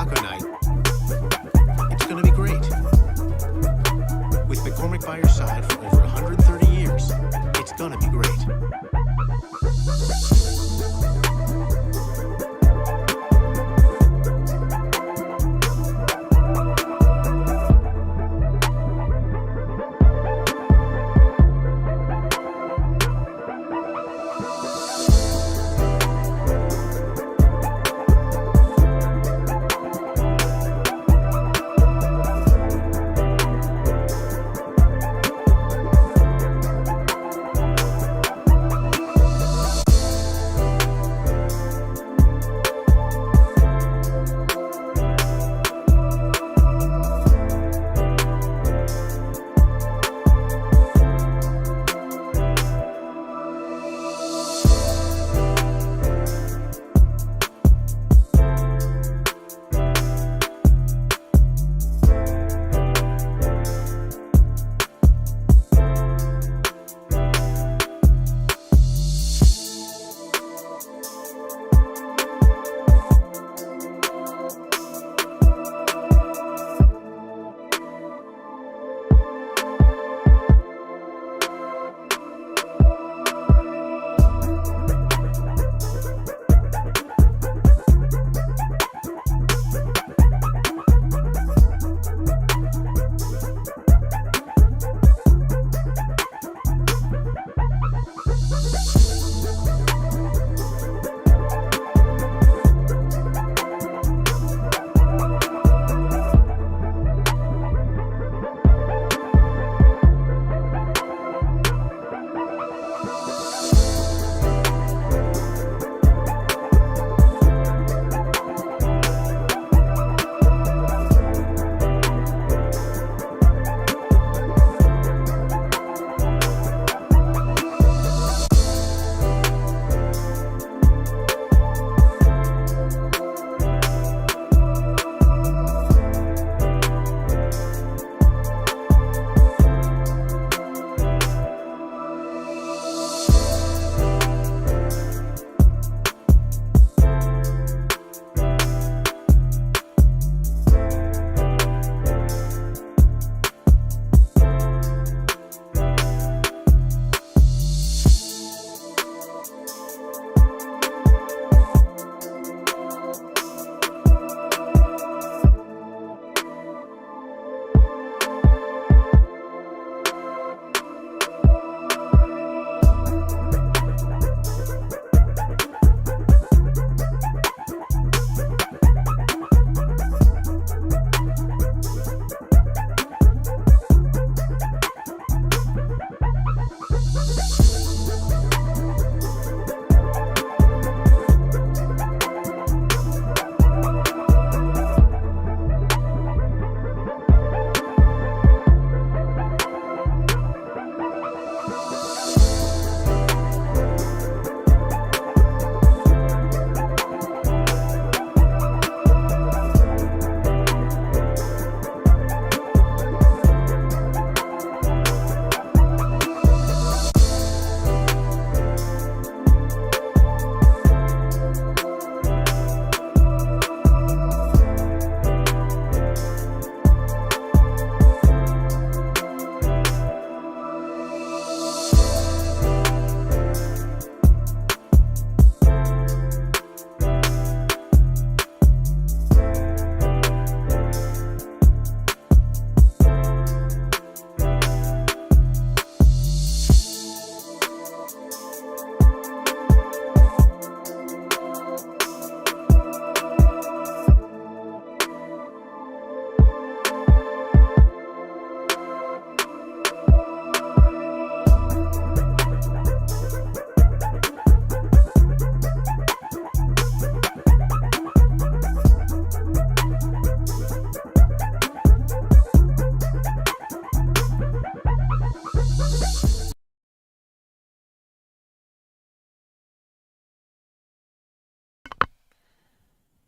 taco night, it's gonna be great. With McCormick by your side for over 130 years, it's gonna be great.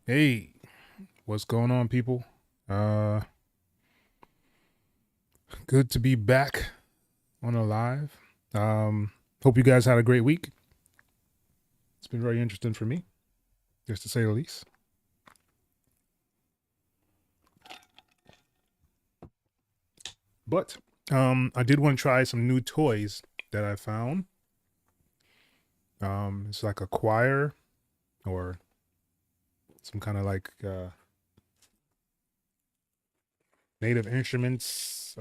Hey, what's going on, people? Good to be back on a live. Hope you guys had a great week. It's been very interesting for me, just to say the least. But I did want to try some new toys that I found. It's like a choir or some kind of like native instruments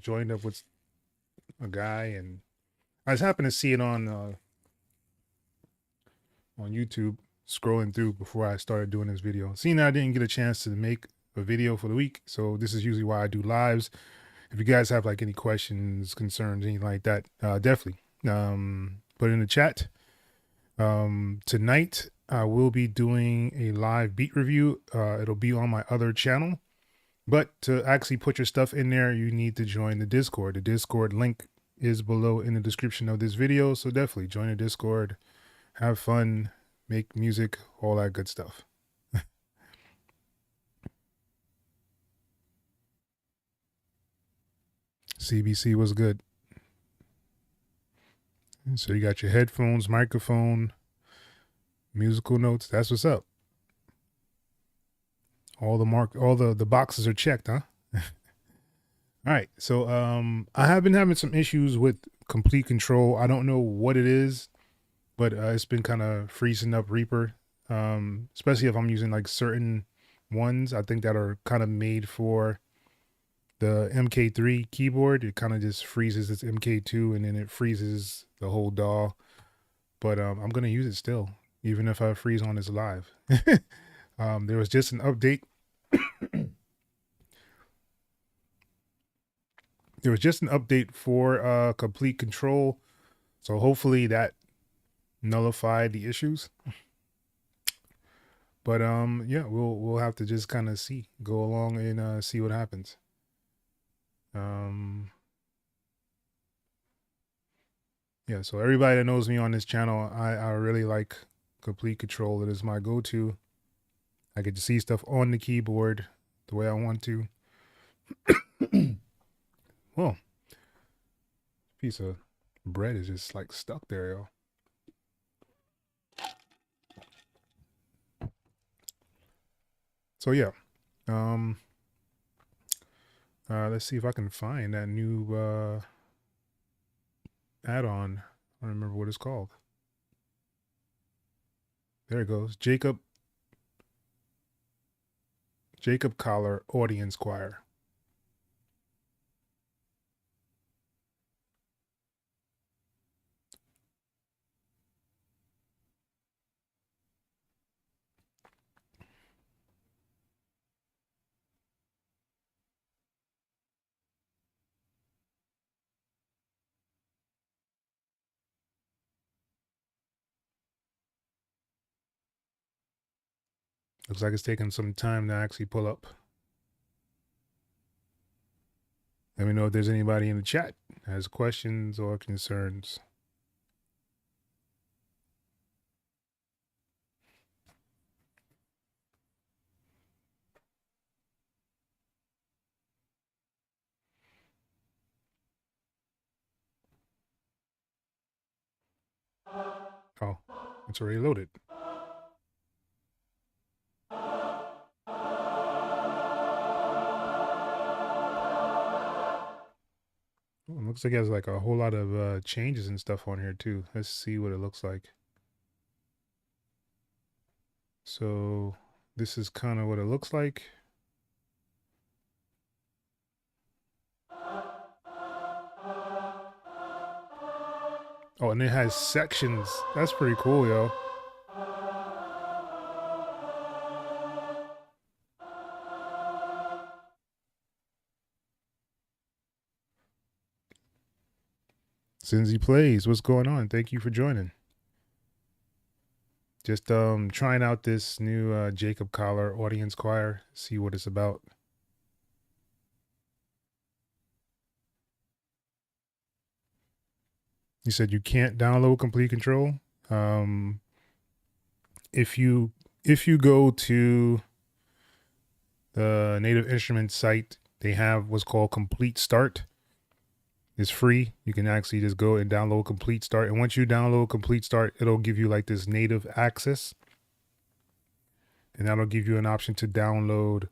joined up with a guy, and I just happened to see it on YouTube scrolling through before I started doing this video. Seeing that I didn't get a chance to make a video for the week, so this is usually why I do lives. If you guys have like any questions, concerns, anything like that, definitely put it in the chat. Tonight I will be doing a live beat review. It'll be on my other channel, but to actually put your stuff in there, you need to join the Discord. The Discord link is below in the description of this video, so definitely join the Discord, have fun, make music, all that good stuff. CBC was good. So you got your headphones, microphone, musical notes. That's what's up. All the boxes are checked, huh? All right. So I have been having some issues with Complete Control. I don't know what it is, but it's been kind of freezing up Reaper, especially if I'm using like certain ones I think that are kind of made for the MK3 keyboard. It kind of just freezes this MK2 and then it freezes the whole DAW. But I'm going to use it still, even if I freeze on this live. There was just an update. There was just an update for Complete Control. So hopefully that nullified the issues. But yeah, we'll have to just kind of go along and see what happens. Yeah, so everybody that knows me on this channel, I really like Complete Control. It is my go-to. I get to see stuff on the keyboard the way I want to. Well, piece of bread is just like stuck there, yo. So yeah, let's see if I can find that new add-on. I don't remember what it's called. There it goes. Jacob Collar Audience Choir. Looks like it's taking some time to actually pull up. Let me know if there's anybody in the chat that has questions or concerns. Oh, it's already loaded. Oh, it looks like it has like a whole lot of changes and stuff on here too. Let's see what it looks like. So this is kind of what it looks like. Oh, and it has sections. That's pretty cool, yo. Cinzy Plays, what's going on? Thank you for joining. Just trying out this new Jacob Collar Audience Choir, see what it's about. You said you can't download Complete Control. If you go to the Native Instruments site, they have what's called Complete Start. It's free. You can actually just go and download Complete Start. And once you download Complete Start, it'll give you like this native access. And that'll give you an option to download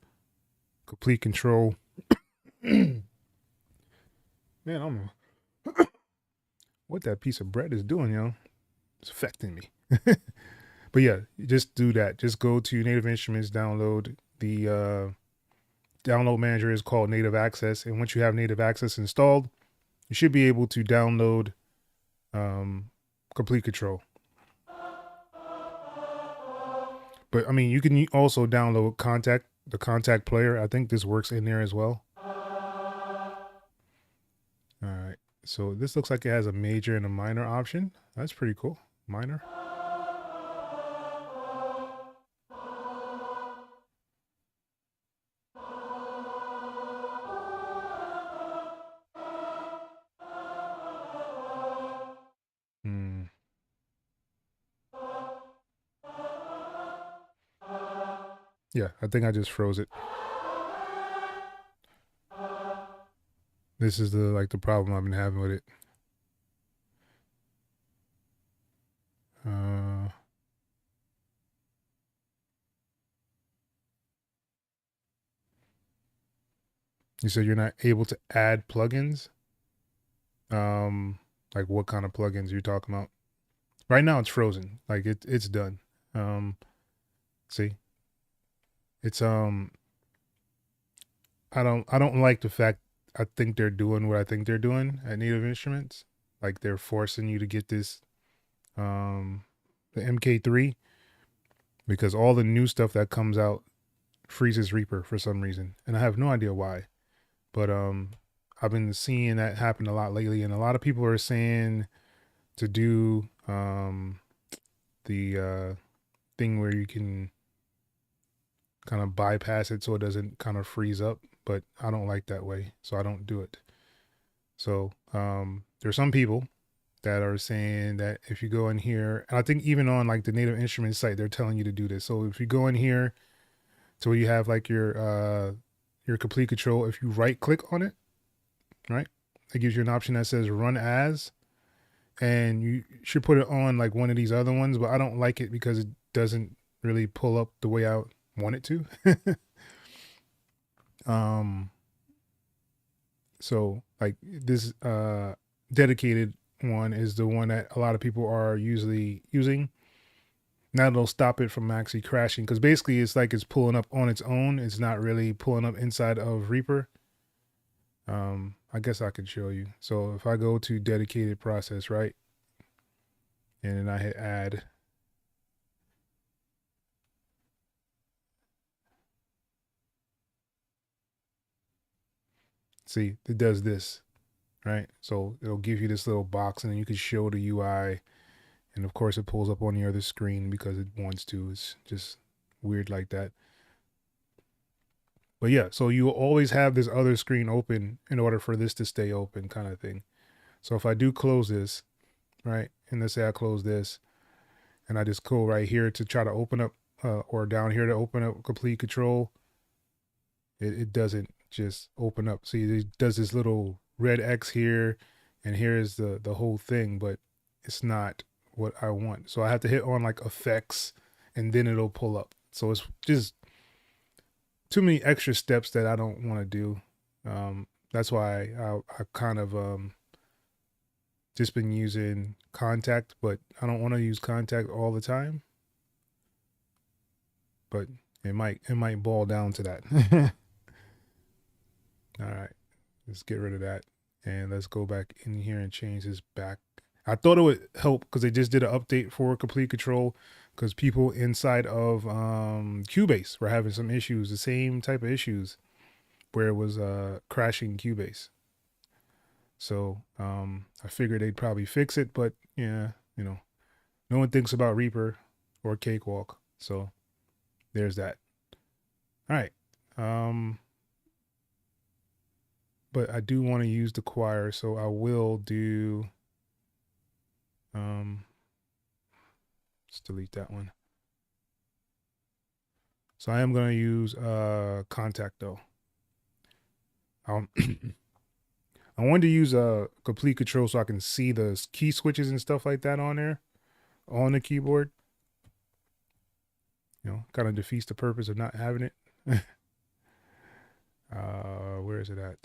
Complete Control. Man, I don't know what that piece of bread is doing, yo. It's affecting me. But yeah, just do that. Just go to Native Instruments, download the download manager is called Native Access. And once you have Native Access installed, you should be able to download Complete Control. But I mean, you can also download the Contact player. I think this works in there as well. All right. So this looks like it has a major and a minor option. That's pretty cool. Minor. Yeah, I think I just froze it. This is the problem I've been having with it. You said you're not able to add plugins. Like what kind of plugins you're talking about? Right now it's frozen. Like it's done. See, it's I don't like the fact I think they're doing what I think they're doing at Native Instruments. Like they're forcing you to get this the MK3 because all the new stuff that comes out freezes Reaper for some reason, and I have no idea why. But I've been seeing that happen a lot lately, and a lot of people are saying to do the thing where you can kind of bypass it so it doesn't kind of freeze up, but I don't like that way, so I don't do it. So there's some people that are saying that if you go in here, and I think even on like the Native Instruments site, they're telling you to do this. So if you go in here to where you have like your Complete Control, if you right click on it, right, it gives you an option that says run as, and you should put it on like one of these other ones, but I don't like it because it doesn't really pull up the way I want it to. So like this dedicated one is the one that a lot of people are usually using. Now it'll stop it from actually crashing, because basically it's like it's pulling up on its own. It's not really pulling up inside of Reaper. I guess I could show you. So if I go to dedicated process, right, and then I hit add, see, it does this, right? So it'll give you this little box, and then you can show the UI, and of course it pulls up on the other screen because it wants to. It's just weird like that. But yeah, so you will always have this other screen open in order for this to stay open, kind of thing. So if I do close this, right, and let's say I close this, and I just go right here to try to open up, or down here to open up Complete Control, it doesn't just open up. See, it does this little red X here, and here's the whole thing, but it's not what I want. So I have to hit on like effects, and then it'll pull up. So it's just too many extra steps that I don't want to do. That's why I kind of just been using Contact, but I don't want to use Contact all the time. But it might boil down to that. All right, let's get rid of that, and let's go back in here and change this back. I thought it would help because they just did an update for Complete Control, because people inside of Cubase were having some issues, the same type of issues where it was crashing Cubase. So I figured they'd probably fix it, but yeah, you know, no one thinks about Reaper or Cakewalk. So there's that. All right. But I do want to use the choir, so I will do, let's delete that one. So I am going to use Contact though. I wanted to use Complete Control so I can see the key switches and stuff like that on there, on the keyboard. You know, kind of defeats the purpose of not having it. Where is it at?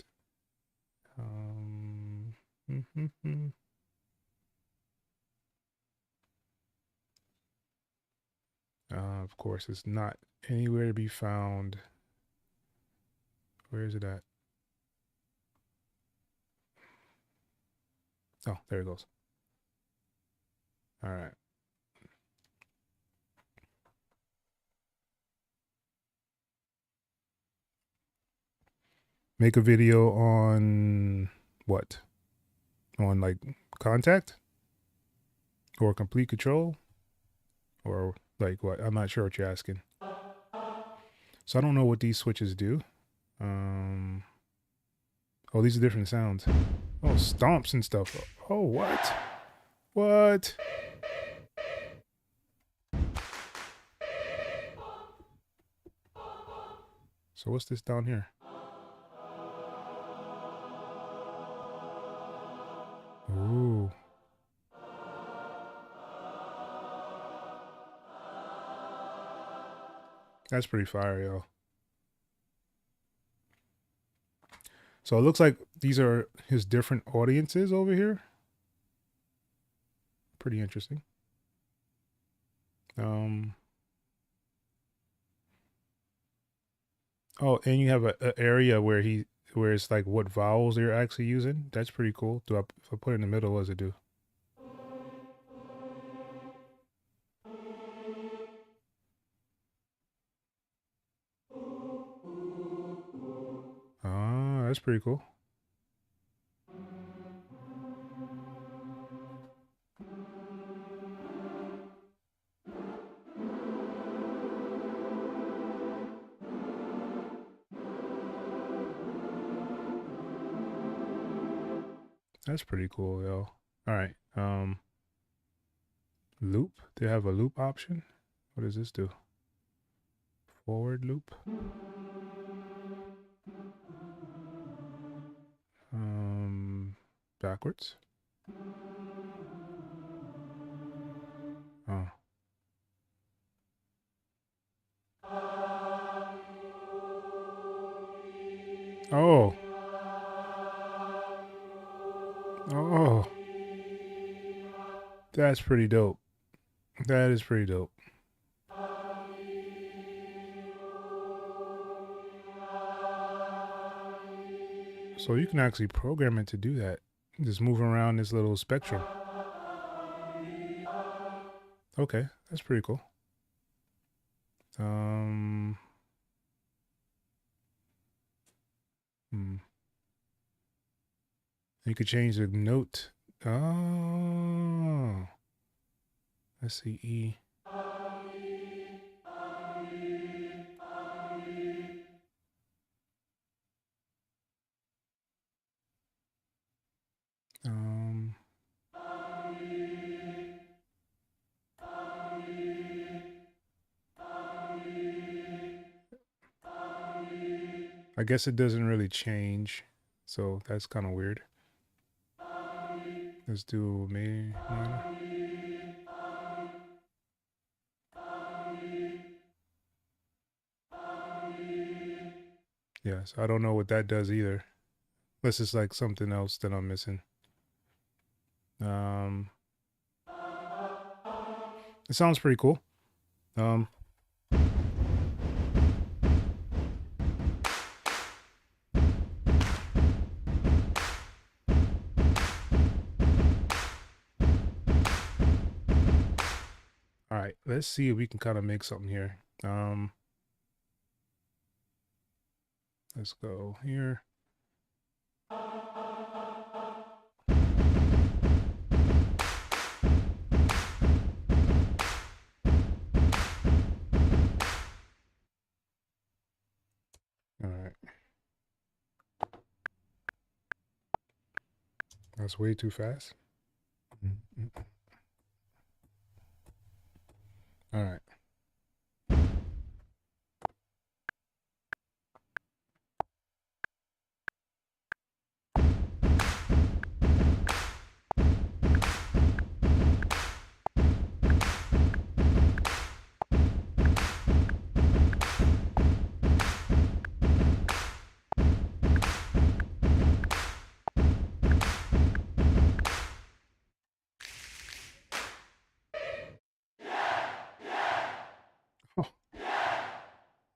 Of course, it's not anywhere to be found. Where is it at? Oh, there it goes. All right. Make a video on what? On like contact or complete control or like what? I'm not sure what you're asking. So I don't know what these switches do. Oh, these are different sounds. Oh, stomps and stuff. Oh, what? What? So what's this down here? Ooh. That's pretty fire, yo. So it looks like these are his different audiences over here. Pretty interesting. Oh, and you have a area where it's like what vowels they're actually using. That's pretty cool. If I put it in the middle, what does it do? Ah, that's pretty cool. That's pretty cool, yo. All right. Loop. They have a loop option. What does this do? Forward loop. Backwards. Oh. Oh. Oh. That's pretty dope. That is pretty dope. So you can actually program it to do that. Just move around this little spectrum. Okay, that's pretty cool. You could change the note. Oh. Let's see, E. I guess it doesn't really change, so that's kind of weird. Let's do minor. Yeah, so I don't know what that does either. This is like something else that I'm missing. It sounds pretty cool. All right, let's see if we can kind of make something here. Let's go here. All right. That's way too fast. All right.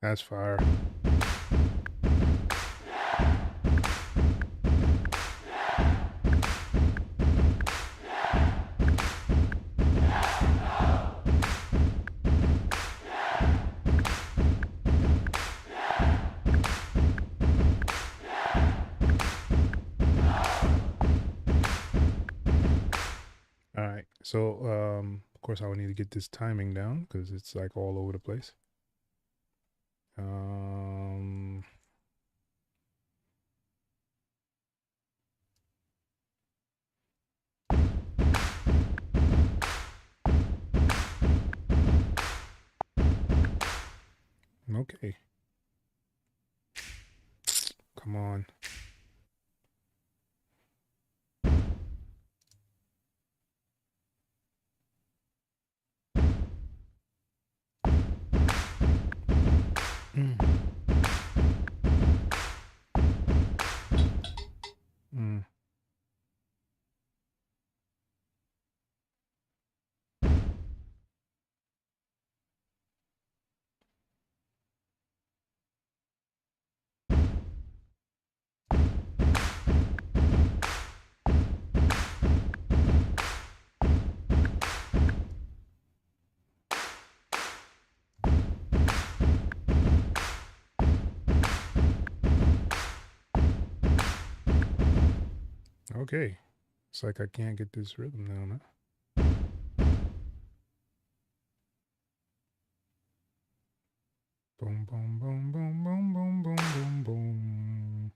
That's fire. All right, so of course I would need to get this timing down because it's like all over the place. Okay. Come on. Mm. Mm. Okay. It's like I can't get this rhythm down, huh? Boom, boom, boom, boom, boom, boom, boom, boom, boom.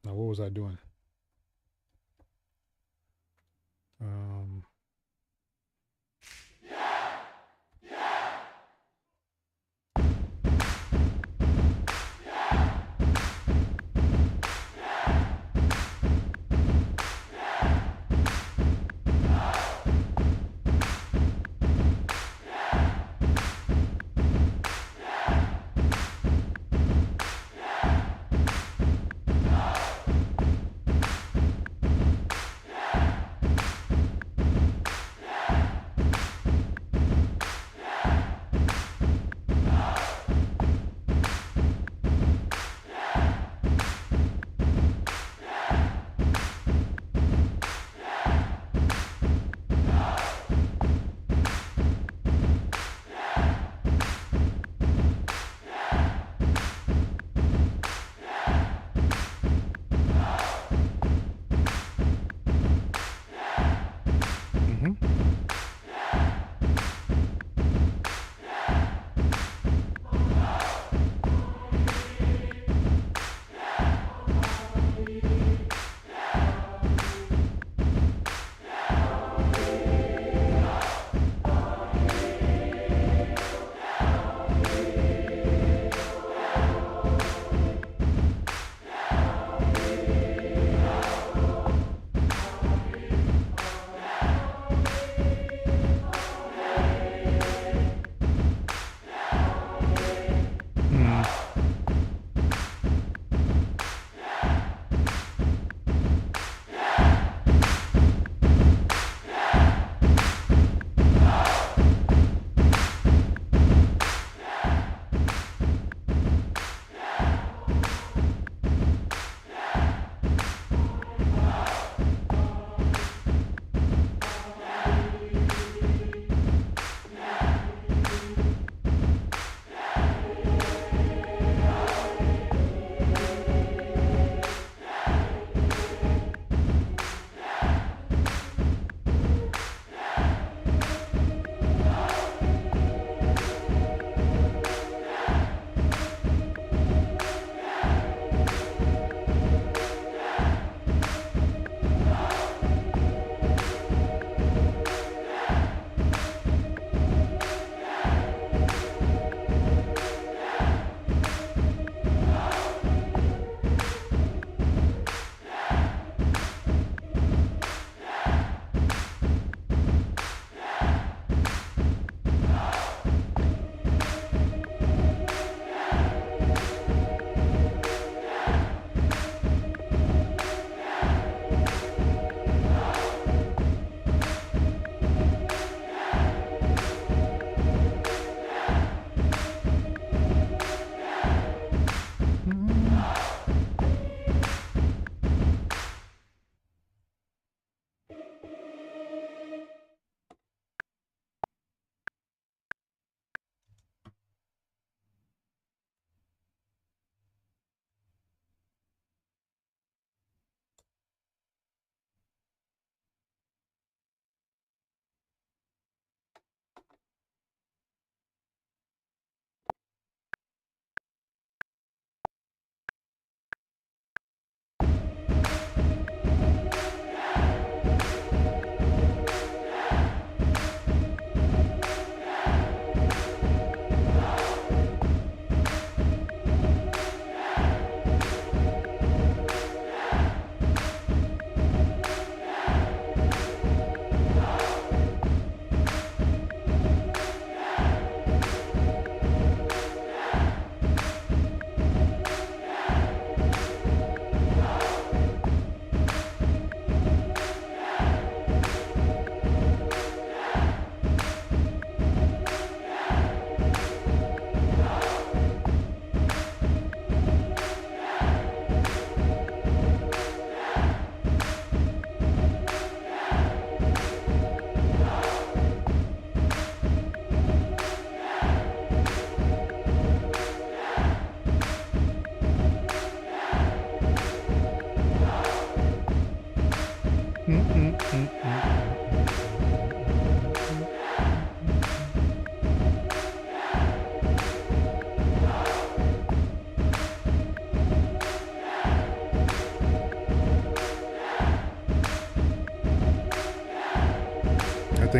Now, what was I doing?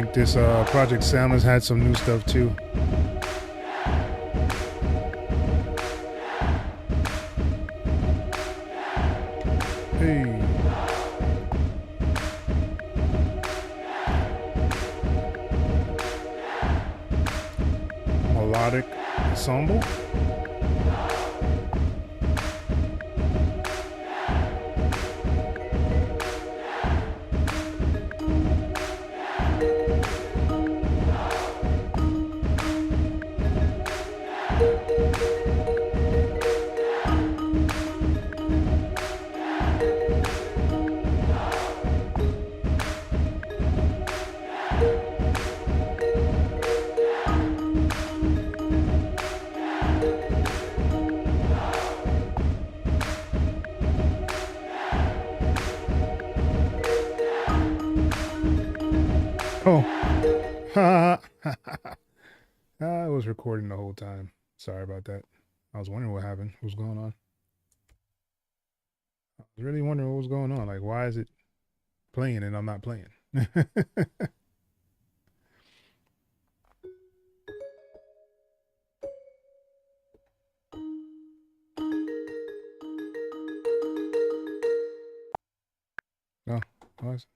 think this Project Salmon's had some new stuff too. Hey. Melodic ensemble. Oh, I was recording the whole time. Sorry about that. I was wondering what happened. What's going on? I was really wondering what was going on. Like, why is it playing and I'm not playing? No, why is it?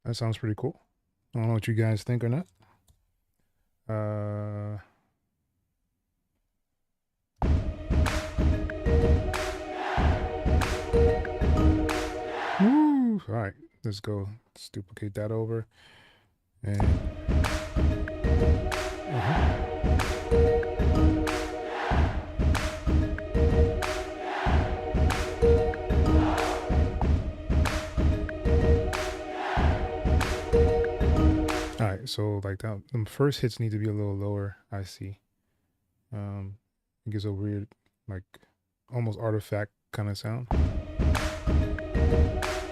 That sounds pretty cool. I don't know what you guys think or not. Woo. All right, let's go. Let's duplicate that over. And all right, so like that, the first hits need to be a little lower. I see. It gives a weird, like, almost artifact kind of sound.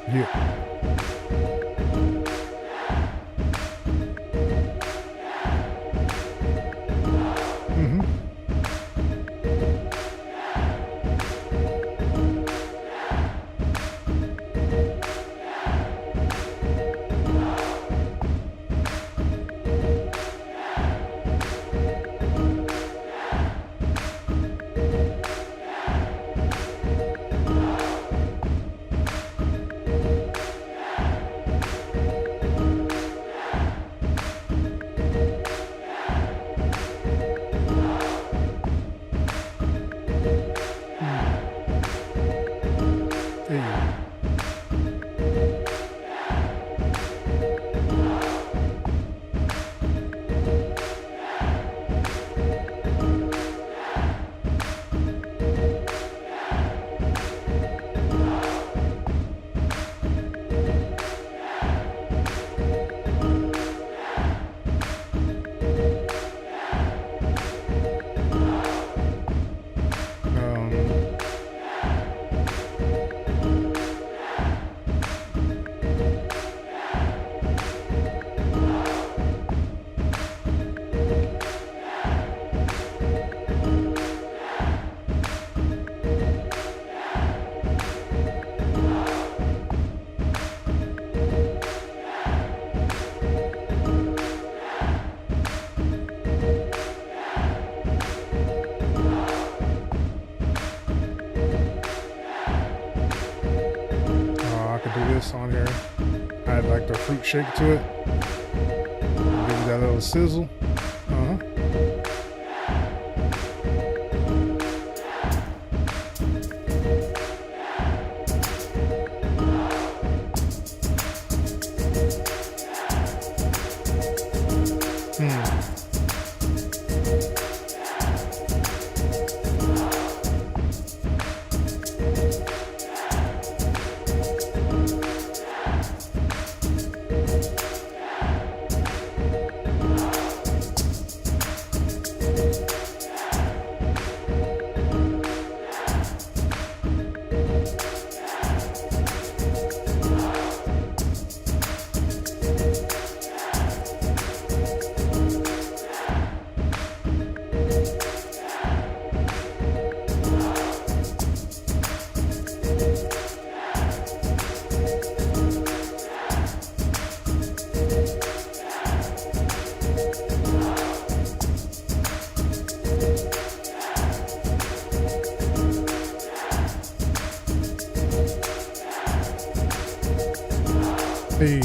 Yeah. this on here. Add like the fruit shake to it. Give it that little sizzle. Hey.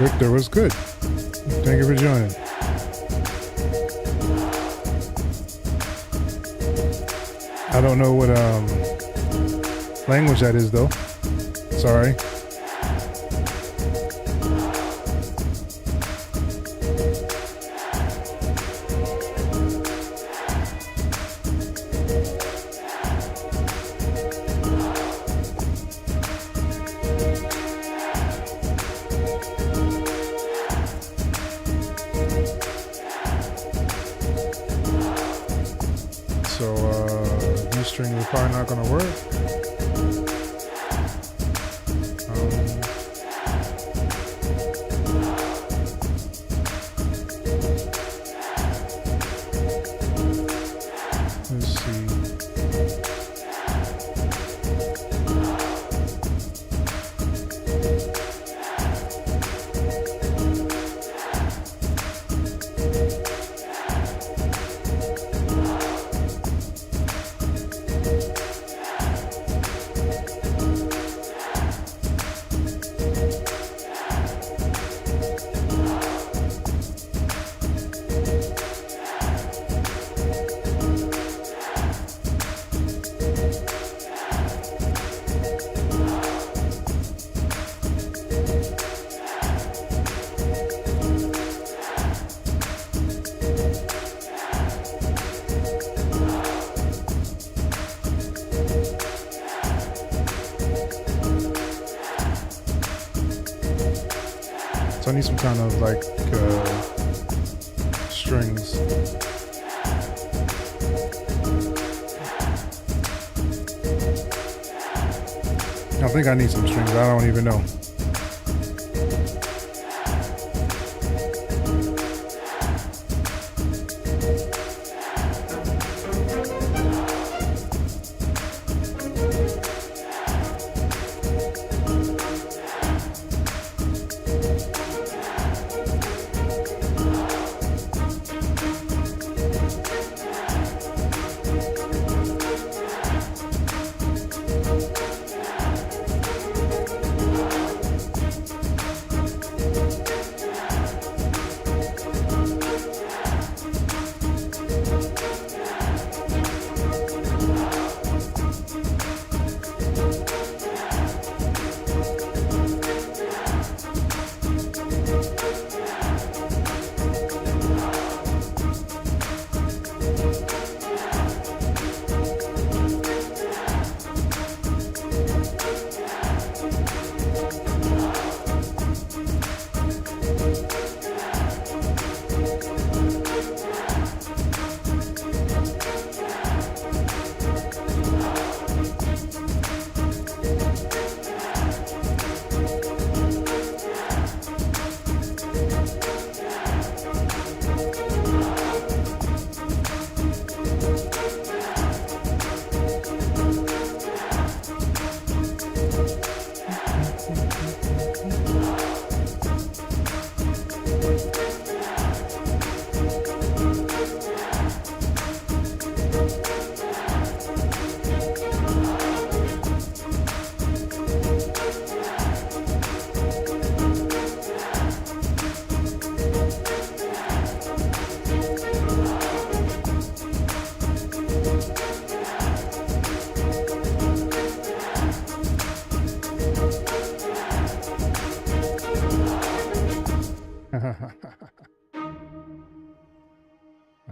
Victor was good. Thank you for joining. I don't know what language that is though. Sorry. These strings are probably not going to work. Let's see. So I need some kind of like strings. I think I need some strings. I don't even know.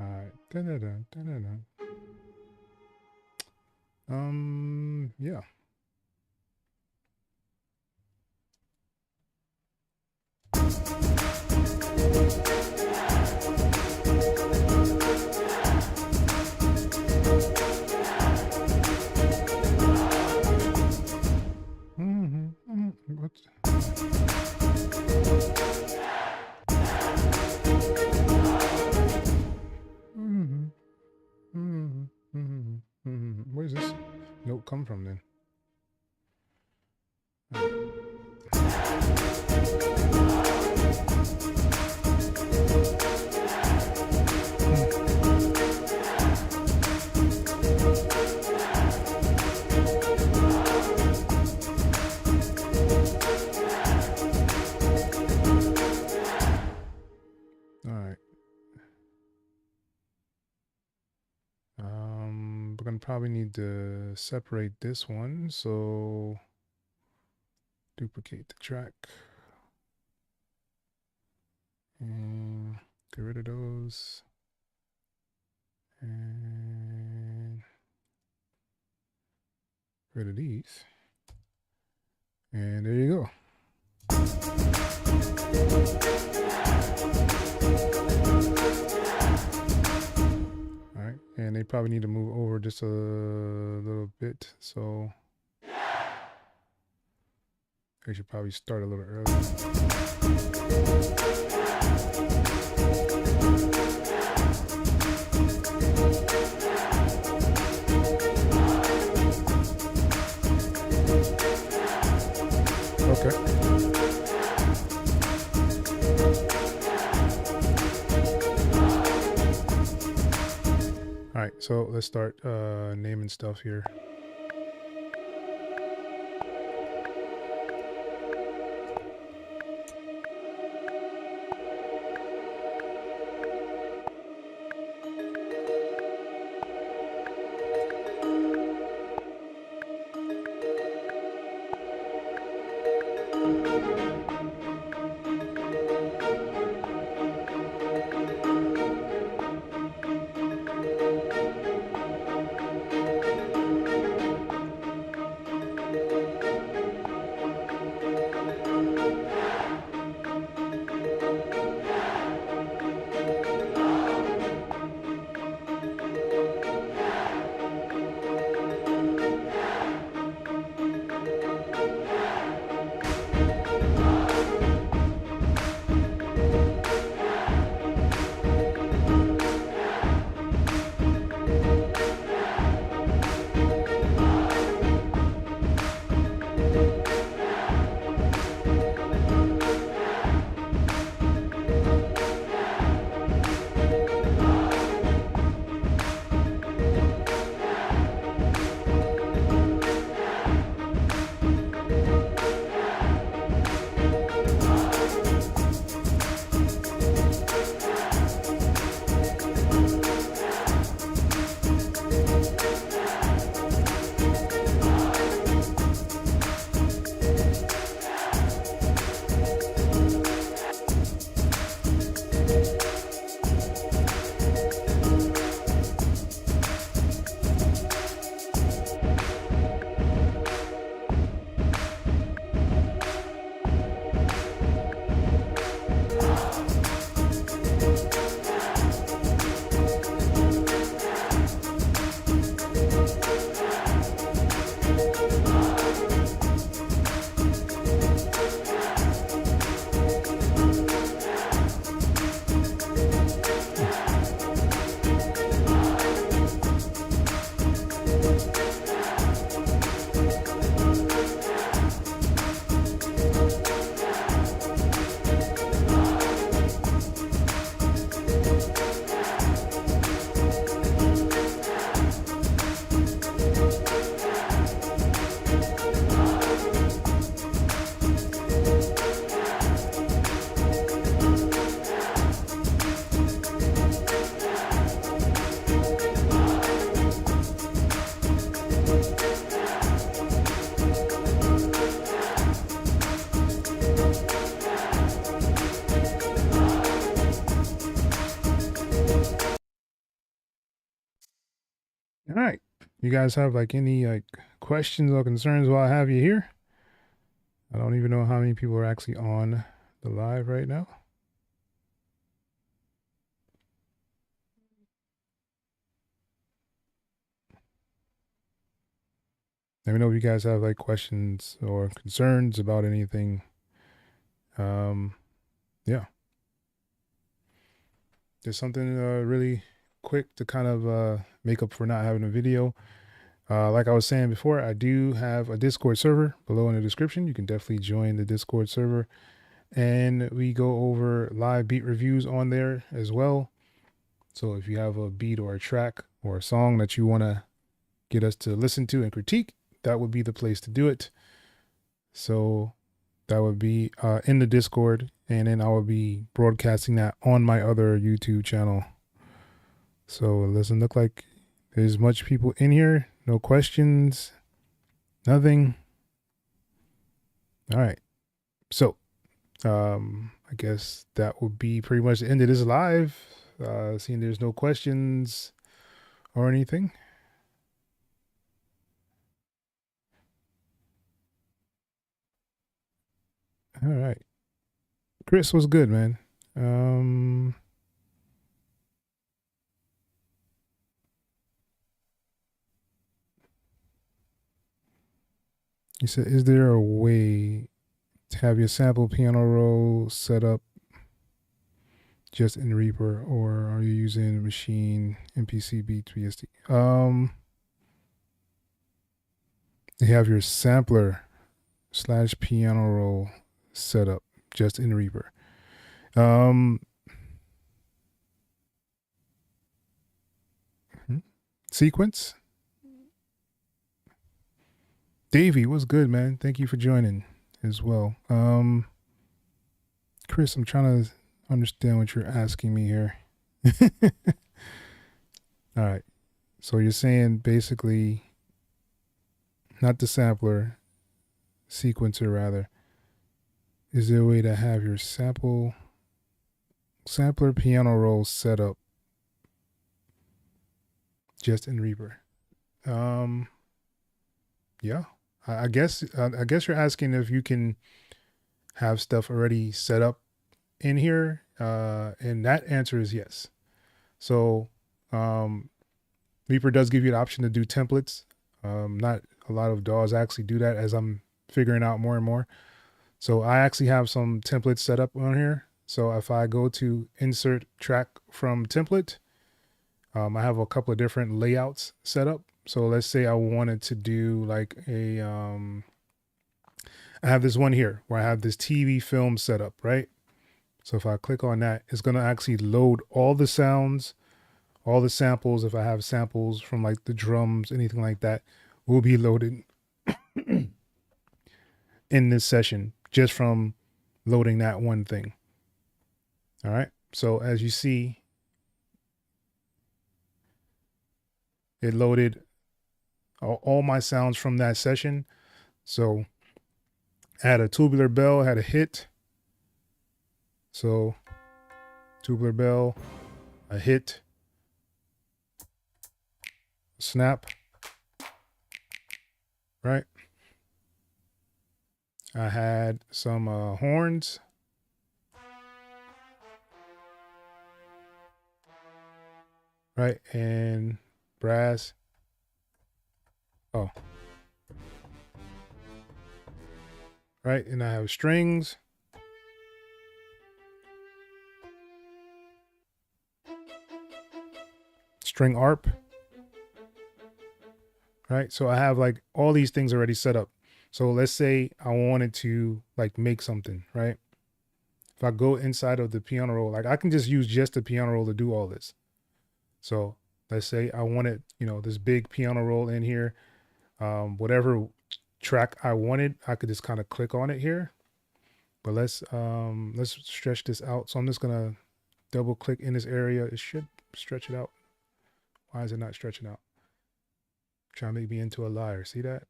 Alright. Yeah. What? Where's this note come from then? Alright. We're gonna probably need to separate this one, so duplicate the track and get rid of those and get rid of these, and there you go. All right, and they probably need to move over just a little bit, so I should probably start a little early. Okay. All right, so let's start naming stuff here. All right. You guys have like any like questions or concerns while I have you here? I don't even know how many people are actually on the live right now. Let me know if you guys have like questions or concerns about anything. Yeah. There's something really quick to kind of make up for not having a video. Like I was saying before, I do have a Discord server below in the description. You can definitely join the Discord server. And we go over live beat reviews on there as well. So if you have a beat or a track or a song that you want to get us to listen to and critique, that would be the place to do it. So that would be in the Discord, and then I will be broadcasting that on my other YouTube channel. So it doesn't look like there's much people in here. No questions, nothing. All right. So I guess that would be pretty much the end of this live. Seeing there's no questions or anything. All right. Chris, what's good, man? You said, is there a way to have your sample piano roll set up just in Reaper, or are you using machine MPC Beats BSD? You have your sampler / piano roll set up just in Reaper. Sequence. Davey, what's good, man? Thank you for joining as well. Chris, I'm trying to understand what you're asking me here. All right. So you're saying basically not the sampler, sequencer rather. Is there a way to have your sampler piano roll set up just in Reaper? Yeah. I guess you're asking if you can have stuff already set up in here, and that answer is yes. So Reaper does give you the option to do templates. Not a lot of DAWs actually do that, as I'm figuring out more and more. So I actually have some templates set up on here. So if I go to insert track from template, I have a couple of different layouts set up. So let's say I wanted to do like a, I have this one here where I have this TV film set up, right? So if I click on that, it's going to actually load all the sounds, all the samples. If I have samples from like the drums, anything like that, will be loaded in this session just from loading that one thing. All right. So as you see, it loaded all my sounds from that session. So I had a tubular bell, had a hit. So tubular bell, a hit, snap, right? I had some horns. Right, and brass. Oh. Right, and I have strings. String ARP. Right, so I have like all these things already set up. So let's say I wanted to like make something, right? If I go inside of the piano roll, like I can just use just the piano roll to do all this. So let's say I wanted, you know, this big piano roll in here, whatever track I wanted, I could just kind of click on it here. But let's stretch this out. So I'm just gonna double click in this area. It should stretch it out. Why is it not stretching out? Trying to make me into a liar. See that?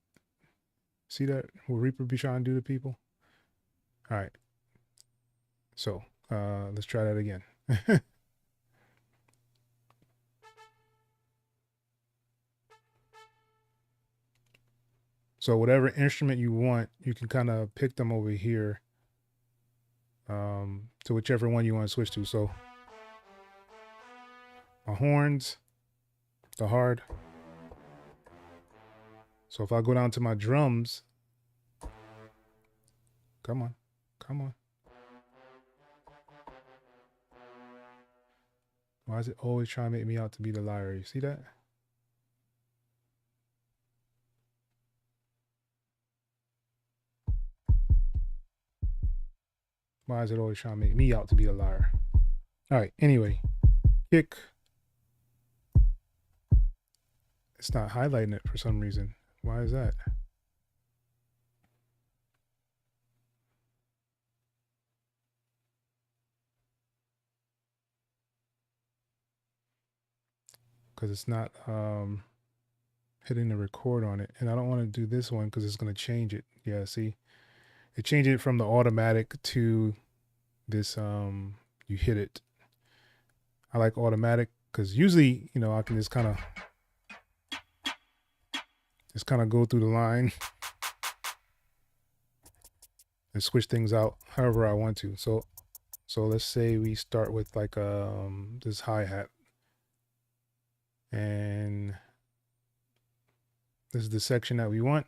See that? What Reaper be trying to do to people? All right. So let's try that again. So whatever instrument you want, you can kind of pick them over here to whichever one you want to switch to. So my horns, the hard. So if I go down to my drums, come on, come on. Why is it always trying to make me out to be the liar? You see that? Why is it always trying to make me out to be the liar? All right, anyway, kick. It's not highlighting it for some reason. Why is that? Because it's not hitting the record on it. And I don't want to do this one because it's going to change it. Yeah, see? It changed it from the automatic to this you hit it. I like automatic because usually, you know, I can just kind of go through the line and switch things out however I want to. So let's say we start with like this hi-hat, and this is the section that we want.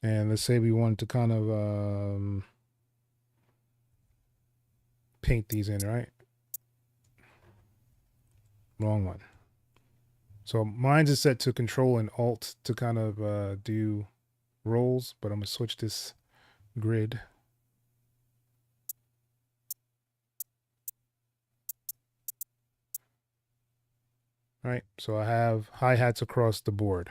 And let's say we want to kind of paint these in, right? Wrong one. So mine's is set to Control and Alt to kind of do rolls, but I'm gonna switch this grid. All right, so I have hi-hats across the board.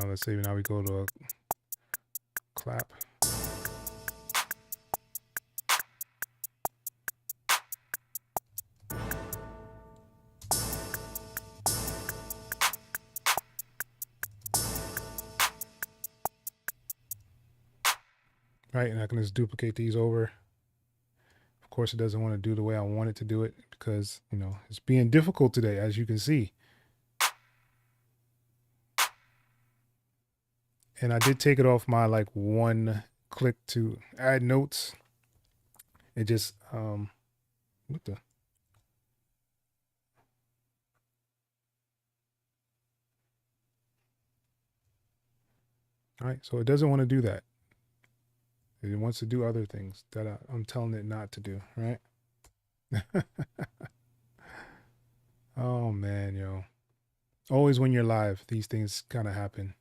Let's say now we go to a clap. Right, and I can just duplicate these over. Of course, it doesn't want to do the way I want it to do it because, you know, it's being difficult today, as you can see. And I did take it off my like one click to add notes. It just what the. All right, so it doesn't want to do that. It wants to do other things that I'm telling it not to do, right? Oh man, yo. Always when you're live, these things kind of happen.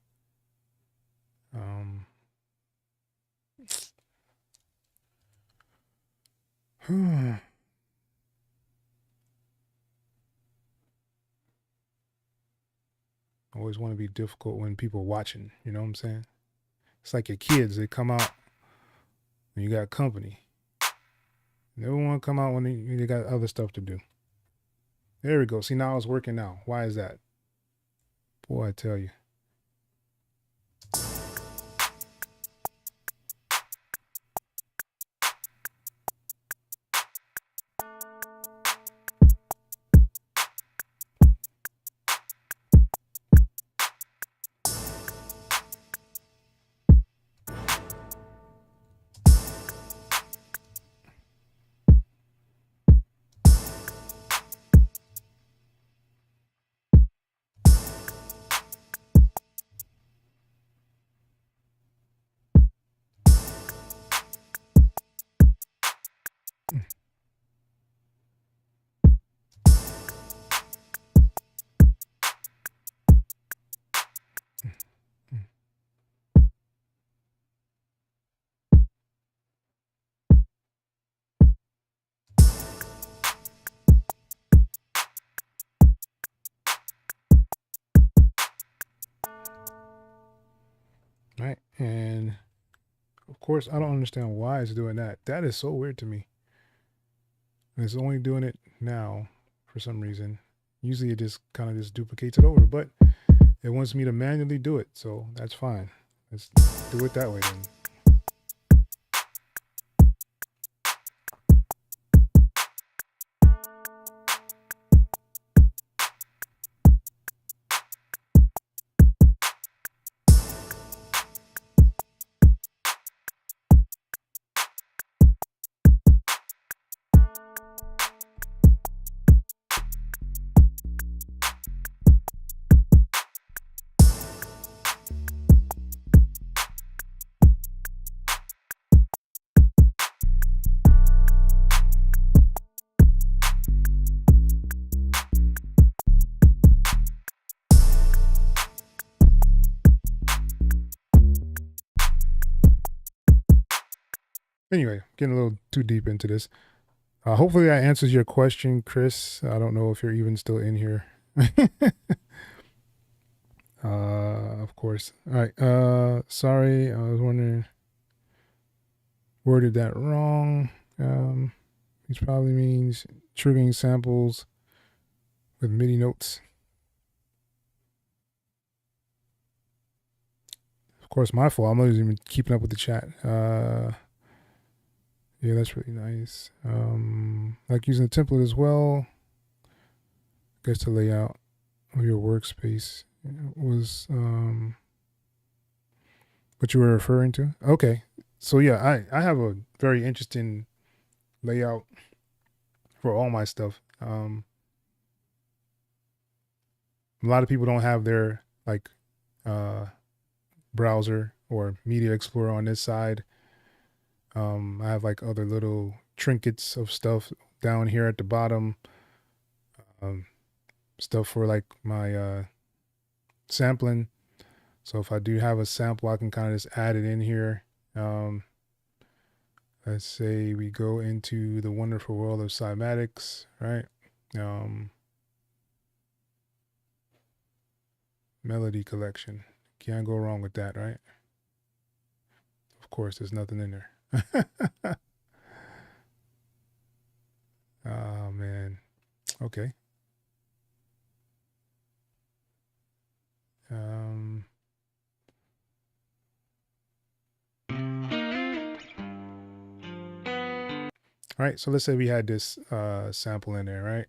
Always want to be difficult when people are watching, you know what I'm saying? It's like your kids, they come out when you got company. Never want to come out when they got other stuff to do. There we go. See, now it's working now. Why is that? Boy, I tell you. Right, and of course, I don't understand why it's doing that. That is so weird to me. And it's only doing it now for some reason. Usually it just kind of just duplicates it over, but it wants me to manually do it. So that's fine. Let's do it that way then. Anyway, getting a little too deep into this. Hopefully that answers your question, Chris. I don't know if you're even still in here. Of course. All right. Sorry, I was wondering, worded that wrong. Which probably means triggering samples with MIDI notes. Of course, my fault. I'm not even keeping up with the chat. Yeah, that's really nice. Like using the template as well. I guess the layout of your workspace was what you were referring to. Okay. So yeah, I have a very interesting layout for all my stuff. A lot of people don't have their like browser or media explorer on this side. I have like other little trinkets of stuff down here at the bottom. Stuff for like my sampling. So if I do have a sample, I can kind of just add it in here. Let's say we go into the wonderful world of cymatics, right? Melody collection. Can't go wrong with that, right? Of course, there's nothing in there. Oh man. Okay. All right, so let's say we had this sample in there, right?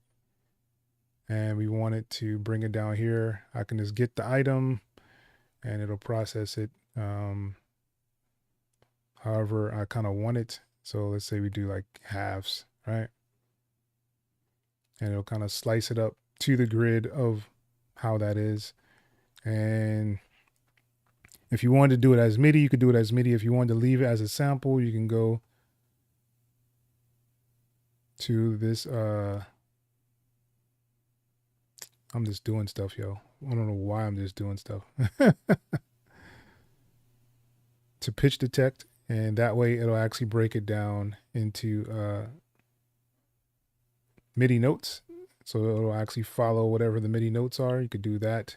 And we wanted to bring it down here. I can just get the item and it'll process it however I kind of want it. So let's say we do like halves, right? And it'll kind of slice it up to the grid of how that is. And if you wanted to do it as MIDI, you could do it as MIDI. If you wanted to leave it as a sample, you can go to this. I'm just doing stuff, yo. I don't know why I'm just doing stuff. To pitch detect, and that way it'll actually break it down into MIDI notes. So it'll actually follow whatever the MIDI notes are. You could do that.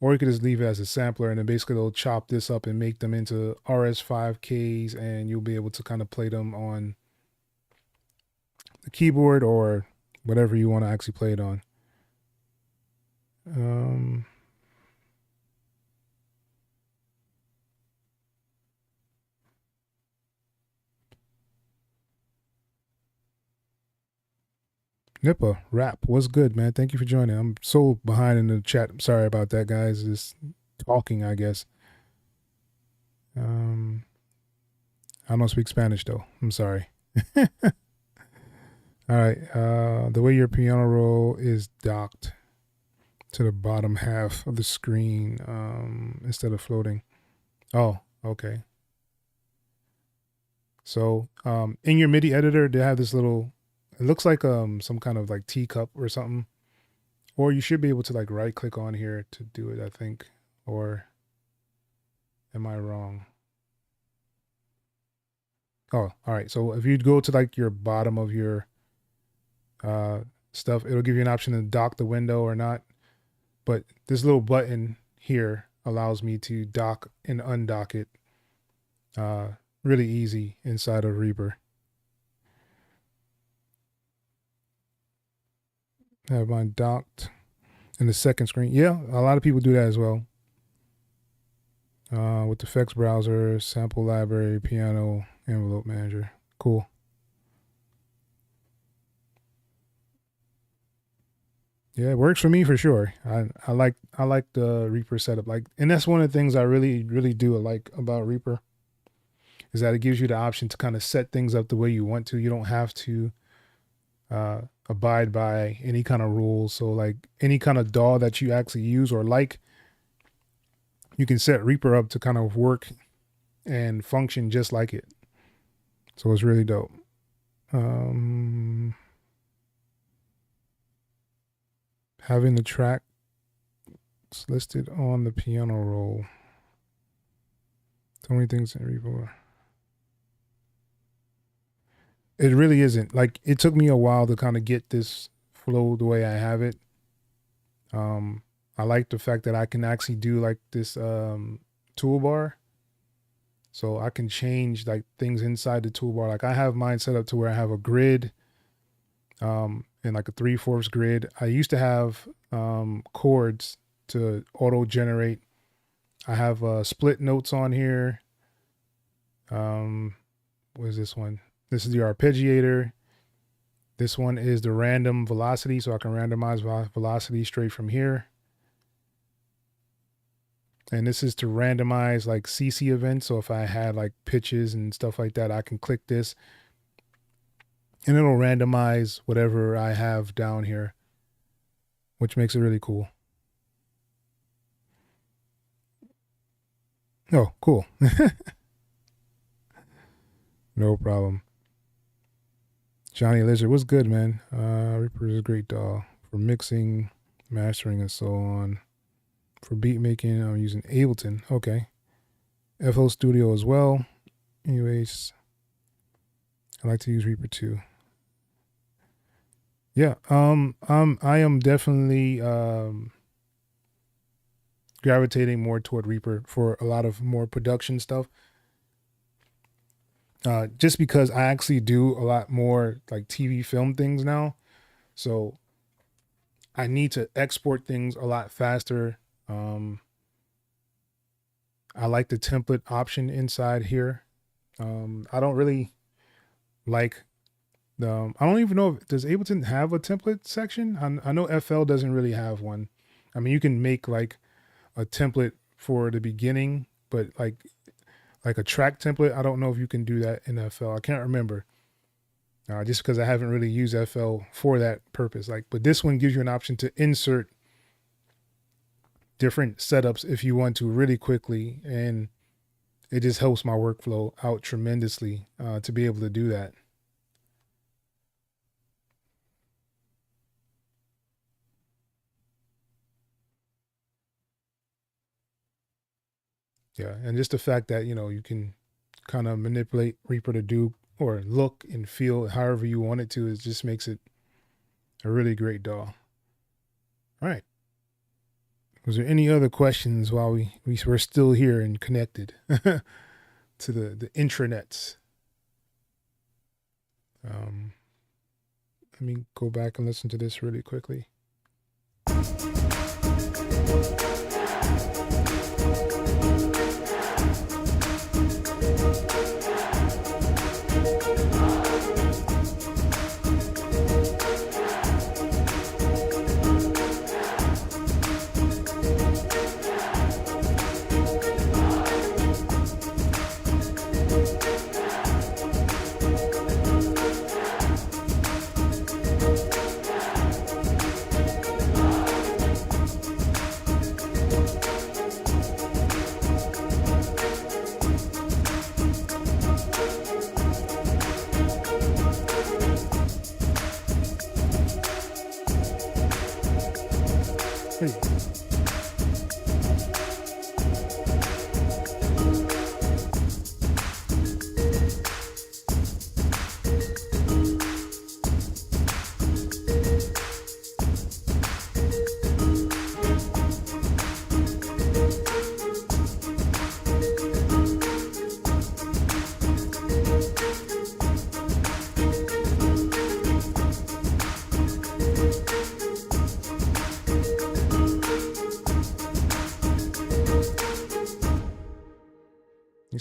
Or you could just leave it as a sampler, and then basically they'll chop this up and make them into RS5Ks, and you'll be able to kind of play them on the keyboard or whatever you want to actually play it on. Nippa, rap, what's good, man? Thank you for joining. I'm so behind in the chat. Sorry about that, guys. Just talking, I guess. I don't speak Spanish, though. I'm sorry. All right. The way your piano roll is docked to the bottom half of the screen instead of floating. Oh, okay. So in your MIDI editor, they have this little, it looks like some kind of like teacup or something. Or you should be able to like right click on here to do it, I think. Or am I wrong? Oh, all right. So if you go to like your bottom of your stuff, it'll give you an option to dock the window or not. But this little button here allows me to dock and undock it really easy inside of Reaper. I have mine docked in the second screen. Yeah, a lot of people do that as well. With the effects browser, sample library, piano, envelope manager. Cool. Yeah, it works for me for sure. I like the Reaper setup. Like, and that's one of the things I really do like about Reaper, is that it gives you the option to kind of set things up the way you want to. You don't have to abide by any kind of rules. So like any kind of DAW that you actually use or like, you can set Reaper up to kind of work and function just like it. So it's really dope. Having the tracks listed on the piano roll. So many things in Reaper. It really isn't. Like, it took me a while to kind of get this flow the way I have it. I like the fact that I can actually do like this toolbar. So I can change like things inside the toolbar. Like I have mine set up to where I have a grid and like a 3/4 grid. I used to have chords to auto generate. I have split notes on here. What is this one? This is the arpeggiator. This one is the random velocity, so I can randomize velocity straight from here. And this is to randomize like CC events. So if I had like pitches and stuff like that, I can click this and it'll randomize whatever I have down here, which makes it really cool. Oh, cool. No problem. Johnny Lizard, what's good, man? Reaper is a great DAW for mixing, mastering, and so on. For beat making, I'm using Ableton. Okay. FL Studio as well. Anyways, I like to use Reaper too. Yeah. I am definitely gravitating more toward Reaper for a lot of more production stuff. Just because I actually do a lot more like TV film things now. So I need to export things a lot faster. I like the template option inside here. I don't really like the, I don't even know if, does Ableton have a template section? I know FL doesn't really have one. I mean, you can make like a template for the beginning, but like a track template, I don't know if you can do that in FL. I can't remember. Just because I haven't really used FL for that purpose. Like, but this one gives you an option to insert different setups if you want to really quickly, and it just helps my workflow out tremendously to be able to do that. Yeah, and just the fact that, you know, you can kind of manipulate Reaper to do or look and feel however you want it to, it just makes it a really great DAW. All right. Was there any other questions while we were still here and connected to the intranets? Let me go back and listen to this really quickly.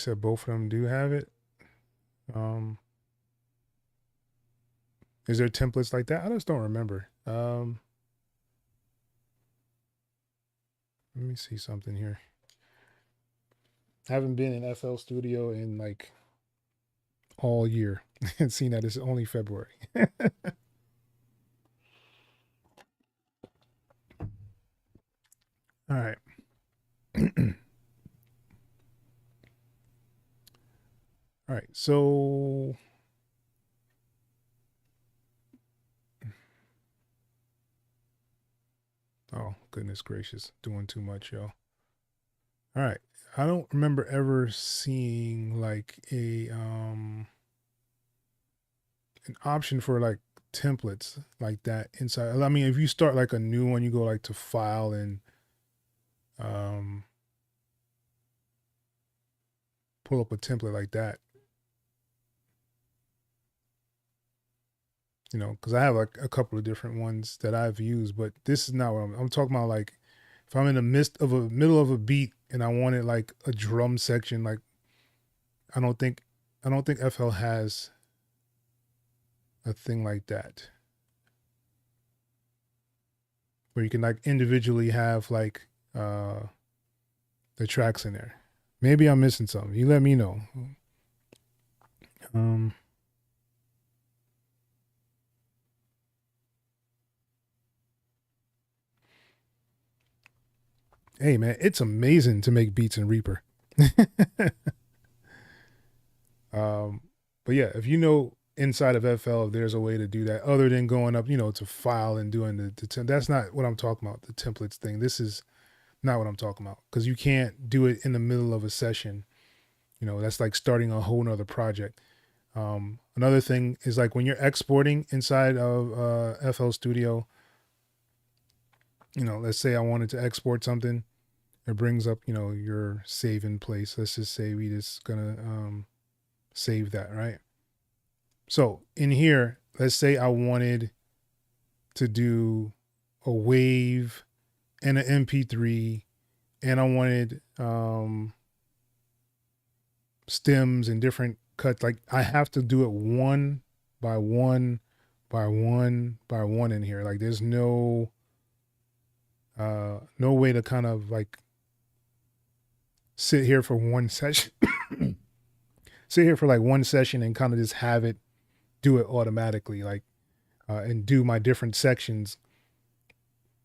said both of them do have it. Is there templates like that? I just don't remember. Let me see something here. I haven't been in FL Studio in like all year and seen that it's only February. All right. All right. So oh, goodness gracious. Doing too much, y'all. All right. I don't remember ever seeing like an option for like templates like that inside. I mean, if you start like a new one, you go like to file and pull up a template like that. You know, because I have like a couple of different ones that I've used, but this is not what I'm talking about. Like if I'm in the middle of a beat and I wanted like a drum section, like I don't think FL has a thing like that where you can like individually have like the tracks in there. Maybe I'm missing something. You let me know. Hey man, it's amazing to make beats in Reaper. But yeah, if you know inside of FL, if there's a way to do that other than going up, you know, to file and doing the that's not what I'm talking about. The templates thing. This is not what I'm talking about because you can't do it in the middle of a session. You know, that's like starting a whole nother project. Another thing is like when you're exporting inside of FL Studio, you know, let's say I wanted to export something, it brings up, you know, your save in place. Let's just say we just gonna save that, right? So in here, let's say I wanted to do a wave and an MP3 and I wanted stems and different cuts. Like I have to do it one by one by one by one in here. Like there's no way to kind of like sit here for one session sit here for like one session and kind of just have it do it automatically, like and do my different sections.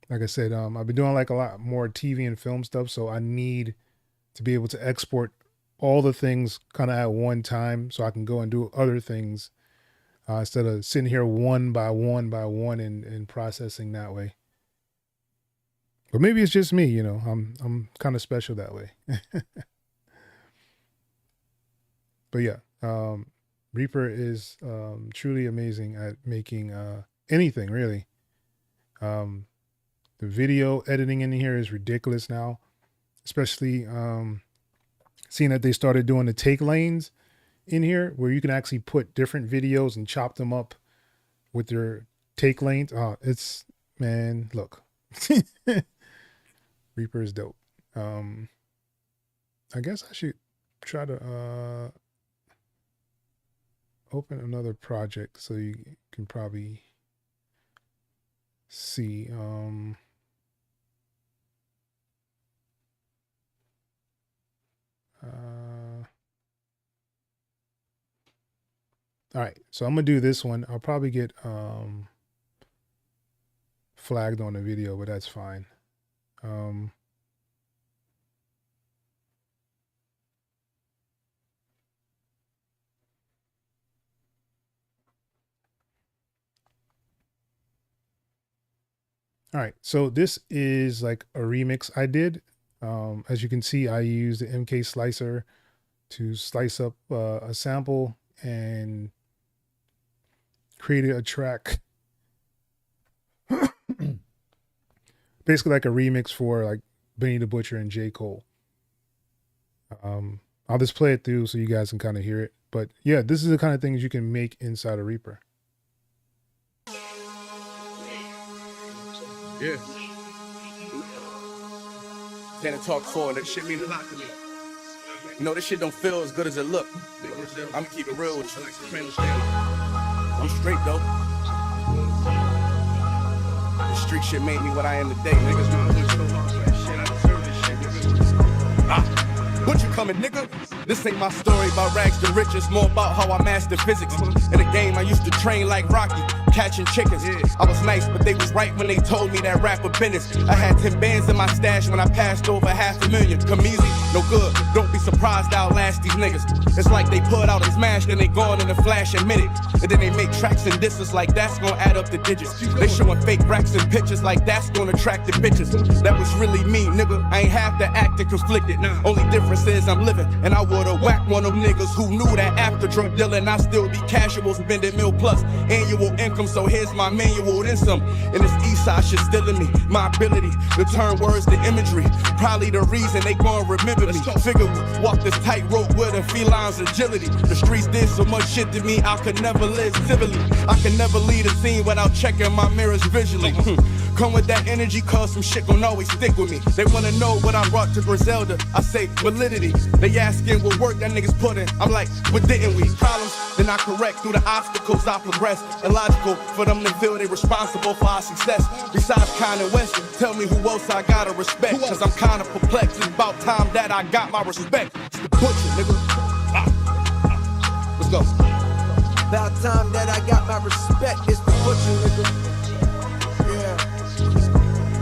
Like I said, I've been doing like a lot more TV and film stuff, so I need to be able to export all the things kind of at one time so I can go and do other things instead of sitting here one by one by one and processing that way. But maybe it's just me, you know, I'm kind of special that way. But yeah, Reaper is truly amazing at making anything really. The video editing in here is ridiculous now, especially seeing that they started doing the take lanes in here where you can actually put different videos and chop them up with their take lanes. It's, man, look. Reaper is dope. I guess I should try to open another project so you can probably see. All right, so I'm gonna do this one. I'll probably get flagged on the video, but that's fine. All right, so this is like a remix I did. As you can see, I used the MK slicer to slice up a sample and created a track. Basically like a remix for like Benny the Butcher and J. Cole. I'll just play it through so you guys can kind of hear it. But yeah, this is the kind of things you can make inside a Reaper. Yeah. Can't talk forward. That shit mean a lot to me. You know, this shit don't feel as good as it look. I'ma keep it real with you. I'm straight though. The street shit made me what I am today. Niggas know I so hard for that shit. I deserve this shit, nigga. What you coming, nigga? This ain't my story about rags to riches, more about how I mastered physics. In the game, I used to train like Rocky, catching chickens. I was nice, but they was right when they told me that rapper business. I had 10 bands in my stash when I passed over $500,000. Come easy, no good. Don't be surprised I'll last these niggas. It's like they put out a smash, then they gone in a flash and minute. And then they make tracks and disses like that's gonna add up the digits. They showing fake racks and pictures like that's gonna attract the bitches. That was really me, nigga. I ain't have to act and conflicted. Only difference is I'm living, and I would've whacked one of them niggas who knew that after drug dealing I still be casual, spending mil plus annual income. So here's my manual, then some. And this east side shit still in me. My ability to turn words to imagery, probably the reason they gon' remember me. Figure walk this tightrope with a feline's agility. The streets did so much shit to me I could never live civilly. I can never lead a scene without checking my mirrors visually. Come with that energy, cause some shit gon' always stick with me. They wanna know what I brought to Griselda. I say validity. They asking what work that niggas put in. I'm like, but didn't we? Problems, then I correct through the obstacles I progress. Illogical for them to feel they responsible for our success. Besides Kanye West, tell me who else I gotta respect. Cause I'm kinda perplexed. It's about time that I got my respect. It's the butcher, nigga. Let's go. About time that I got my respect. It's the butcher, nigga. Yeah.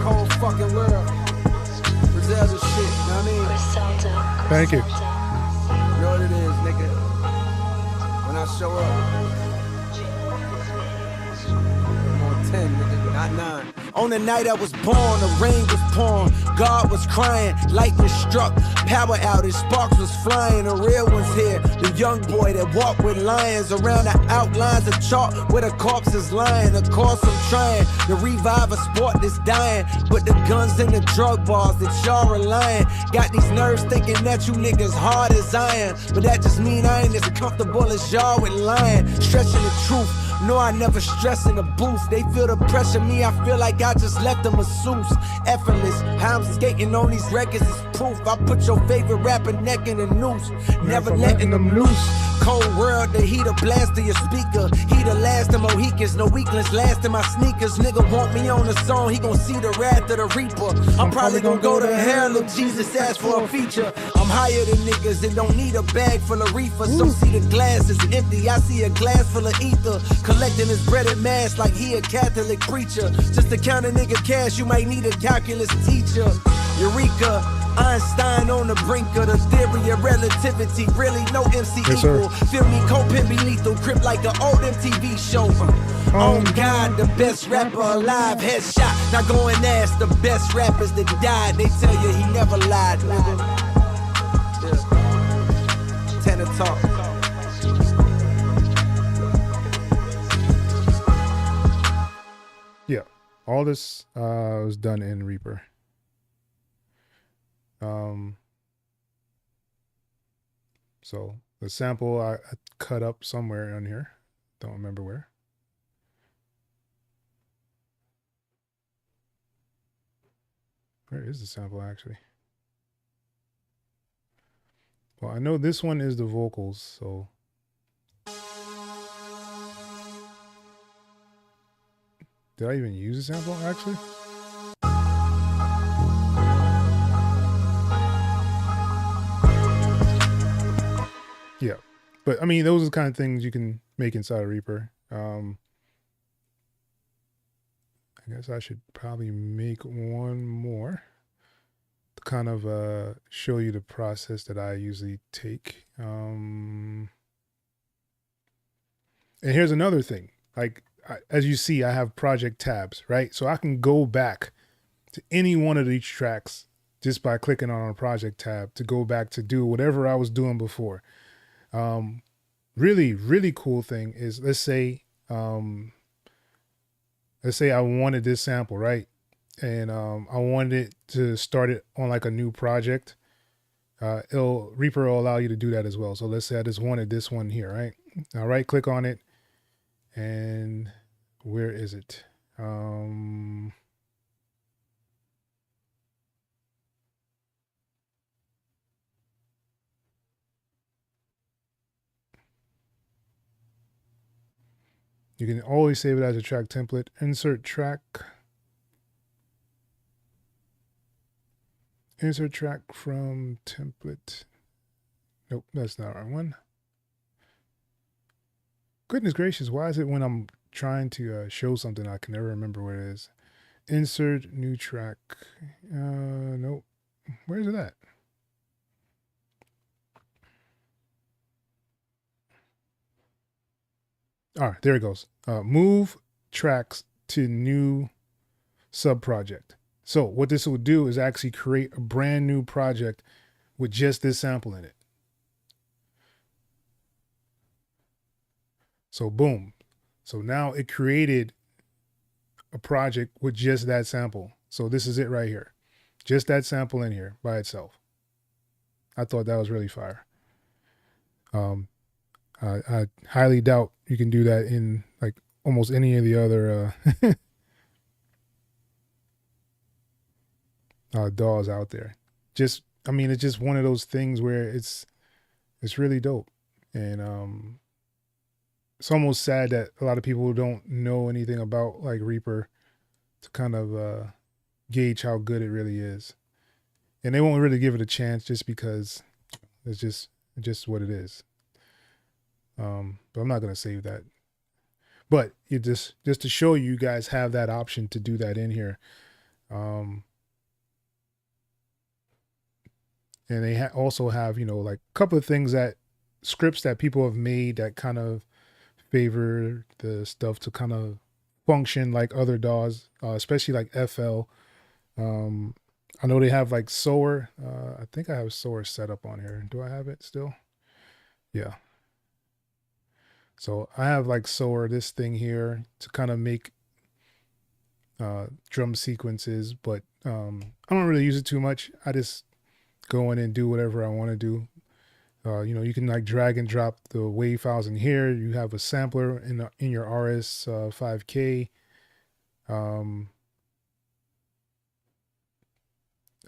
Cold fucking world. Griselda shit, you know what I mean? Thank you. You know what it is, nigga. When I show up, I'm on 10, nigga, not 9. On the night I was born, the rain was pouring, God was crying, lightning struck, power outage, sparks was flying, the real one's here, the young boy that walked with lions around the outlines of chalk where the corpse is lying. Of course I'm trying to revive a sport that's dying, but the guns and the drug bars that y'all relying got these nerves thinking that you niggas hard as iron, but that just mean I ain't as comfortable as y'all with lying, stretching the truth. No, I never stress in the booth. They feel the pressure, me, I feel like I just left them a masseuse. Effortless, how I'm skating on these records is proof. I put your favorite rapper neck in a noose, never letting them loose. Cold world, the heater blast to your speaker. He the last of Mohicans, no weakness, last in my sneakers. Nigga want me on the song, he gon' see the wrath of the reaper. I'm probably gon' go to hell if Jesus asks for a feature. I'm higher than niggas and don't need a bag full of reefer. So see the glass is empty, I see a glass full of ether. Collecting his bread and mass like he a Catholic preacher. Just to count a nigga cash, you might need a calculus teacher. Eureka, Einstein on the brink of the theory of relativity. Really, no MC Yes, equal. sir. Feel me, co-pimp be lethal. Grip like an old MTV show. Oh God, the best rapper alive. Headshot. Now go and ask the best rappers that died. They tell you he never lied, nigga. Yeah. Tenor talk. Yeah, all this was done in Reaper. So the sample I cut up somewhere on here. Don't remember where. Where is the sample actually? Well, I know this one is the vocals, so. Did I even use a sample actually? Yeah, but I mean, those are the kind of things you can make inside of Reaper. I guess I should probably make one more to kind of show you the process that I usually take. And here's another thing. Like, as you see, I have project tabs, right? So I can go back to any one of these tracks just by clicking on a project tab to go back to do whatever I was doing before. Really, really cool thing is, let's say I wanted this sample, right? And I wanted it to start it on like a new project. Reaper will allow you to do that as well. So let's say I just wanted this one here, right? Now right click on it, and where is it? You can always save it as a track template. Insert track. Insert track from template. Nope, that's not our one. Goodness gracious, why is it when I'm trying to show something I can never remember what it is? Insert new track. Nope. Where is it at? All right, there it goes. Move tracks to new sub project. So what this will do is actually create a brand new project with just this sample in it. So boom. So now it created a project with just that sample. So this is it right here. Just that sample in here by itself. I thought that was really fire. I highly doubt you can do that in like almost any of the other DAWs out there. Just, I mean, it's just one of those things where it's really dope. And it's almost sad that a lot of people don't know anything about like Reaper to kind of gauge how good it really is. And they won't really give it a chance just because it's just what it is. But I'm not going to save that. But you just to show you guys have that option to do that in here. And they also have, you know, like a couple of things that scripts that people have made that kind of favor the stuff to kind of function like other DAWs, especially like X.E.L. I know they have like Soar. I think I have Soar set up on here. Do I have it still? Yeah. So I have like Soar, this thing here to kind of make drum sequences, but I don't really use it too much. I just go in and do whatever I want to do. You know, you can like drag and drop the wave files in here. You have a sampler in your RS 5K. I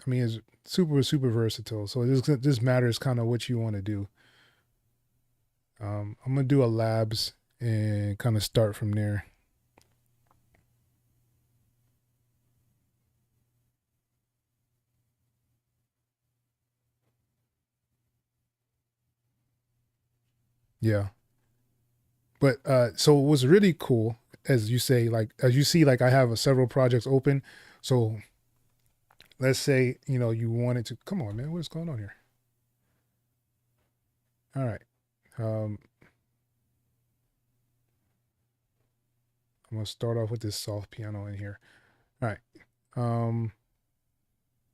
mean, it's super versatile. So this matters kind of what you want to do. I'm gonna do a labs and kind of start from there. Yeah. But so what's really cool, as you say, like as you see, like I have several projects open. So let's say, you know, you wanted to, come on, man, what's going on here? All right. I'm gonna start off with this soft piano in here. All right.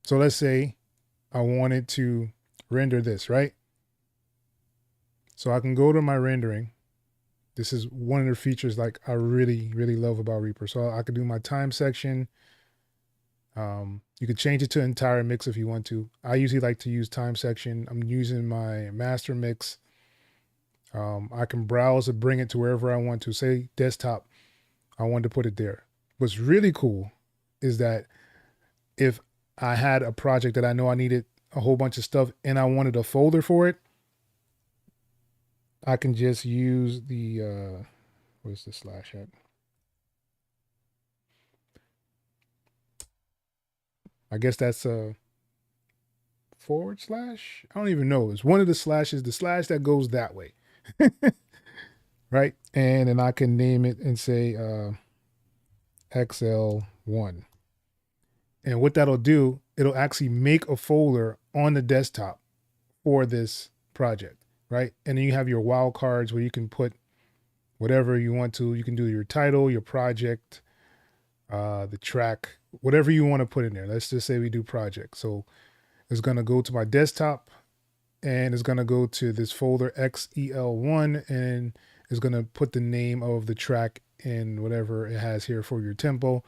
So let's say I wanted to render this, right? So I can go to my rendering. This is one of the features like I really love about Reaper. So I could do my time section. You could change it to entire mix if you want to. I usually like to use time section. I'm using my master mix. I can browse and bring it to wherever I want to. Say desktop, I want to put it there. What's really cool is that if I had a project that I know I needed a whole bunch of stuff and I wanted a folder for it, I can just use the, where's the slash at? I guess that's a forward slash. I don't even know. It's one of the slashes, the slash that goes that way. Right. And then I can name it and say X.E.L.1. And what that'll do, it'll actually make a folder on the desktop for this project. Right. And then you have your wildcards where you can put whatever you want to. You can do your title, your project, the track, whatever you want to put in there. Let's just say we do project. So it's going to go to my desktop and it's going to go to this folder X.E.L.1 and it's going to put the name of the track in whatever it has here for your tempo.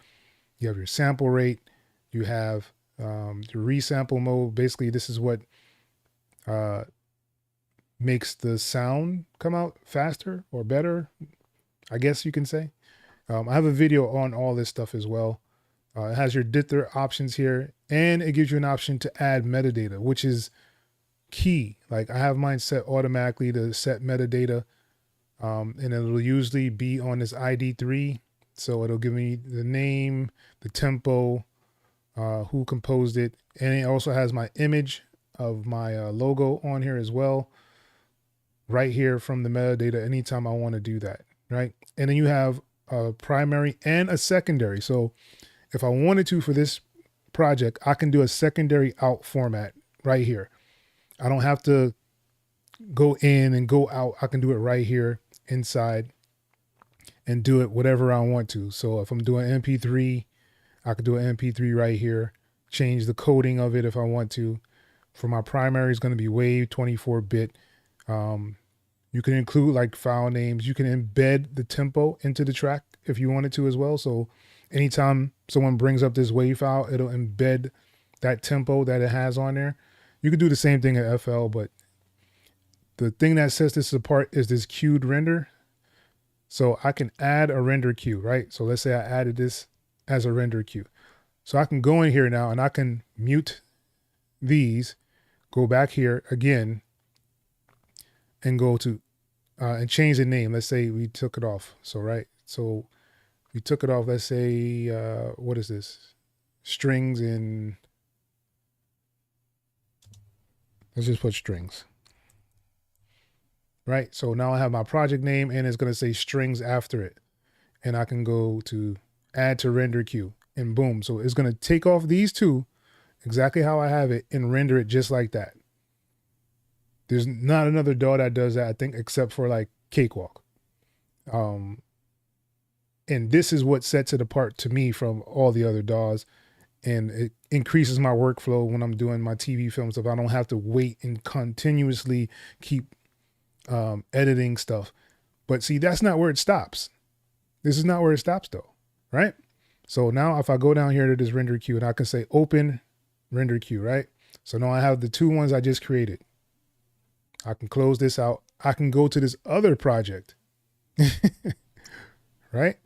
You have your sample rate. You have your resample mode. Basically, this is what makes the sound come out faster or better, I guess you can say. I have a video on all this stuff as well. It has your dither options here, and it gives you an option to add metadata, which is key. Like I have mine set automatically to set metadata. And it'll usually be on this ID3. So it'll give me the name, the tempo, who composed it. And it also has my image of my logo on here as well, right here from the metadata anytime I want to do that, right? And then you have a primary and a secondary. So if I wanted to for this project, I can do a secondary out format right here. I don't have to go in and go out. I can do it right here inside and do it whatever I want to. So if I'm doing MP3, I could do an MP3 right here, change the coding of it if I want to. For my primary is going to be WAV 24-bit. You can include like file names. You can embed the tempo into the track if you wanted to as well. So anytime someone brings up this WAV file, it'll embed that tempo that it has on there. You could do the same thing at FL, but the thing that sets this apart is this queued render. So I can add a render queue, right? So let's say I added this as a render queue. So I can go in here now and I can mute these, go back here again, and go to, and change the name. Let's say we took it off. So, right. So we took it off. Let's say, what is this? Strings in, let's just put strings. Right. So now I have my project name and it's going to say strings after it. And I can go to add to render queue and boom. So it's going to take off these two exactly how I have it and render it just like that. There's not another DAW that does that, I think, except for like Cakewalk. And this is what sets it apart to me from all the other DAWs. And it increases my workflow when I'm doing my TV film stuff. I don't have to wait and continuously keep editing stuff. But see, that's not where it stops. This is not where it stops though, right? So now if I go down here to this render queue and I can say open render queue, right? So now I have the two ones I just created. I can close this out. I can go to this other project, right?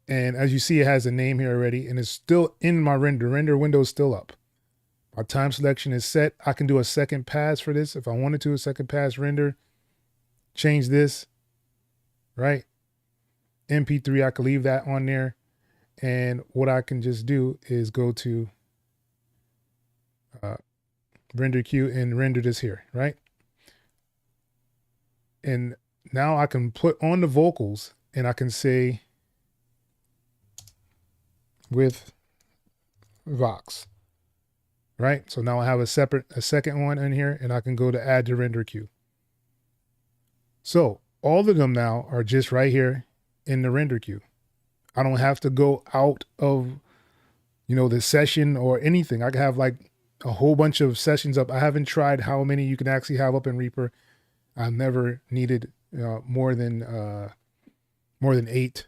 And as you see, it has a name here already and it's still in my render window is still up. My time selection is set. I can do a second pass for this. If I wanted to, a second pass render, change this, right? MP3, I could leave that on there. And what I can just do is go to render queue and render this here, right? And now I can put on the vocals and I can say with Vox, right? So now I have a second one in here and I can go to add to render queue. So all of them now are just right here in the render queue. I don't have to go out of, you know, the session or anything. I can have like a whole bunch of sessions up. I haven't tried how many you can actually have up in Reaper. I've never needed more than 8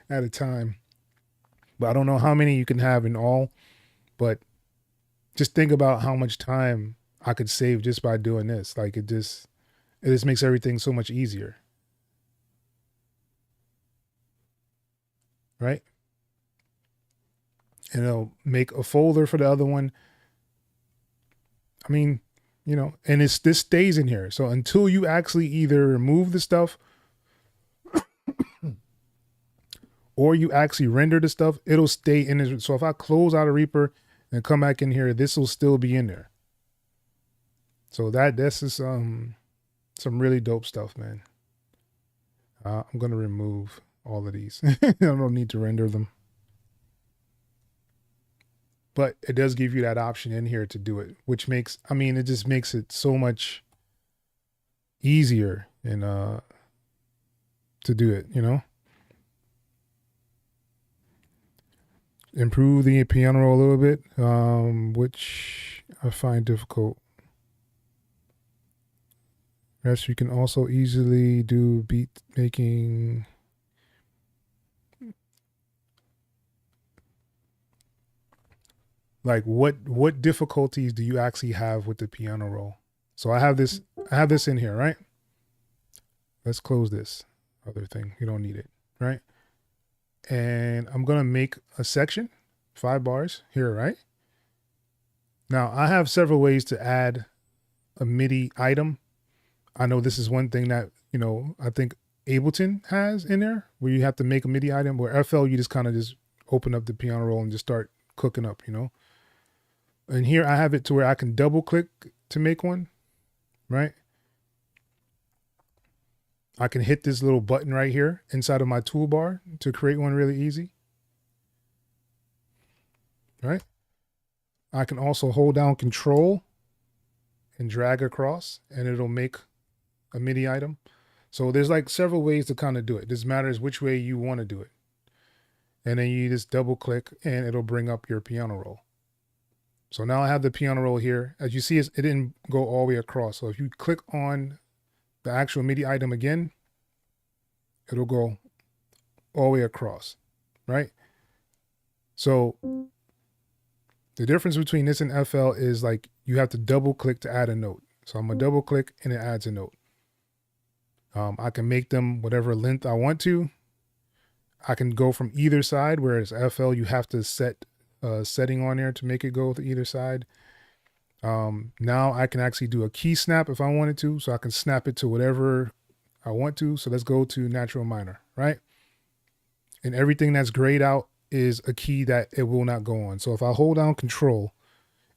at a time. But I don't know how many you can have in all. But just think about how much time I could save just by doing this. Like it just makes everything so much easier. Right? And it'll make a folder for the other one. I mean, you know, and this stays in here. So until you actually either remove the stuff or you actually render the stuff, it'll stay in this. So if I close out of Reaper and come back in here, this will still be in there. So this is some really dope stuff, man. I'm going to remove all of these. I don't need to render them. But it does give you that option in here to do it, which makes, I mean, it just makes it so much easier and to do it, you know? Improve the piano roll a little bit, which I find difficult. Yes, you can also easily do beat making. Like what difficulties do you actually have with the piano roll? So I have this in here, right? Let's close this other thing. You don't need it, right? And I'm going to make a section, 5 bars here, right? Now I have several ways to add a MIDI item I know this is one thing that, you know, I think Ableton has in there where you have to make a MIDI item, where FL, you just kind of just open up the piano roll and just start cooking up, you know. And here I have it to where I can double click to make one, right? I can hit this little button right here inside of my toolbar to create one really easy, right? I can also hold down Control and drag across and it'll make a MIDI item. So there's like several ways to kind of do it. This matters which way you want to do it. And then you just double click and it'll bring up your piano roll. So now I have the piano roll here. As you see, it didn't go all the way across. So if you click on the actual MIDI item again, it'll go all the way across, right? So the difference between this and FL is like you have to double click to add a note. So I'm gonna double click and it adds a note. I can make them whatever length I want to. I can go from either side, whereas FL, you have to set a setting on there to make it go to either side. Now I can actually do a key snap if I wanted to, so I can snap it to whatever I want to. So let's go to natural minor, right? And everything that's grayed out is a key that it will not go on. So if I hold down Control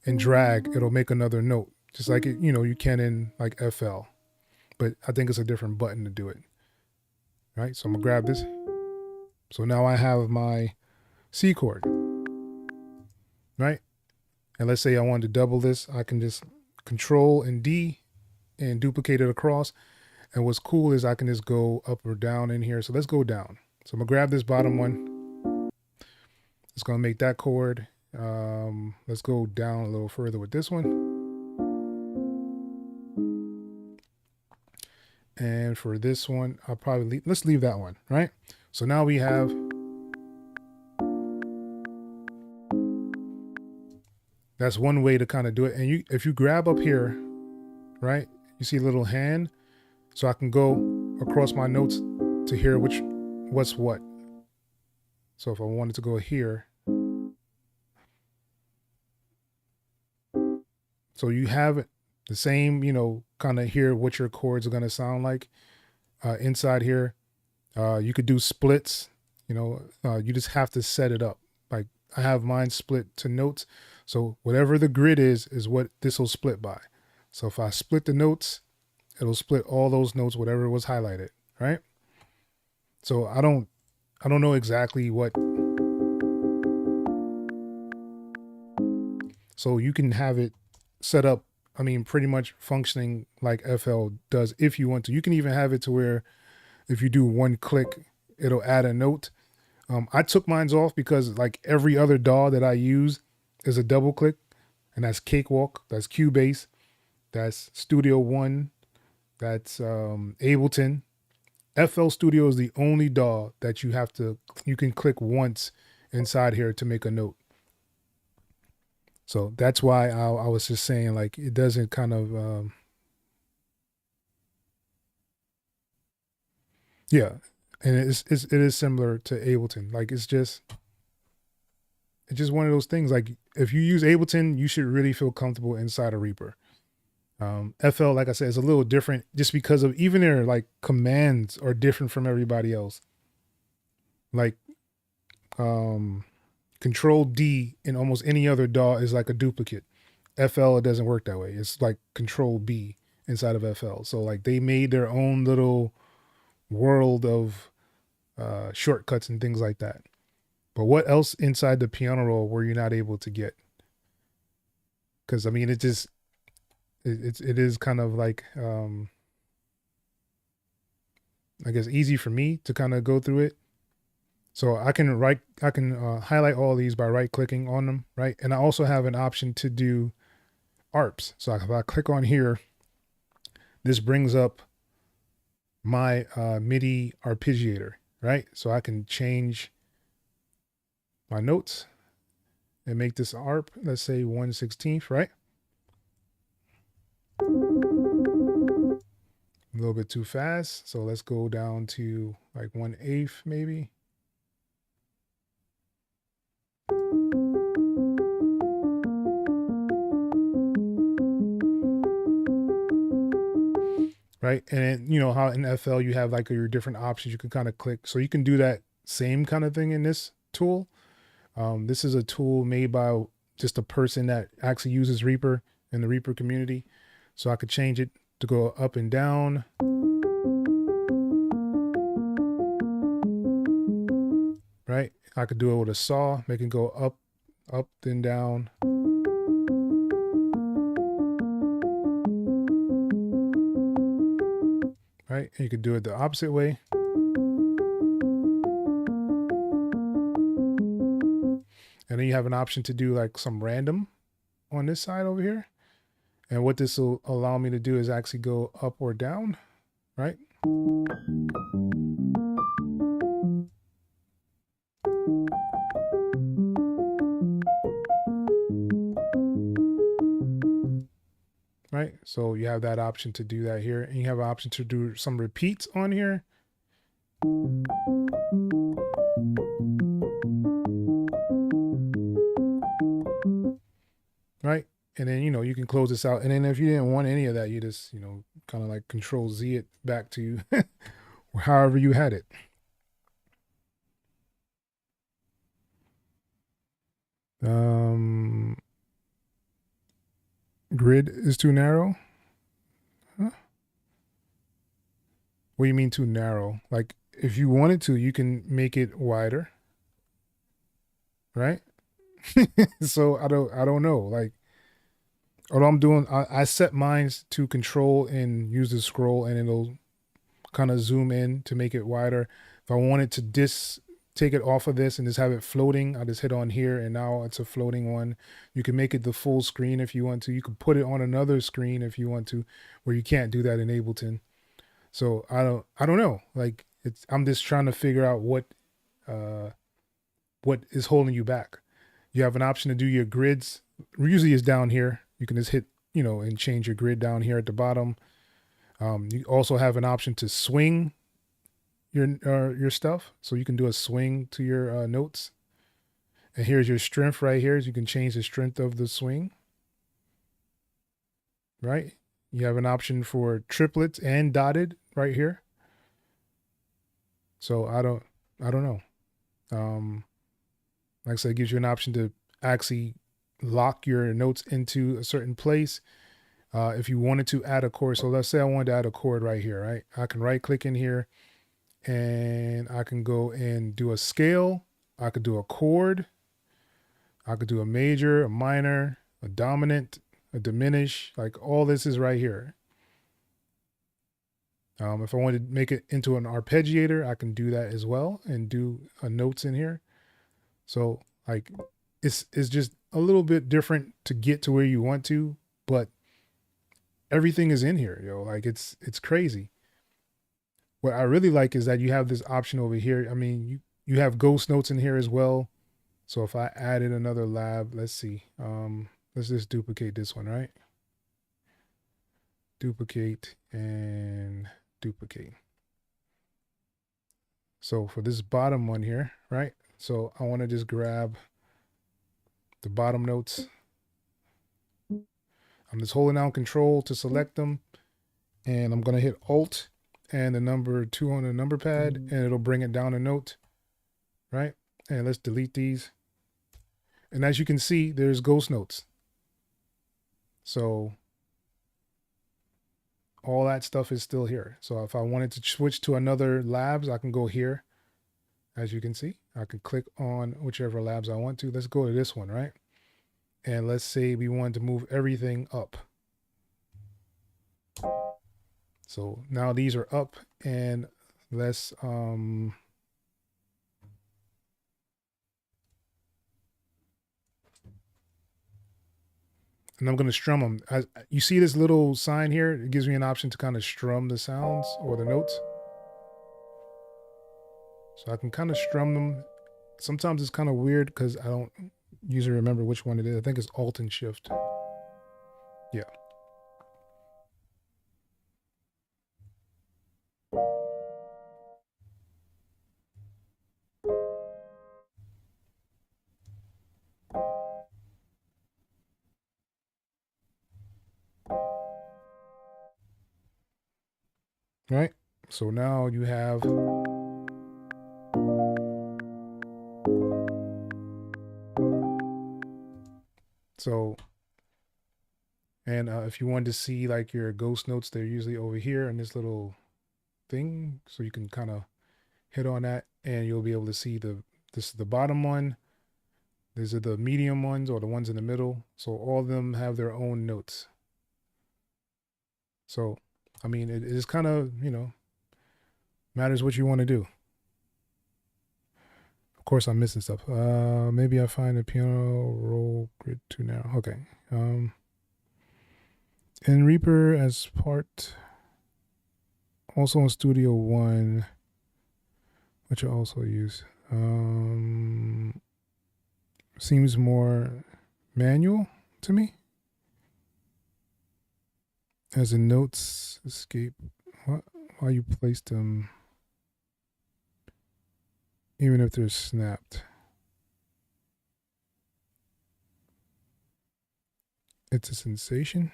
and drag, it'll make another note, just like it, you know, you can in like FL. But I think it's a different button to do it. Right? So I'm gonna grab this. So now I have my C chord. Right? And let's say I wanted to double this, I can just Control and D and duplicate it across. And what's cool is I can just go up or down in here. So let's go down. So I'm gonna grab this bottom one. It's gonna make that chord. Let's go down a little further with this one. And for this one, I'll probably let's leave that one, right? So now we have that's one way to kind of do it. And if you grab up here, right, you see a little hand, so I can go across my notes to hear what's what. So if I wanted to go here, so you have the same, you know, kind of hear what your chords are going to sound like inside here. You could do splits, you know, you just have to set it up. Like I have mine split to notes. So whatever the grid is what this will split by. So if I split the notes, it'll split all those notes, whatever was highlighted, right? So I don't know exactly what. So you can have it set up, I mean, pretty much functioning like FL does if you want to. You can even have it to where if you do one click, it'll add a note. I took mine off because like every other DAW that I use is a double click, and that's Cakewalk, that's Cubase, that's Studio One, that's Ableton. FL Studio is the only DAW that you can click once inside here to make a note. So that's why I was just saying, like, it doesn't kind of, yeah. And it is similar to Ableton. Like, it's just one of those things. Like, if you use Ableton, you should really feel comfortable inside of Reaper. FL, like I said, is a little different just because of even their like commands are different from everybody else. Like, Control D in almost any other DAW is like a duplicate. FL, it doesn't work that way. It's like Control B inside of FL. So like they made their own little world of shortcuts and things like that. But what else inside the piano roll were you not able to get? Because I mean, it is kind of like I guess easy for me to kind of go through it. So I can highlight all these by right clicking on them, right? And I also have an option to do ARPs. So if I click on here, this brings up my MIDI arpeggiator, right? So I can change my notes and make this ARP, let's say 1/16, right? A little bit too fast. So let's go down to like 1/8 maybe. right? And then, you know how in FL you have like your different options you can kind of click. So you can do that same kind of thing in this tool. This is a tool made by just a person that actually uses Reaper in the Reaper community. So I could change it to go up and down. Right? I could do it with a saw, make it go up, up, then down. Right? And you could do it the opposite way. And then you have an option to do like some random on this side over here. And what this will allow me to do is actually go up or down, right? Right? So you have that option to do that here. And you have an option to do some repeats on here. Right? And then, you know, you can close this out. And then if you didn't want any of that, you just, you know, kind of like Control Z it back to however you had it. Grid is too narrow. Huh? What do you mean too narrow? Like if you wanted to, you can make it wider. Right? So I don't know. Like all I'm doing, I set mine to control and use the scroll, and it'll kind of zoom in to make it wider. If I wanted to take it off of this and just have it floating, I just hit on here and now it's a floating one. You can make it the full screen if you want to. You can put it on another screen if you want to, where you can't do that in Ableton. So I don't know. Like I'm just trying to figure out what is holding you back. You have an option to do your grids. Usually it's down here. You can just hit, you know, and change your grid down here at the bottom. You also have an option to swing your stuff. So you can do a swing to your notes. And here's your strength right here. So you can change the strength of the swing. Right? You have an option for triplets and dotted right here. So I don't know. Like I said, it gives you an option to actually lock your notes into a certain place. If you wanted to add a chord, so let's say I wanted to add a chord right here, right? I can right click in here and I can go and do a scale. I could do a chord. I could do a major, a minor, a dominant, a diminish, like all this is right here. If I wanted to make it into an arpeggiator, I can do that as well and do notes in here. So like it's just a little bit different to get to where you want to, but everything is in here, yo. Like it's crazy. What I really like is that you have this option over here. I mean, you have ghost notes in here as well. So if I added another lab, let's see. Let's just duplicate this one, right? Duplicate and duplicate. So for this bottom one here, right? So I want to just grab the bottom notes. I'm just holding down Control to select them, and I'm going to hit Alt and the number 2 on the number pad, and it'll bring it down a note, right? And let's delete these. And as you can see, there's ghost notes. So all that stuff is still here. So if I wanted to switch to another labs, I can go here. As you can see, I can click on whichever labs I want to. Let's go to this one, right? And let's say we want to move everything up. So now these are up, and let's and I'm going to strum them. You see this little sign here? It gives me an option to kind of strum the sounds or the notes. So I can kind of strum them. Sometimes it's kind of weird because I don't usually remember which one it is. I think it's Alt and Shift. Yeah. right? So now you have so, and if you wanted to see like your ghost notes, they're usually over here in this little thing, so you can kind of hit on that and you'll be able to see this is the bottom one, these are the medium ones or the ones in the middle, so all of them have their own notes. So I mean, it is kind of, you know, matters what you want to do. Of course I'm missing stuff. Maybe I find the piano roll grid too narrow. Okay. In Reaper as part, also in Studio One, which I also use, seems more manual to me. As in notes escape, while you place them, even if they're snapped. It's a sensation.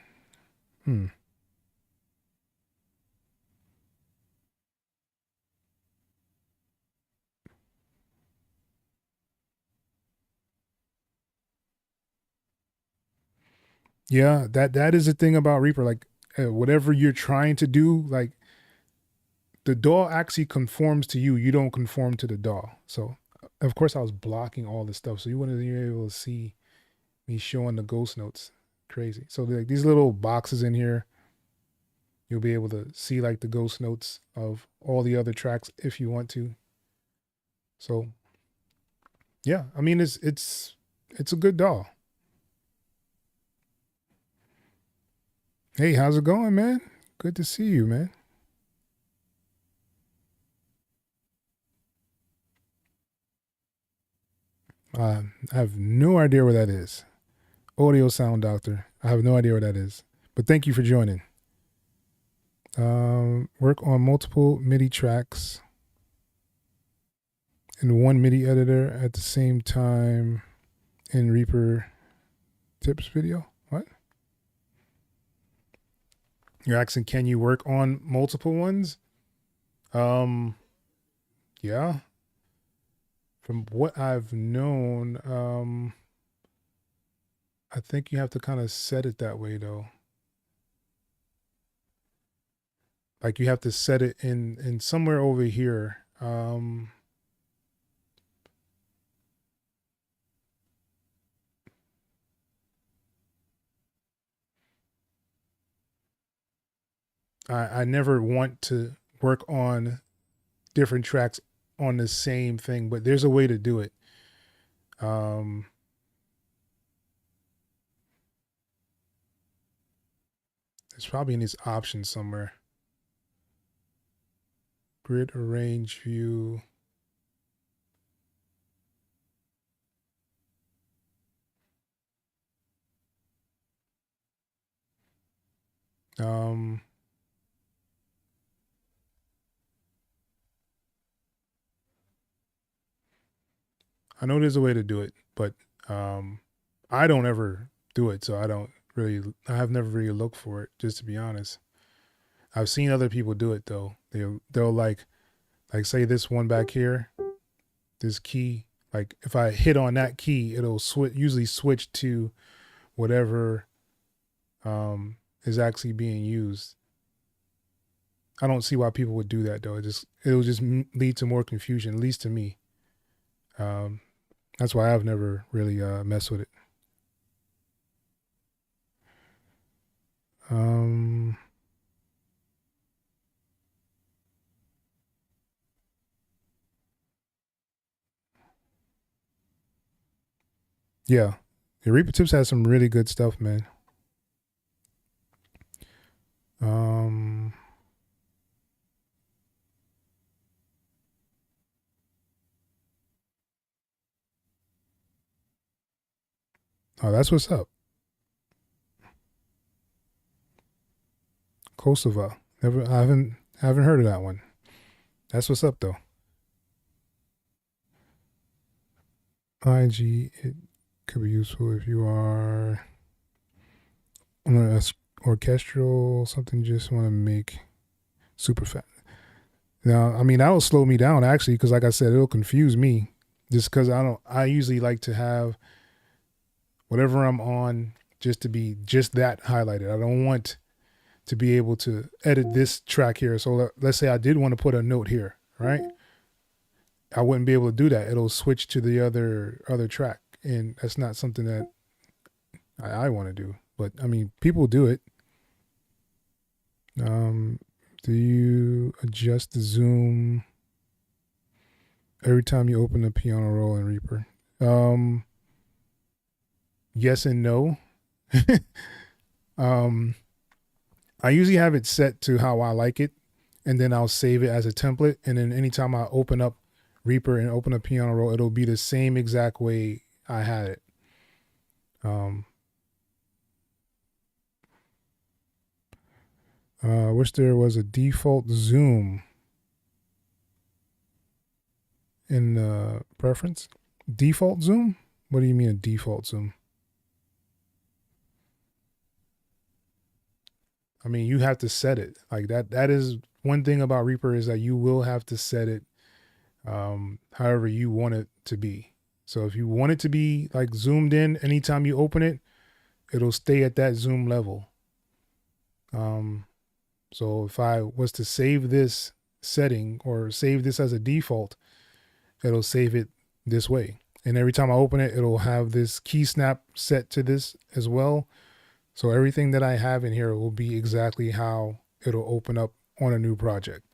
Yeah, that is the thing about Reaper. Like whatever you're trying to do, like the DAW actually conforms to you. You don't conform to the DAW. So of course I was blocking all this stuff, so you wouldn't be able to see me showing the ghost notes. Crazy. So like these little boxes in here, you'll be able to see like the ghost notes of all the other tracks if you want to. So yeah, I mean it's a good DAW. Hey, how's it going, man? Good to see you, man. I have no idea where that is. Audio Sound Doctor. I have no idea what that is. But thank you for joining. Work on multiple MIDI tracks in one MIDI editor at the same time in Reaper tips video. What? You're asking, can you work on multiple ones? Yeah. From what I've known, I think you have to kind of set it that way though. Like you have to set it in somewhere over here. I never want to work on different tracks on the same thing, but there's a way to do it. It's probably in these options somewhere. Grid arrange view. I know there's a way to do it, but I don't ever do it, so I have never really looked for it, just to be honest. I've seen other people do it though. They'll like say this one back here, this key, like if I hit on that key, it'll usually switch to whatever is actually being used. I don't see why people would do that though. It'll just lead to more confusion, at least to me. That's why I've never really messed with it. Yeah, the Reaper Tips has some really good stuff, man. Oh, that's what's up. Kosovo. I haven't heard of that one. That's what's up though. IG, it could be useful if you are on an orchestral something, just want to make super fat. Now, I mean, that'll slow me down actually, because like I said, it'll confuse me just because I usually like to have whatever I'm on just to be just that highlighted. I don't want to be able to edit this track here. So let's say I did want to put a note here, right? I wouldn't be able to do that. It'll switch to the other track. And that's not something that I want to do. But I mean, people do it. Do you adjust the zoom every time you open the piano roll in Reaper? Yes and no. I usually have it set to how I like it, and then I'll save it as a template. And then anytime I open up Reaper and open a piano roll, it'll be the same exact way I had it. Wish there was a default zoom in the preference. Default zoom? What do you mean a default zoom? I mean, you have to set it like that. That is one thing about Reaper, is that you will have to set it however you want it to be. So if you want it to be like zoomed in anytime you open it, it'll stay at that zoom level. So if I was to save this setting or save this as a default, it'll save it this way. And every time I open it, it'll have this key snap set to this as well. So everything that I have in here will be exactly how it'll open up on a new project.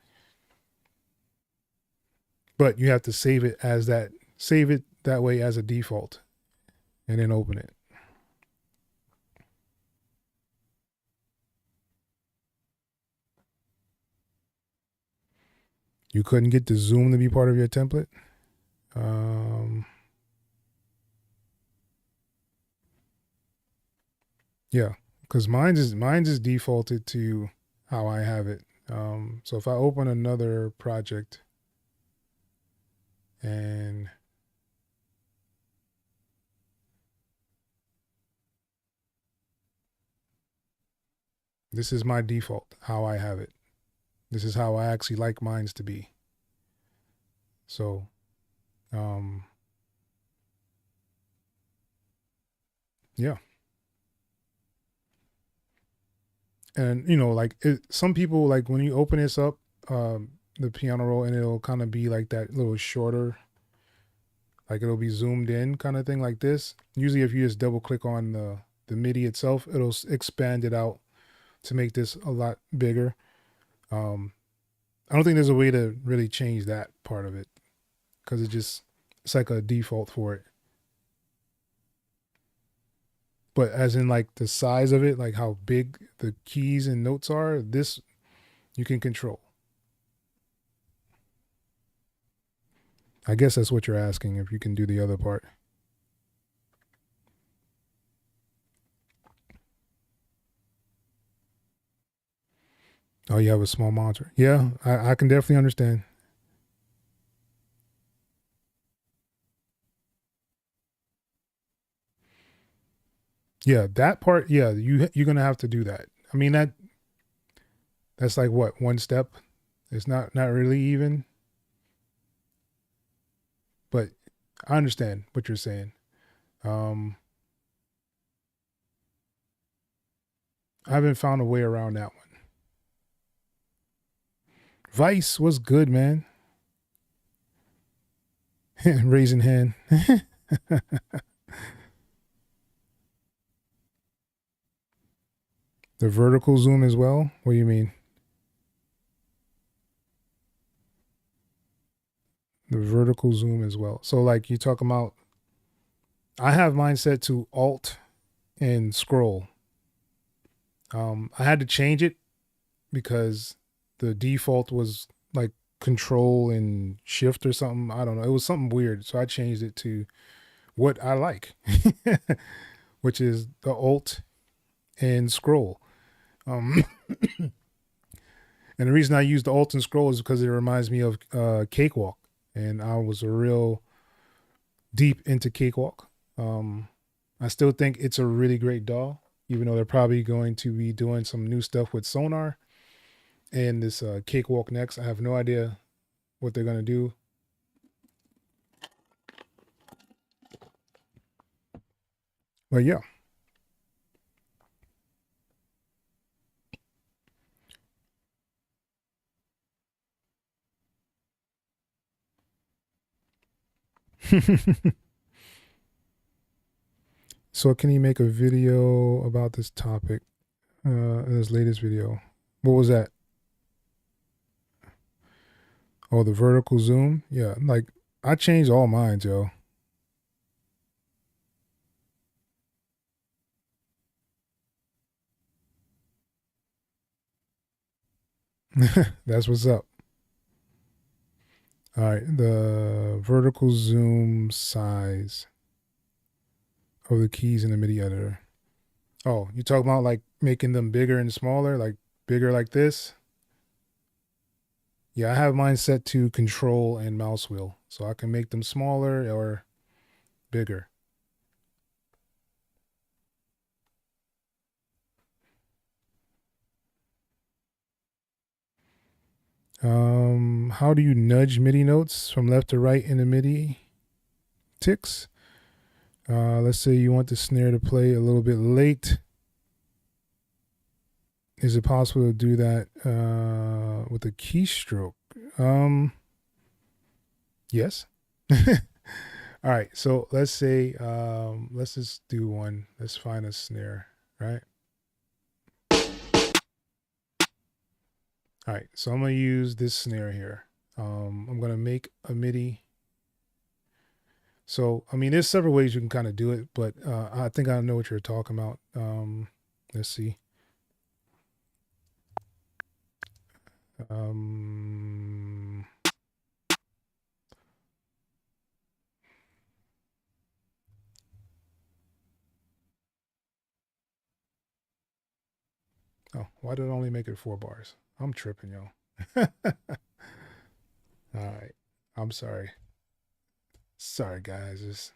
But you have to save it that way as a default, and then open it. You couldn't get the zoom to be part of your template? Yeah, because mine's is defaulted to how I have it. So if I open another project and this is my default, how I have it. This is how I actually like mines to be. So, yeah. And, you know, like some people, like when you open this up, the piano roll, and it'll kind of be like that little shorter, like it'll be zoomed in kind of thing like this. Usually if you just double click on the MIDI itself, it'll expand it out to make this a lot bigger. I don't think there's a way to really change that part of it, because it's like a default for it. But as in like the size of it, like how big the keys and notes are, this you can control. I guess that's what you're asking, if you can do the other part. Oh, you have a small monitor. Yeah, I can definitely understand. Yeah, that part, yeah, you're gonna have to do that. I mean, that's like what, one step? It's not really even. But I understand what you're saying. I haven't found a way around that one. Vice was good, man. Raising hand. The vertical zoom as well? What do you mean? The vertical zoom as well. So like you talking about, I have mine set to Alt and scroll. I had to change it because the default was like Control and Shift or something. I don't know. It was something weird. So I changed it to what I like, which is the Alt and scroll. And the reason I use the Alt and scroll is because it reminds me of Cakewalk. And I was a real deep into Cakewalk. I still think it's a really great DAW, even though they're probably going to be doing some new stuff with Sonar. and this Cakewalk Next. I have no idea what they're gonna do. But yeah. So can you make a video about this topic? In his latest video. What was that? Oh, the vertical zoom? Yeah, like I changed all mine, yo. That's what's up. All right, the vertical zoom size of the keys in the MIDI editor. Oh, you talking about like making them bigger and smaller, like bigger like this? Yeah, I have mine set to control and mouse wheel, so I can make them smaller or bigger. How do you nudge MIDI notes from left to right in the MIDI ticks? Let's say you want the snare to play a little bit late. Is it possible to do that with a keystroke? Yes. All right, so let's say let's just do one. Let's find a snare, right? All right, so I'm gonna use this snare here. I'm gonna make a MIDI. So I mean, there's several ways you can kind of do it, but I think I know what you're talking about. Let's see. Oh, why did it only make it 4 bars? I'm tripping, yo. All right, I'm sorry. Sorry, guys.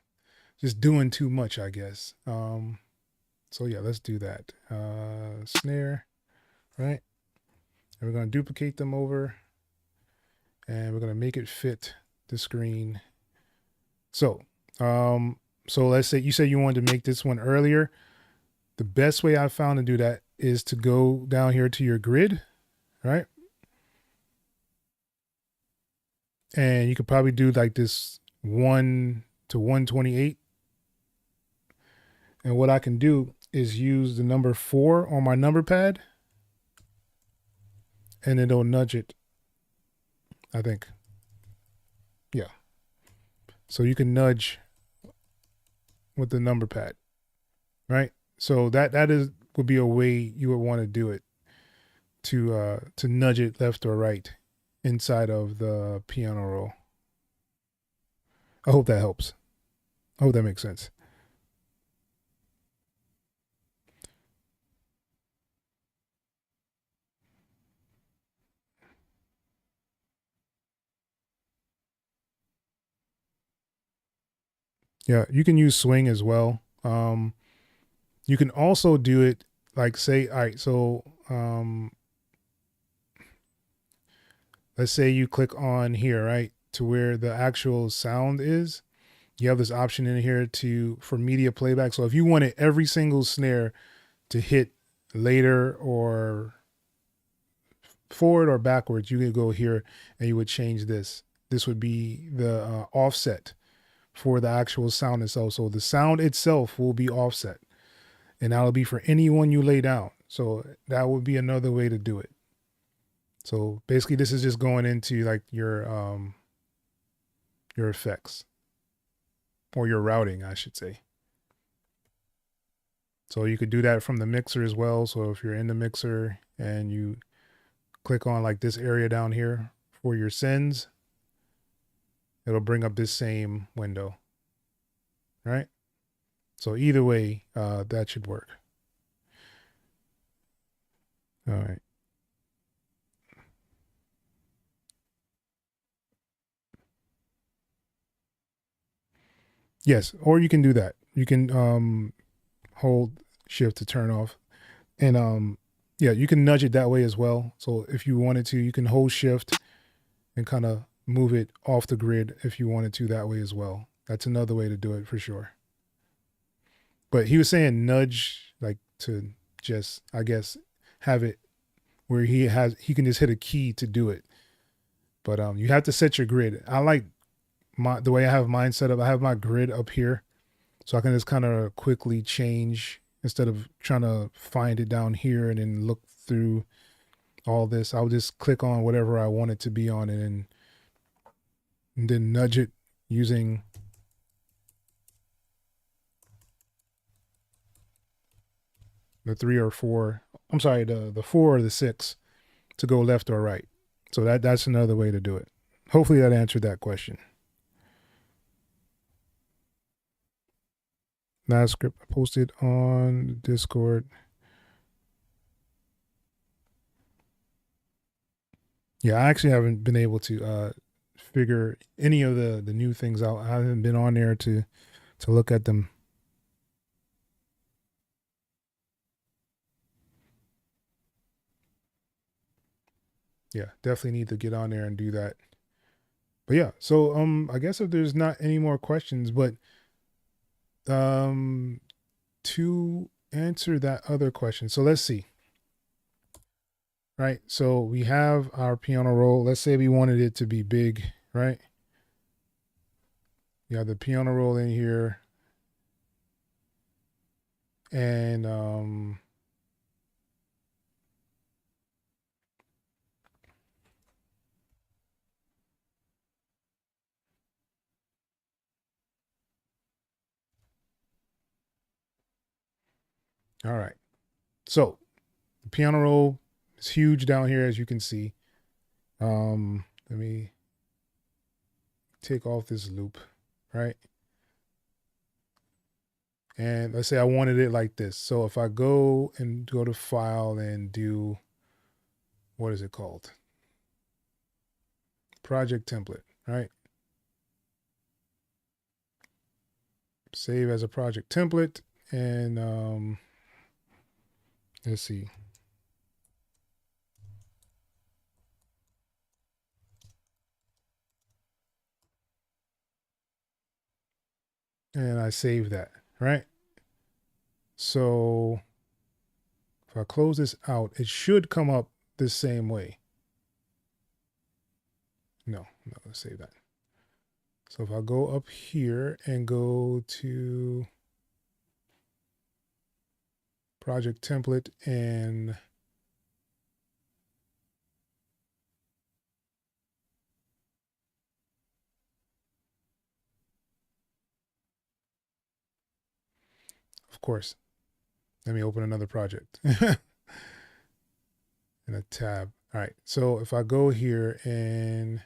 Just doing too much, I guess. So yeah, let's do that. Snare, right? And we're gonna duplicate them over, and we're gonna make it fit the screen. So, so let's say you said you wanted to make this one earlier. The best way I found to do that is to go down here to your grid, right? And you could probably do like this 1 to 128. And what I can do is use the number 4 on my number pad, and it'll nudge it, I think. Yeah. So you can nudge with the number pad, right? So that would be a way you would want to do it, to nudge it left or right inside of the piano roll. I hope that helps. I hope that makes sense. Yeah, you can use swing as well. You can also do it like, say, all right, so let's say you click on here, right, to where the actual sound is. You have this option in here for media playback. So if you wanted every single snare to hit later or forward or backwards, you could go here and you would change this. This would be the offset for the actual sound itself. So the sound itself will be offset, and that'll be for any one you lay down. So that would be another way to do it. So basically this is just going into like your effects, or your routing, I should say. So you could do that from the mixer as well. So if you're in the mixer and you click on like this area down here for your sends, it'll bring up this same window, right? So either way, that should work. All right. Yes, or you can do that. You can hold shift to turn off. And Yeah, you can nudge it that way as well. So if you wanted to, you can hold shift and kind of move it off the grid if you wanted to that way as well. That's another way to do it for sure. But he was saying nudge, like to just, I guess, have it where he can just hit a key to do it. But you have to set your grid. I like the way I have mine set up. I have my grid up here, so I can just kind of quickly change instead of trying to find it down here and then look through all this. I'll just click on whatever I want it to be on and then nudge it using the 3 or 4. I'm sorry, the 4 or the 6 to go left or right. So that's another way to do it. Hopefully that answered that question. Last script I posted on Discord. Yeah, I actually haven't been able to figure any of the new things out. I haven't been on there to look at them. Yeah, definitely need to get on there and do that. But yeah, so I guess if there's not any more questions, but to answer that other question. So let's see. Right? So we have our piano roll. Let's say we wanted it to be big, right? You have the piano roll in here. And all right. So the piano roll is huge down here, as you can see. Let me take off this loop, right? And let's say I wanted it like this. So if I go to file and do, what is it called? Project template, right? Save as a project template. And let's see. And I save that, right? So if I close this out, it should come up the same way. No, let's save that. So if I go up here and go to project template and of course, let me open another project in a tab. All right. So if I go here and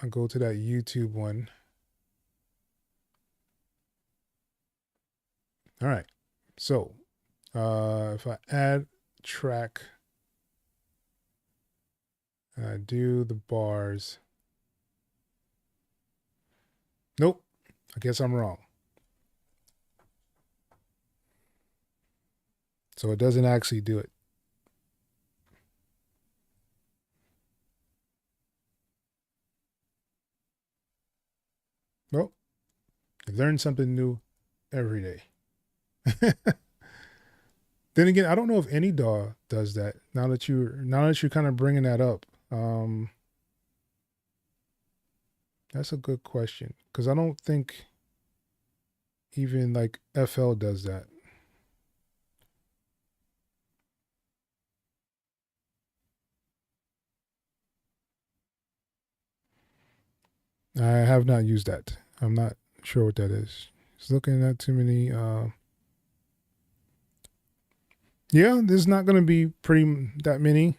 I go to that YouTube one. All right. So if I add track and I do the bars. Nope. I guess I'm wrong. So it doesn't actually do it. Well, you learn something new every day. Then again, I don't know if any DAW does that. Now that you're kind of bringing that up, that's a good question, because I don't think even like FL does that. I have not used that. I'm not sure what that is. Just looking at too many. Yeah, there's not going to be that many,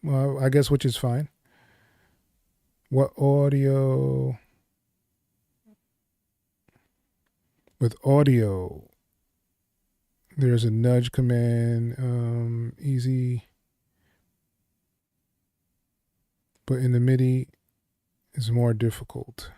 I guess, which is fine. What audio? With audio, there's a nudge command, easy. But in the MIDI, it's more difficult.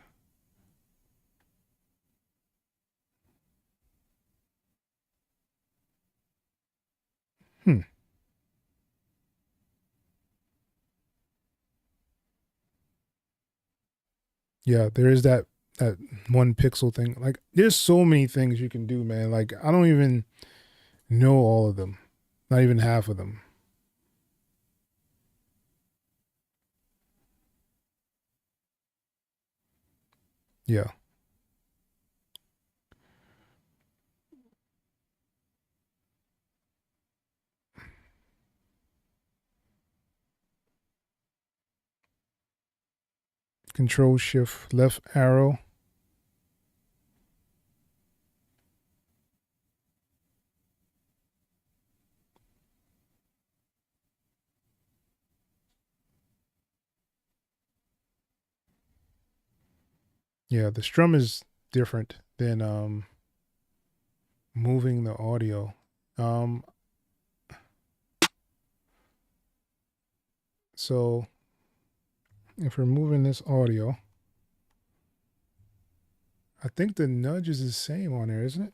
Yeah, there is that 1 pixel thing. Like, there's so many things you can do, man. Like, I don't even know all of them. Not even half of them. Yeah. Control Shift left arrow. Yeah, the strum is different than moving the audio. So if we're moving this audio, I think the nudge is the same on there, isn't it?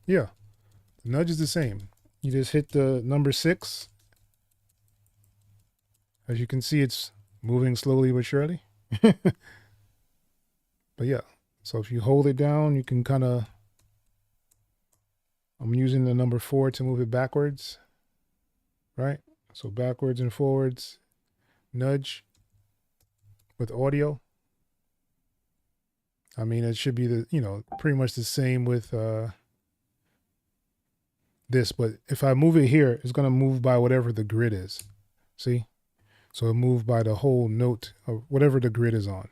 Yeah, the nudge is the same. You just hit the number 6. As you can see, it's moving slowly but surely. But yeah, so if you hold it down, you can kind of, I'm using the number 4 to move it backwards, right? So backwards and forwards, nudge with audio. I mean, it should be the, pretty much the same with this, but if I move it here, it's going to move by whatever the grid is. See? So it moved by the whole note of whatever the grid is on.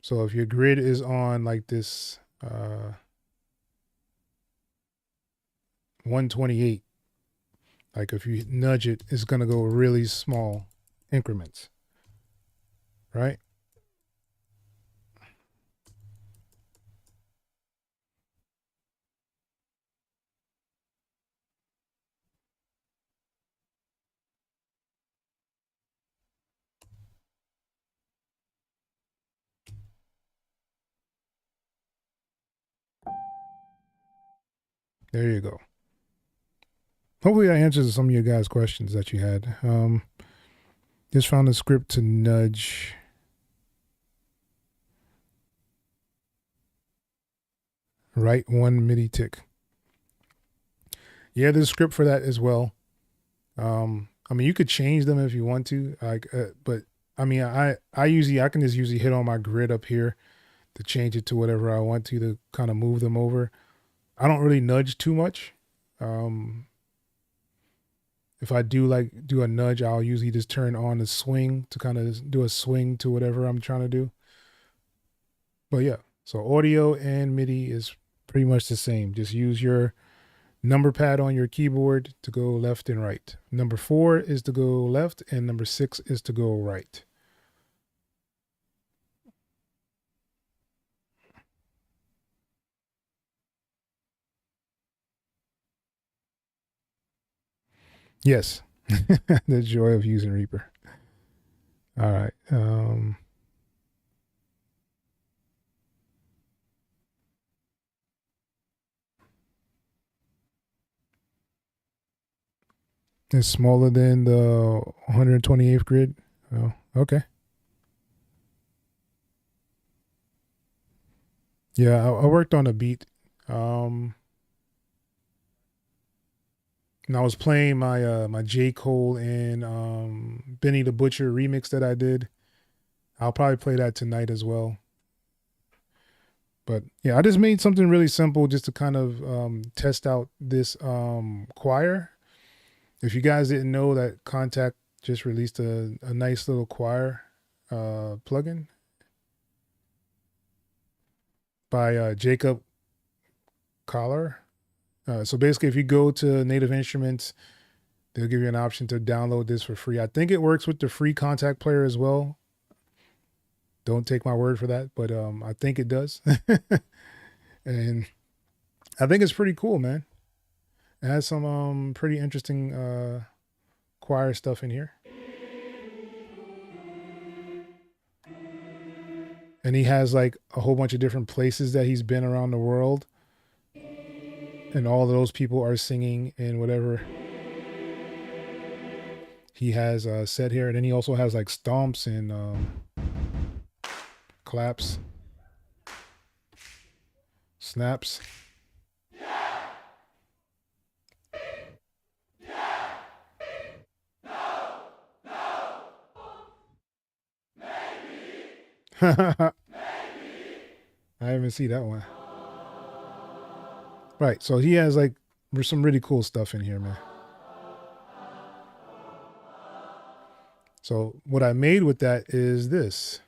So if your grid is on like this 128, like if you nudge it, it's going to go really small increments, right? There you go. Hopefully that answers some of your guys' questions that you had. Just found a script to nudge. Right 1 MIDI tick. Yeah, there's a script for that as well. I mean, you could change them if you want to, like, but I mean, I can just usually hit on my grid up here to change it to whatever I want to kind of move them over. I don't really nudge too much. If I do a nudge, I'll usually just turn on the swing to kind of do a swing to whatever I'm trying to do. But yeah, so audio and MIDI is pretty much the same. Just use your number pad on your keyboard to go left and right. Number 4 is to go left and number 6 is to go right. Yes, the joy of using Reaper. All right. It's smaller than the 128th grid. Oh, okay. Yeah, I worked on a beat. And I was playing my my J. Cole and Benny the Butcher remix that I did. I'll probably play that tonight as well. But yeah, I just made something really simple just to kind of test out this choir. If you guys didn't know, that Contact just released a nice little choir plugin by Jacob Collar. So basically, if you go to Native Instruments, they'll give you an option to download this for free. I think it works with the free Contact player as well. Don't take my word for that, but I think it does. And I think it's pretty cool, man. It has some pretty interesting choir stuff in here. And he has like a whole bunch of different places that he's been around the world. And all of those people are singing in whatever he has set here, and then he also has like stomps and claps, snaps. I haven't seen that one. Right, so he has like some really cool stuff in here, man. So what I made with that is this.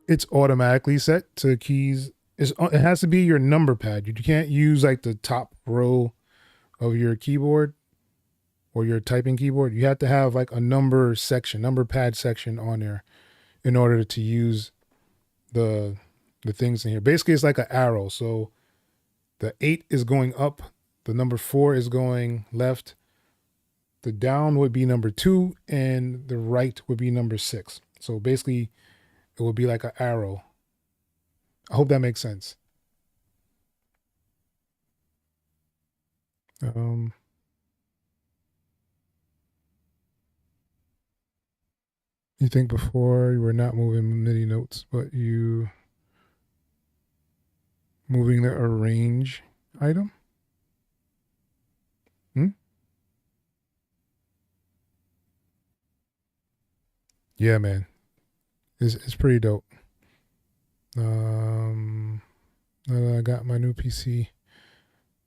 It's automatically set to keys. It has to be your number pad. You can't use like the top row of your keyboard or your typing keyboard. You have to have like a number pad section on there in order to use the things in here. Basically, it's like an arrow. So the 8 is going up, the number 4 is going left, the down would be number 2, and the right would be number 6. So basically, it would be like an arrow. I hope that makes sense. You think before you were not moving MIDI notes, but you moving the arrange item? Yeah, man. It's pretty dope. Now that I got my new PC,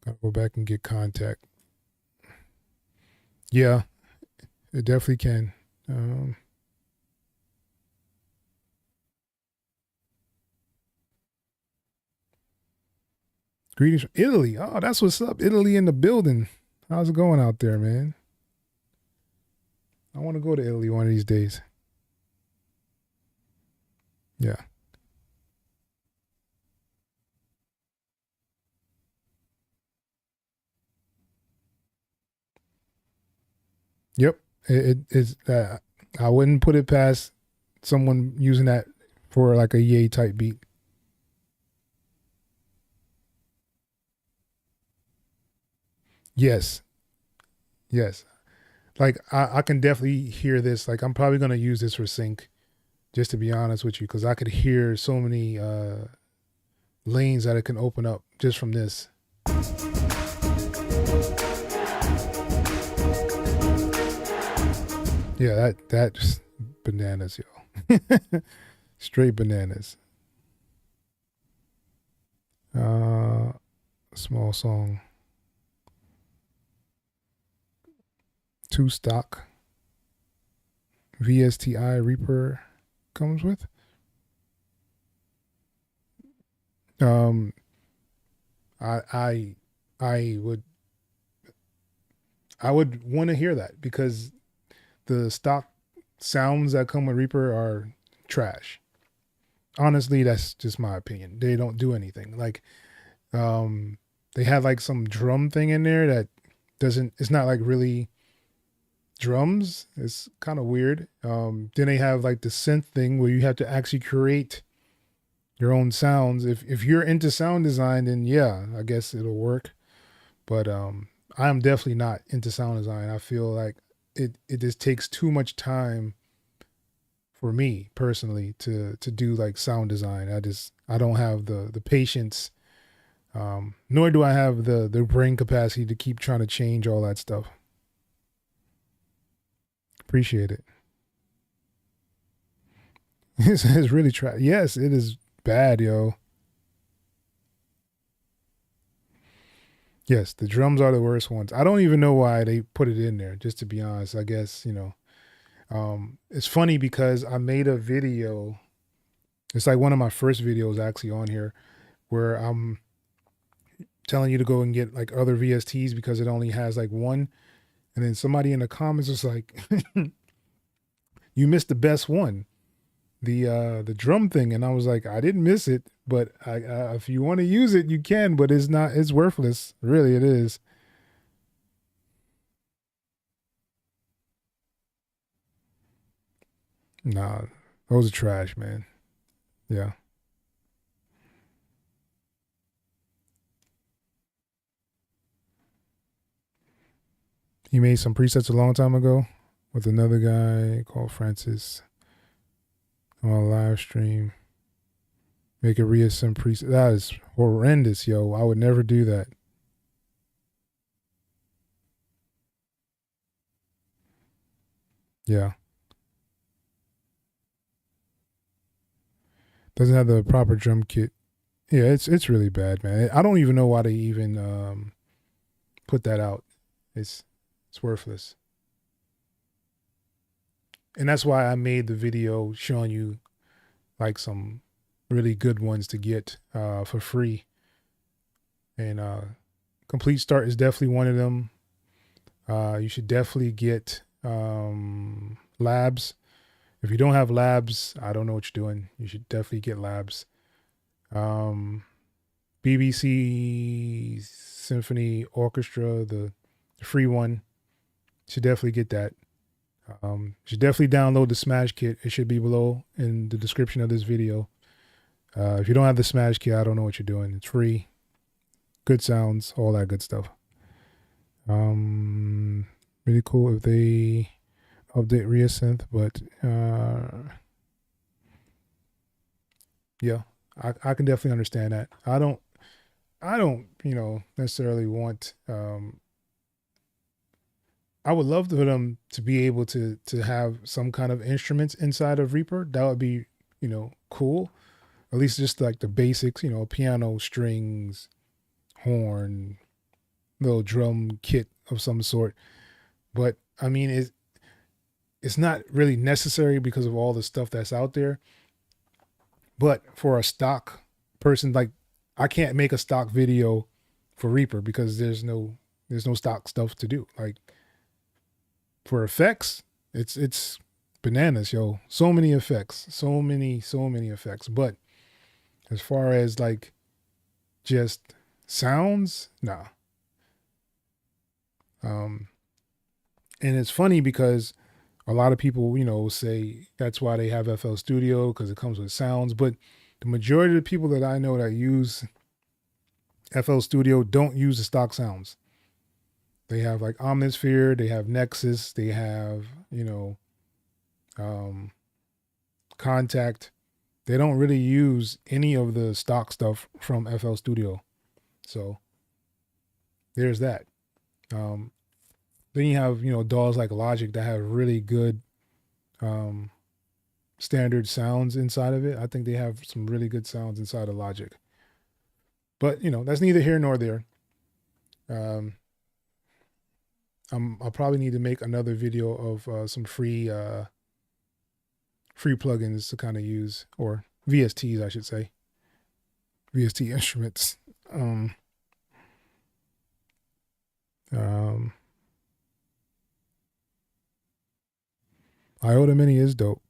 gotta go back and get contact. Yeah, it definitely can. Greetings from Italy. Oh, that's what's up. Italy in the building. How's it going out there, man? I want to go to Italy one of these days. Yeah. Yep. It's I wouldn't put it past someone using that for like a yay type beat. Yes. Yes. Like I can definitely hear this. Like I'm probably gonna use this for sync, just to be honest with you, because I could hear so many lanes that it can open up just from this. Yeah, that's bananas, yo. Straight bananas. Small song. 2 stock VSTI Reaper comes with. I would want to hear that because the stock sounds that come with Reaper are trash. Honestly, that's just my opinion. They don't do anything. Like, they have like some drum thing in there that it's not like really drums. It's kind of weird. Then they have like the synth thing where you have to actually create your own sounds. If you're into sound design, then yeah, I guess it'll work. But I'm definitely not into sound design. I feel like it just takes too much time for me personally to do like sound design. I don't have the patience, nor do I have the brain capacity to keep trying to change all that stuff. Appreciate it. It's really trash. Yes, it is bad, yo. Yes, the drums are the worst ones. I don't even know why they put it in there, just to be honest. I guess, It's funny because I made a video. It's like one of my first videos actually on here where I'm telling you to go and get like other VSTs because it only has like one. And then somebody in the comments was like, you missed the best one, the drum thing. And I was like, I didn't miss it, but if you want to use it, you can, but it's worthless. Really, it is. Nah, those are trash, man. Yeah. He made some presets a long time ago with another guy called Francis on a live stream. Make a reassemble preset. That is horrendous, yo. I would never do that. Yeah. Doesn't have the proper drum kit. Yeah, it's really bad, man. I don't even know why they even put that out. It's worthless. And that's why I made the video showing you like some really good ones to get for free. And Complete Start is definitely one of them. You should definitely get Labs. If you don't have Labs, I don't know what you're doing. You should definitely get Labs. BBC Symphony Orchestra, the free one. Should definitely get that. Should definitely download the Smash Kit. It should be below in the description of this video. If you don't have the Smash Kit, I don't know what you're doing. It's free. Good sounds, all that good stuff. Really cool if they update Reasynth, but yeah, I can definitely understand that. I don't, necessarily want. I would love for them to be able to have some kind of instruments inside of Reaper. That would be, cool. At least just like the basics, piano, strings, horn, little drum kit of some sort. But I mean, it's not really necessary because of all the stuff that's out there. But for a stock person, like I can't make a stock video for Reaper because there's no stock stuff to do. Like for effects, it's bananas, yo. So many effects, so many effects. But as far as like just sounds, nah. And it's funny because a lot of people, say that's why they have FL Studio because it comes with sounds. But the majority of the people that I know that use FL Studio don't use the stock sounds. They have like Omnisphere, they have Nexus, they have, Contact. They don't really use any of the stock stuff from FL Studio. So there's that. Then you have, DAWs like Logic that have really good standard sounds inside of it. I think they have some really good sounds inside of Logic. But, that's neither here nor there. I'll probably need to make another video of some free plugins to kind of use, or VSTs, I should say. VST instruments. Iota Mini is dope.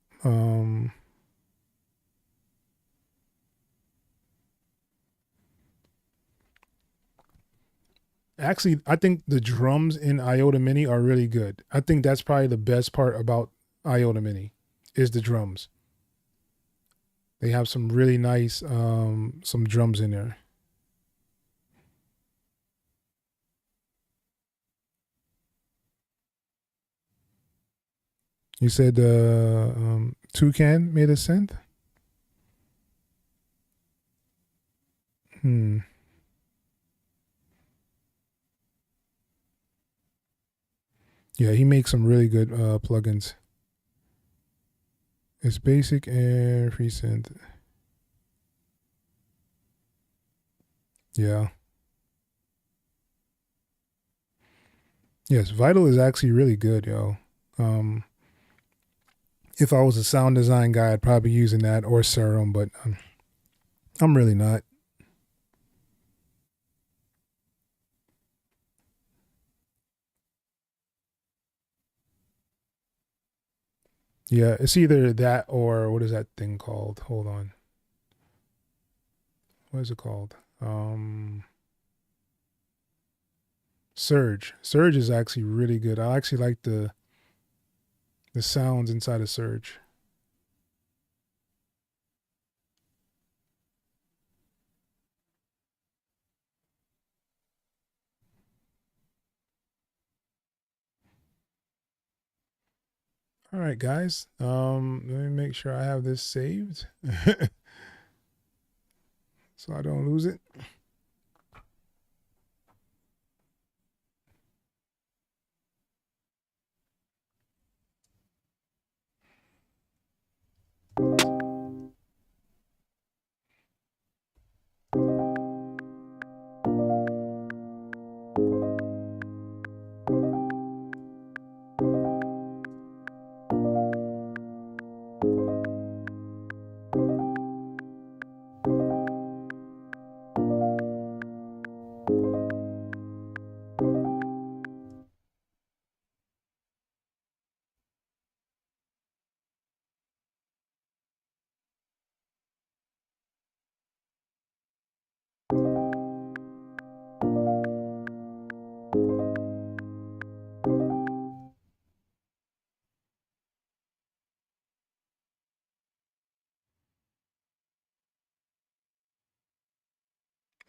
Actually, I think the drums in Iota Mini are really good. I think that's probably the best part about Iota Mini is the drums. They have some really nice some drums in there. You said Toucan made a synth? Yeah, he makes some really good plugins. It's basic and free synth. Yeah. Yes, Vital is actually really good, yo. If I was a sound design guy, I'd probably be using that or Serum, but I'm really not. Yeah, it's either that or what is that thing called? Hold on. What is it called? Surge. Surge is actually really good. I actually like the sounds inside of Surge. All right, guys. Let me make sure I have this saved so I don't lose it.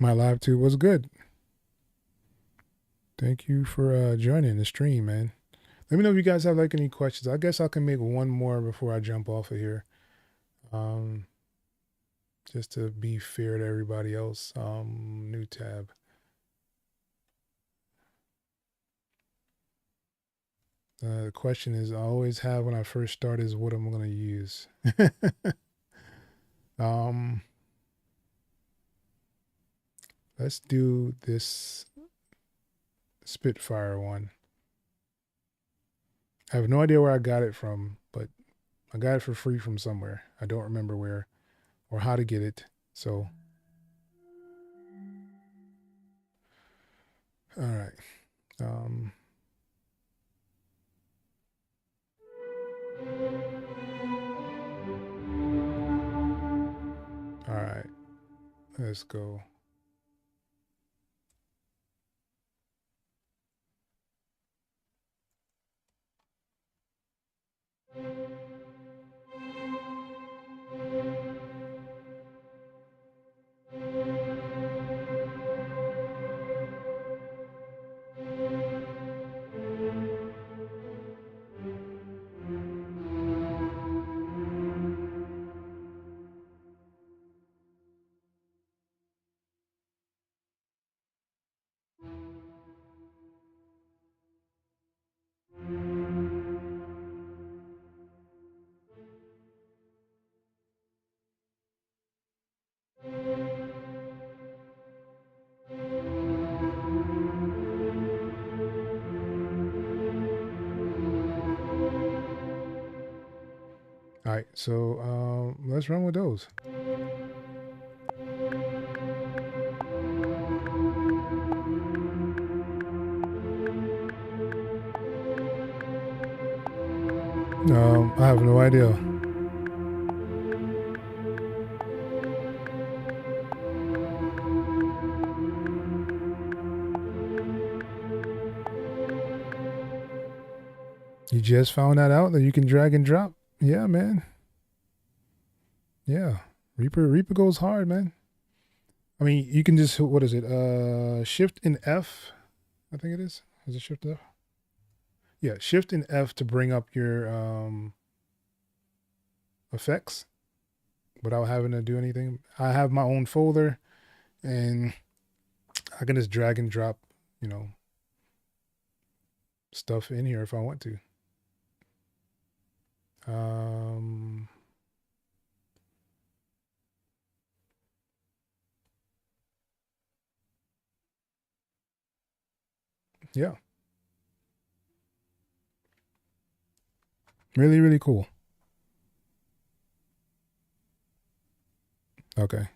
My live tube was good. Thank you for joining the stream, man. Let me know if you guys have like any questions. I guess I can make one more before I jump off of here. Just to be fair to everybody else. New tab. The question is I always have when I first start is what I'm going to use. Let's do this Spitfire one. I have no idea where I got it from, but I got it for free from somewhere. I don't remember where or how to get it. So, all right. All right. Let's go. All right, so let's run with those. I have no idea. You just found that out that you can drag and drop? Yeah, man. Yeah. Reaper goes hard, man. I mean, you can just, what is it? Shift and F, I think it is. Is it Shift F? Yeah, Shift and F to bring up your effects without having to do anything. I have my own folder and I can just drag and drop, you know, stuff in here if I want to. Yeah. Really, really cool. Okay.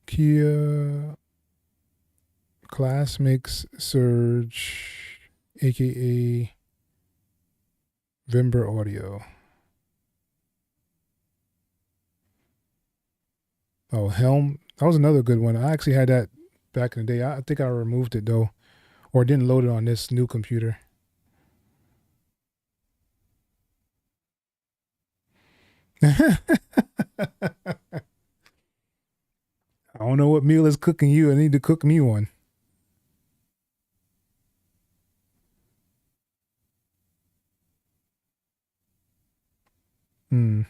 Kia class mix surge, aka Vimber audio. Oh, Helm. That was another good one. I actually had that back in the day. I think I removed it though, or didn't load it on this new computer. I don't know what meal is cooking you. I need to cook me one. Hmm.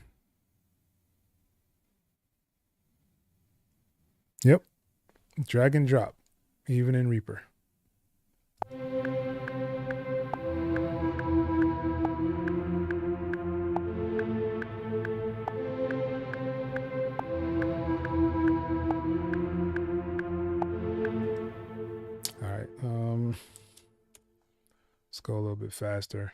Yep. Drag and drop, even in Reaper. All right. Let's go a little bit faster.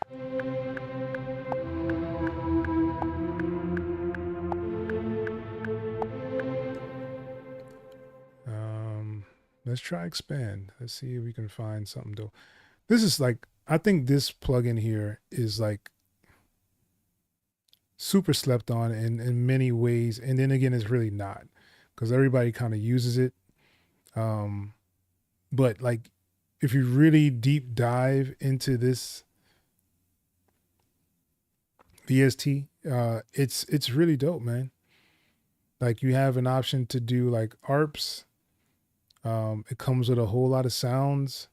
Let's try expand. Let's see if we can find something though. This is like, I think this plugin here is like super slept on in many ways. And then again, it's really not, because everybody kind of uses it. But like, if you really deep dive into this VST, it's really dope, man. Like, you have an option to do like ARPs. It comes with a whole lot of sounds.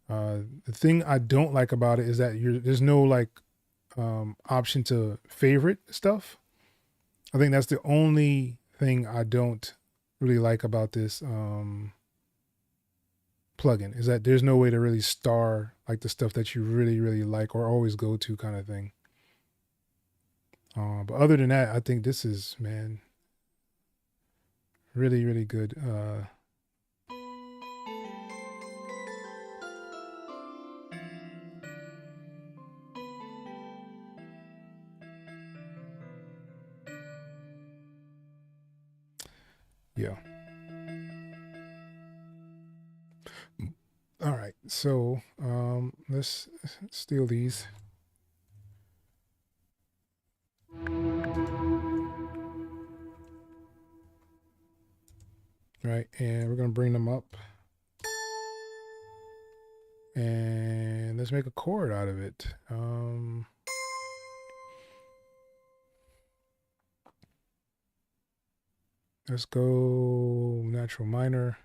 The thing I don't like about it is that there's no like option to favorite stuff. I think that's the only thing I don't really like about this plugin, is that there's no way to really star like the stuff that you really, really like or always go to kind of thing. But other than that, I think this is, man, really, really good. Yeah. All right. So let's steal these. Right, and we're gonna bring them up. And let's make a chord out of it. Let's go natural minor.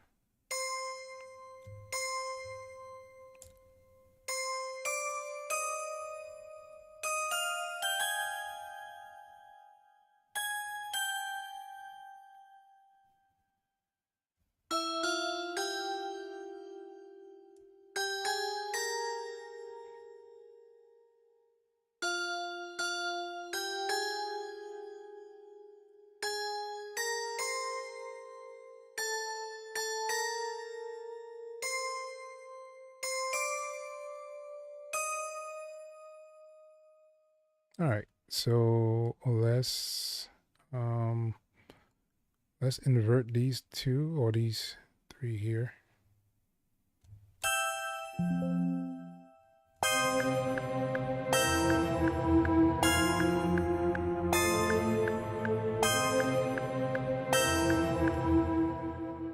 All right, so let's invert these two or these three here.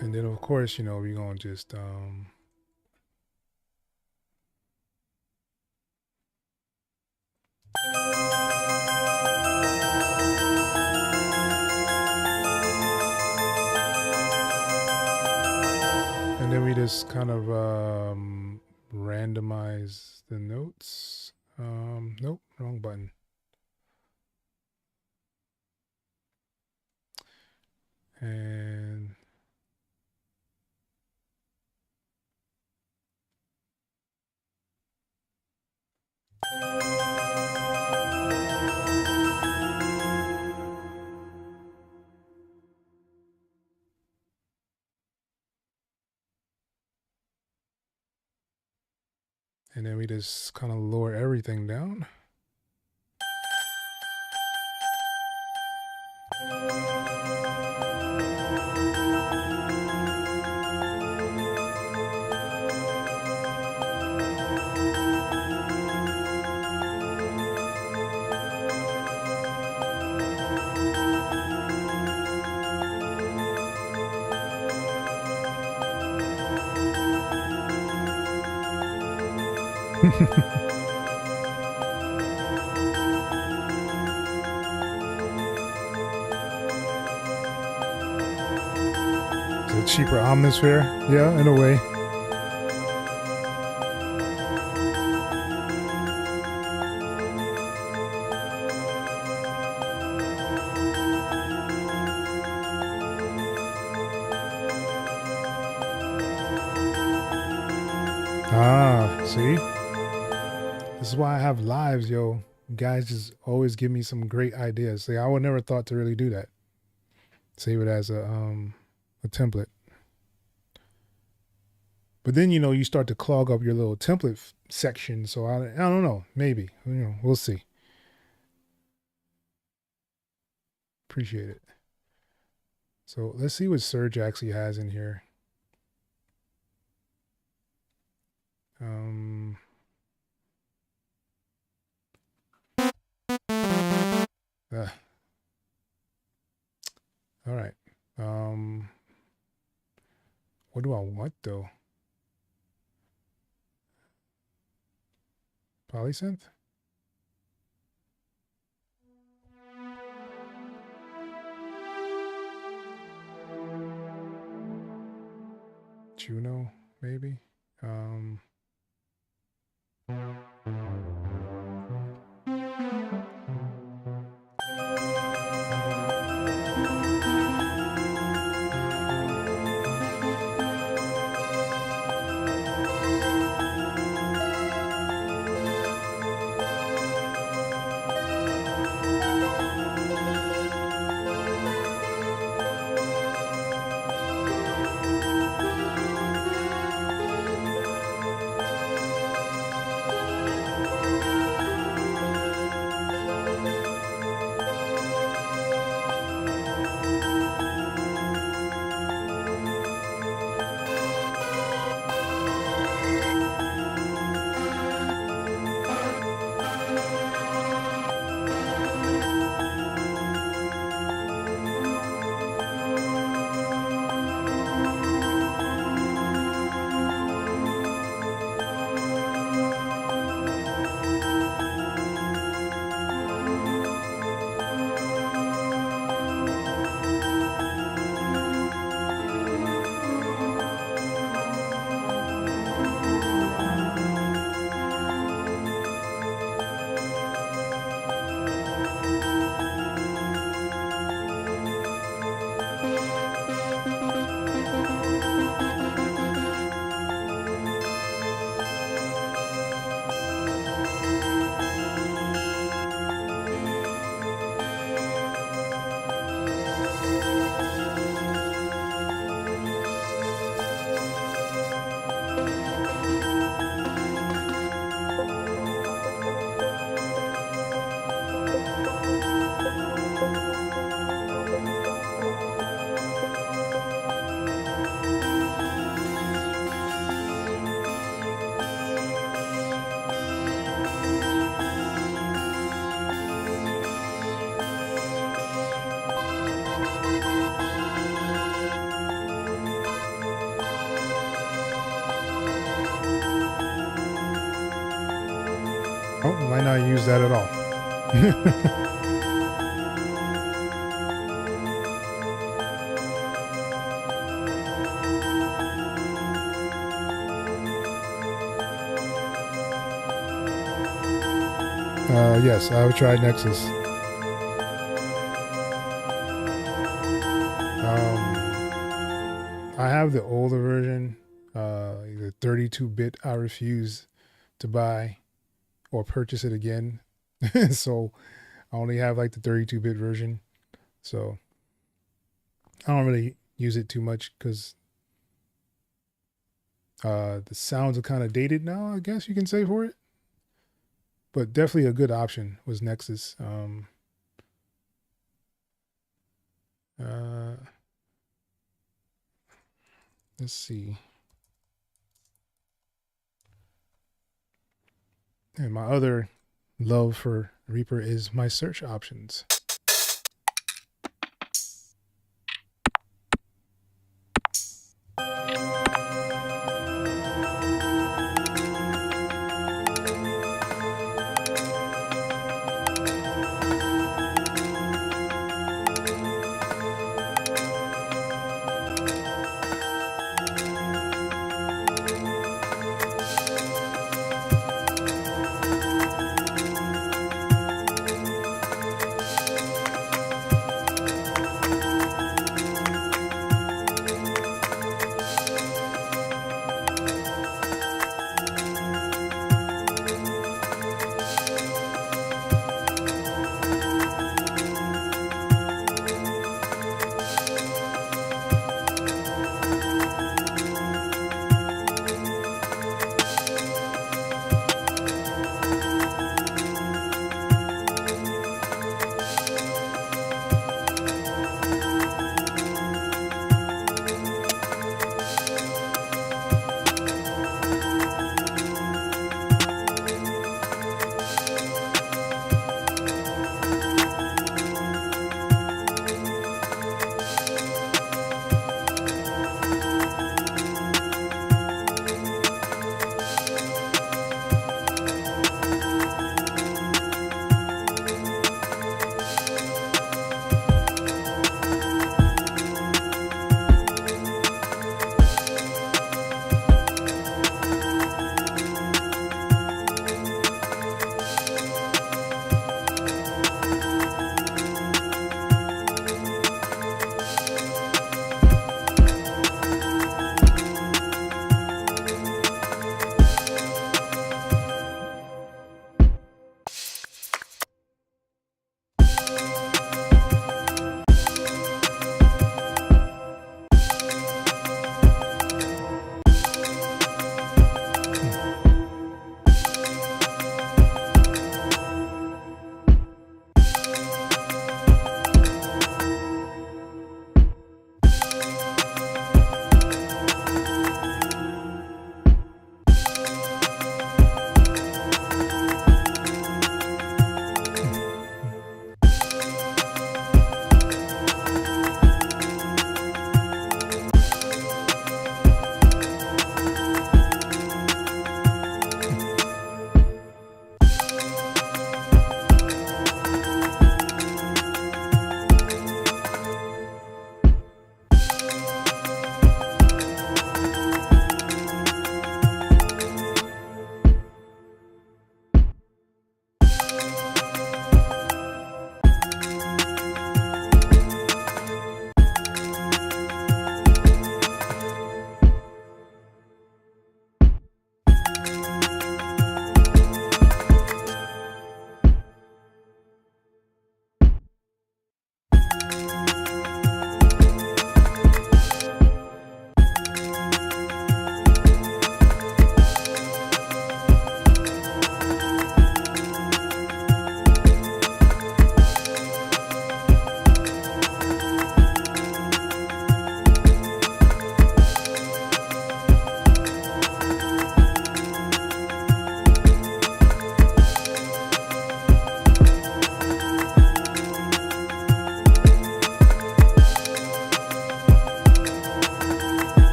And then of course, you know, we're gonna just and then we just kind of randomize the notes. Nope, wrong button. And then we just kind of lower everything down. It's a cheaper Omnisphere, yeah, in a way. Ah, see? This is why I have lives, yo. You guys just always give me some great ideas. See, I would never thought to really do that. Save it as a template. But then, you know, you start to clog up your little template section. So I don't know. Maybe, you know, we'll see. Appreciate it. So let's see what Surge actually has in here. All right. What do I want though? Polysynth? Juno, maybe? Oh, might not use that at all. Yes, I would try Nexus. I have the older version, the 32-bit. I refuse to buy or purchase it again. So I only have like the 32-bit version. So I don't really use it too much because the sounds are kind of dated now, I guess you can say, for it. But definitely a good option was Nexus. Let's see. And my other love for Reaper is my search options.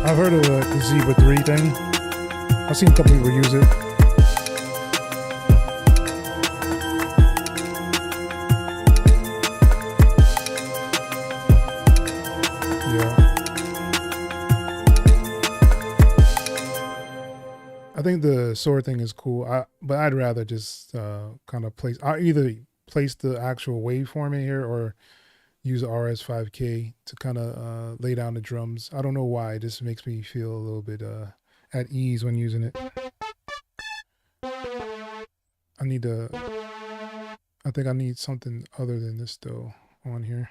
I've heard of the Zebra 3 thing. I've seen a couple people use it. Yeah. I think the sword thing is cool, but I'd rather just kind of place, I either place the actual waveform in here or use RS5K to kind of lay down the drums. I don't know why, it just makes me feel a little bit at ease when using it. I think I need something other than this though on here.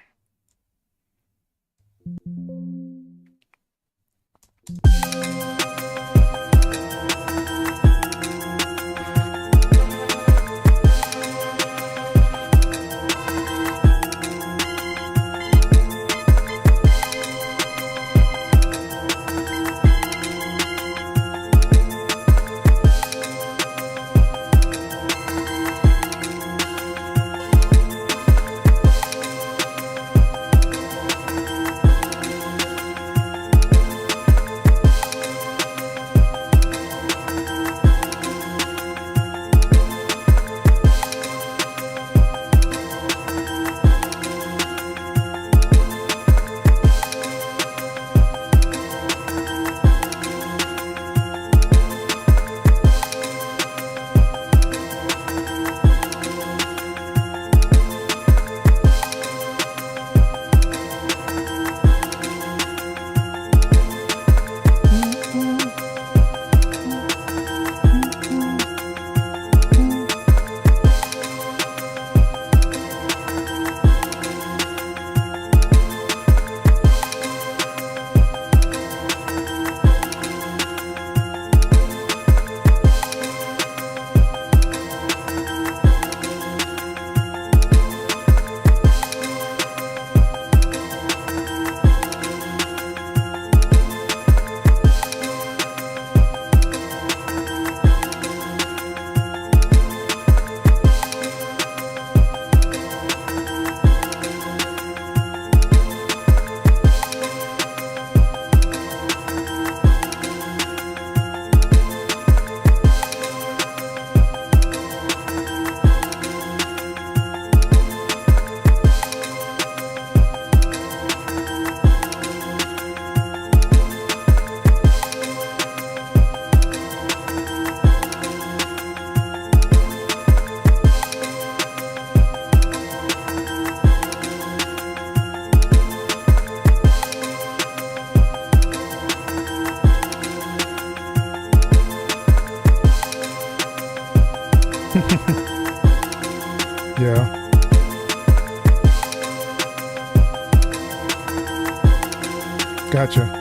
Gotcha.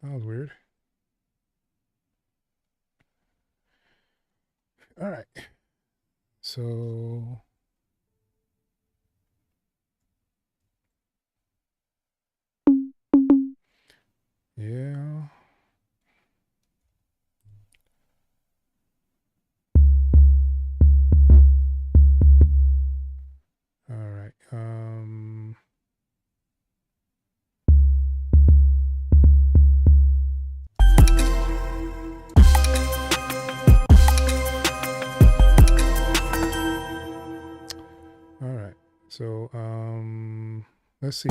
That was weird. All right. So yeah. All right. All right. So let's see.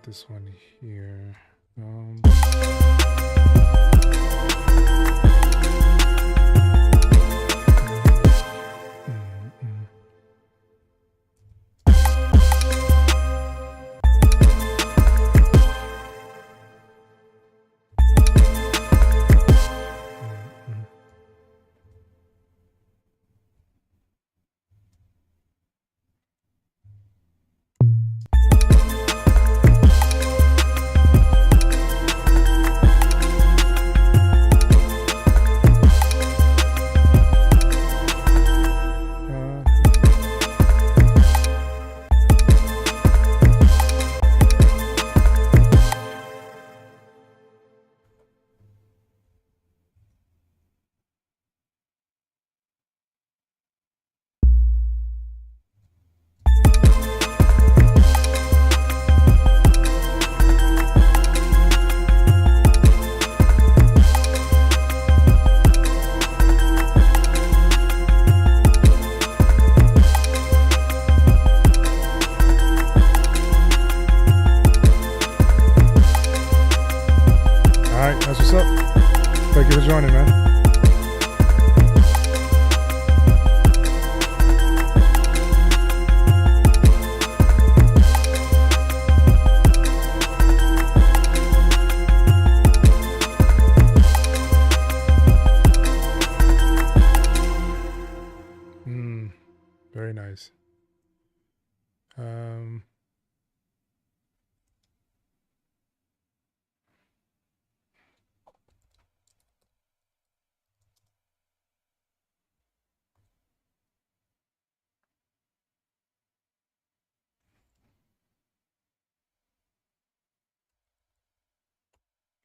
This one here. That's what's up. Thank you for joining, man. Very nice.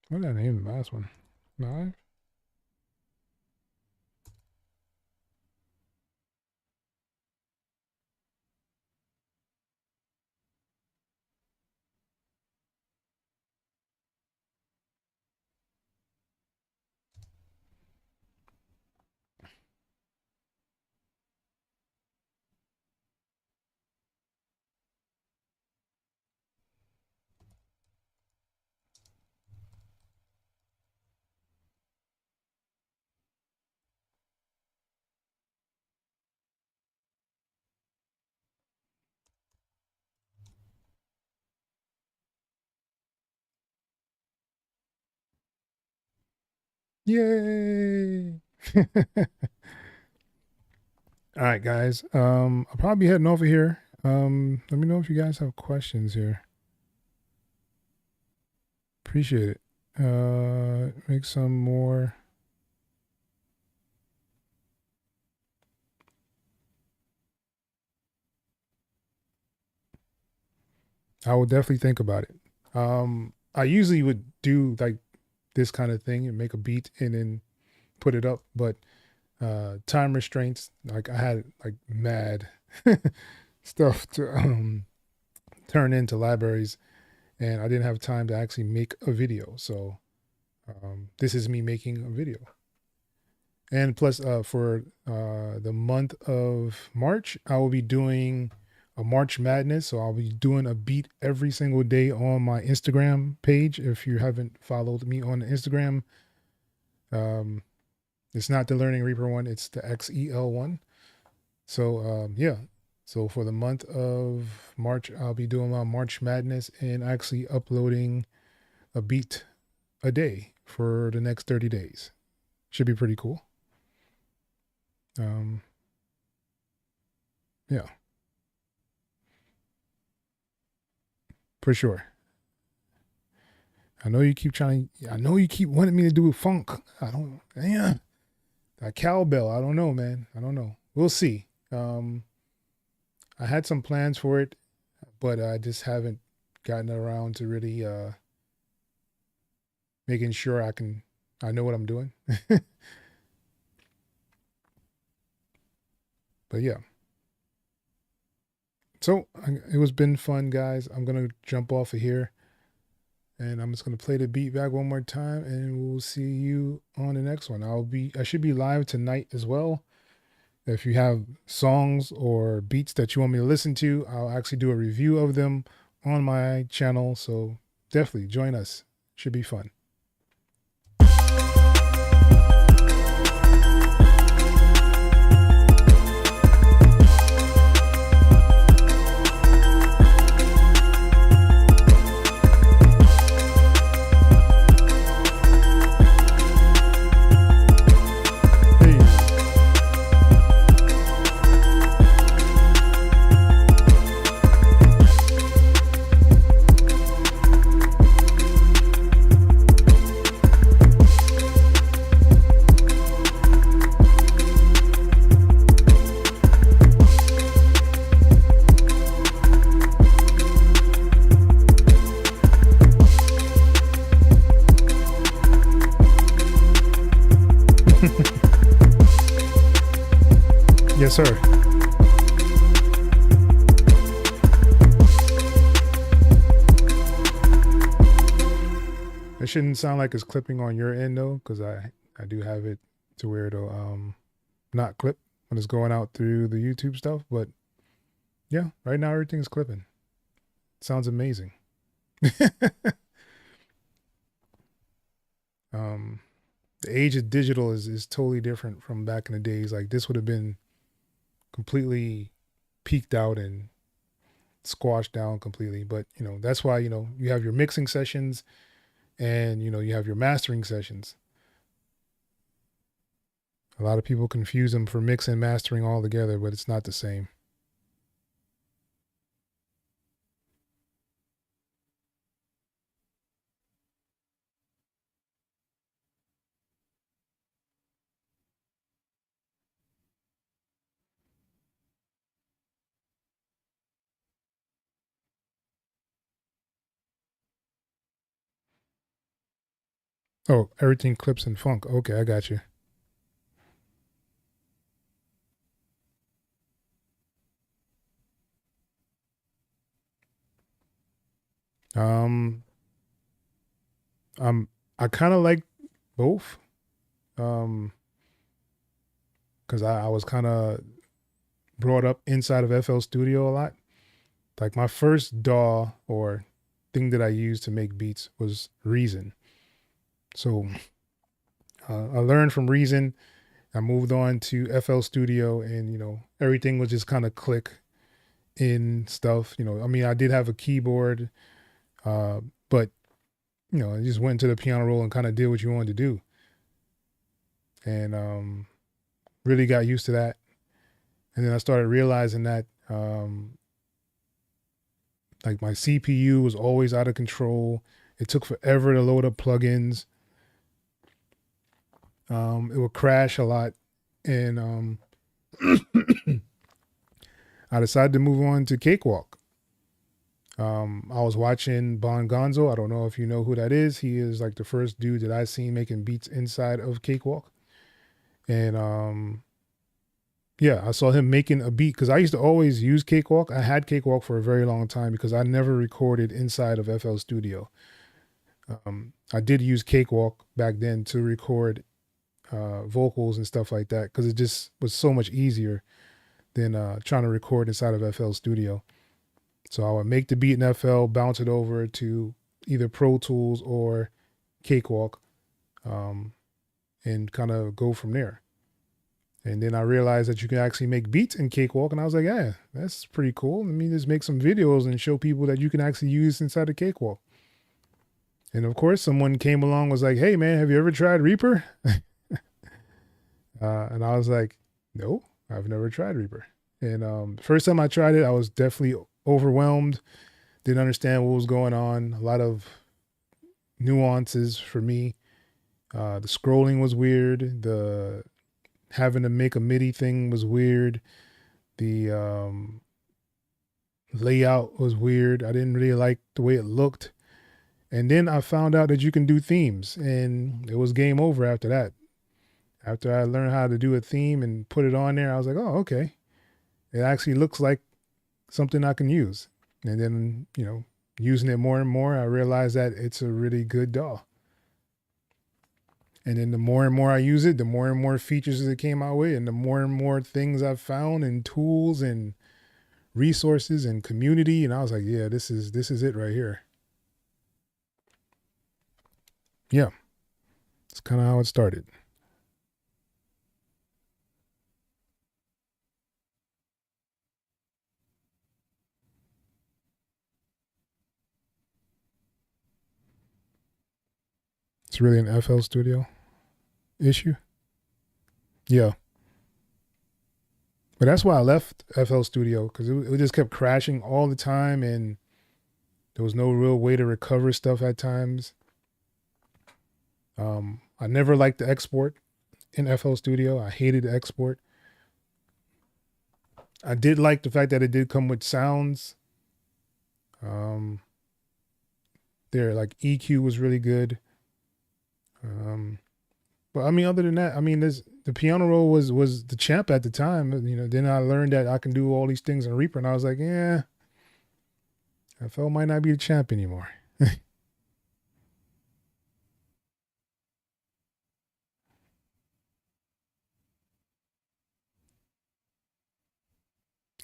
What did I name the last one? Live? Yay! All right, guys. I'll probably be heading over here. Let me know if you guys have questions here. Appreciate it. Make some more. I will definitely think about it. I usually would do like this kind of thing and make a beat and then put it up, but time restraints, like I had like mad stuff to turn into libraries, and I didn't have time to actually make a video. So this is me making a video. And plus, for the month of March, I will be doing a March Madness. So I'll be doing a beat every single day on my Instagram page. If you haven't followed me on Instagram, it's not the Learning Reaper one, it's the X.E.L one. So yeah. So for the month of March, I'll be doing my March Madness and actually uploading a beat a day for the next 30 days. Should be pretty cool. Yeah, for sure. I know you keep wanting me to do funk. I don't, yeah, that cowbell. I don't know, man. I don't know. We'll see. I had some plans for it, but I just haven't gotten around to really making sure I know what I'm doing. But yeah. So it was been fun, guys. I'm gonna jump off of here, and I'm just gonna play the beat back one more time, and we'll see you on the next one. I should be live tonight as well. If you have songs or beats that you want me to listen to, I'll actually do a review of them on my channel. So definitely join us. Should be fun. Yes, sir. It shouldn't sound like it's clipping on your end though, because I do have it to where it'll not clip when it's going out through the YouTube stuff. But yeah, right now everything's clipping. It sounds amazing. The age of digital is totally different from back in the days. Like this would have been completely peaked out and squashed down completely. But that's why you have your mixing sessions and you have your mastering sessions. A lot of people confuse them for mix and mastering all together, but it's not the same. Oh, everything clips in funk. Okay, I got you. Um, I kind of like both. Because I was kind of brought up inside of FL Studio a lot. Like my first DAW or thing that I used to make beats was Reason. So I learned from Reason. I moved on to FL Studio, and everything was just kind of click in stuff. I mean, I did have a keyboard, but I just went to the piano roll and kind of did what you wanted to do, and really got used to that. And then I started realizing that like my CPU was always out of control. It took forever to load up plugins. It would crash a lot, and I decided to move on to Cakewalk. I was watching Bon Gonzo. I don't know if you know who that is. He is like the first dude that I seen making beats inside of Cakewalk. And yeah, I saw him making a beat because I used to always use Cakewalk. I had Cakewalk for a very long time because I never recorded inside of FL Studio. I did use Cakewalk back then to record vocals and stuff like that because it just was so much easier than trying to record inside of FL Studio. So I would make the beat in FL, bounce it over to either Pro Tools or Cakewalk, and kind of go from there. And then I realized that you can actually make beats in Cakewalk, and I was like, yeah, that's pretty cool. Let me just make some videos and show people that you can actually use inside of Cakewalk. And of course, someone came along, was like, hey man, have you ever tried Reaper? And I was like, no, I've never tried Reaper. And first time I tried it, I was definitely overwhelmed. Didn't understand what was going on. A lot of nuances for me. The scrolling was weird. The having to make a MIDI thing was weird. The layout was weird. I didn't really like the way it looked. And then I found out that you can do themes, and it was game over after that. After I learned how to do a theme and put it on there, I was like, oh, okay. It actually looks like something I can use. And then, using it more and more, I realized that it's a really good DAW. And then the more and more I use it, the more and more features it came out with, and the more and more things I've found and tools and resources and community. And I was like, yeah, this is it right here. Yeah. It's kind of how it started. It's really an FL Studio issue. Yeah. But that's why I left FL Studio, because it just kept crashing all the time, and there was no real way to recover stuff at times. I never liked the export in FL Studio. I hated the export. I did like the fact that it did come with sounds. There, like EQ was really good. But I mean, other than that, I mean, the piano roll was the champ at the time. Then I learned that I can do all these things in Reaper, and I was like, yeah, FL might not be the champ anymore.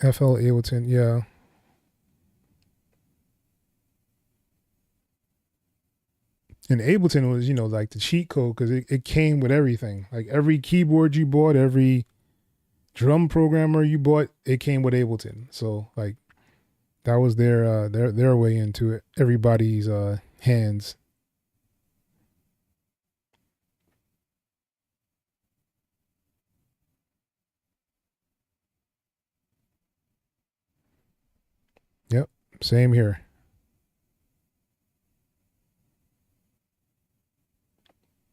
FL Ableton, yeah. And Ableton was, like the cheat code, because it came with everything. Like every keyboard you bought, every drum programmer you bought, it came with Ableton. So like that was their way into it. Everybody's hands. Yep, same here.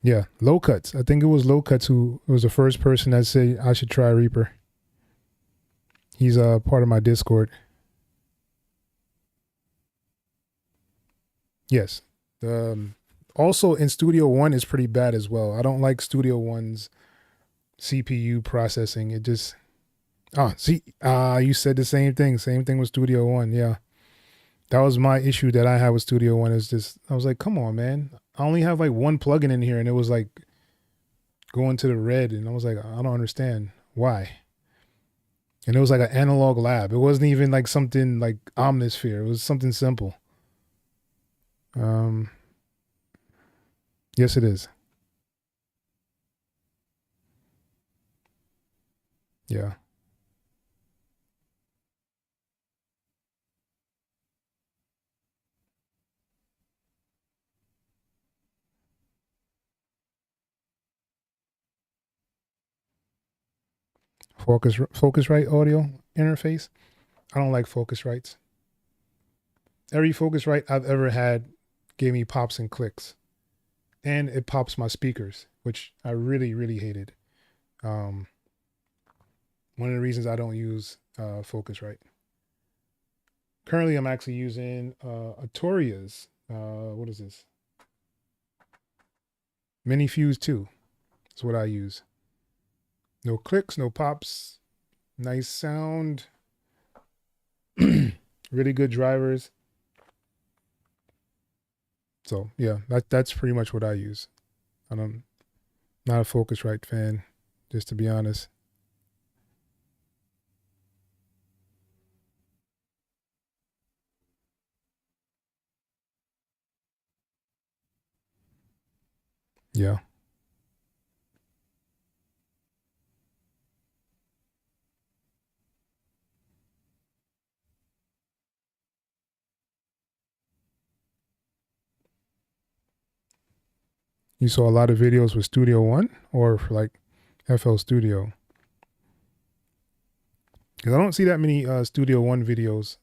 Yeah, Low Cuts. I think it was Low Cuts who was the first person that said I should try Reaper. He's part of my Discord. Yes. Also in Studio One is pretty bad as well. I don't like Studio One's CPU processing. It just, you said the same thing. Same thing with Studio One. Yeah. That was my issue that I had with Studio One, is just, I was like, come on, man. I only have like one plugin in here and it was like going to the red, and I was like, I don't understand why. And it was like an analog lab. It wasn't even like something like Omnisphere. It was something simple. Yes, it is. Yeah. Focusrite audio interface. I don't like Focusrites. Every Focusrite I've ever had gave me pops and clicks, and it pops my speakers, which I really, really hated. One of the reasons I don't use Focusrite. Currently, I'm actually using Artoria's. What is this? Mini Fuse 2. That's what I use. No clicks, no pops. Nice sound. Really good drivers. So yeah, that's pretty much what I use. I'm not a Focusrite fan, just to be honest. Yeah. You saw a lot of videos with Studio One or for like FL Studio? Because I don't see that many Studio One videos.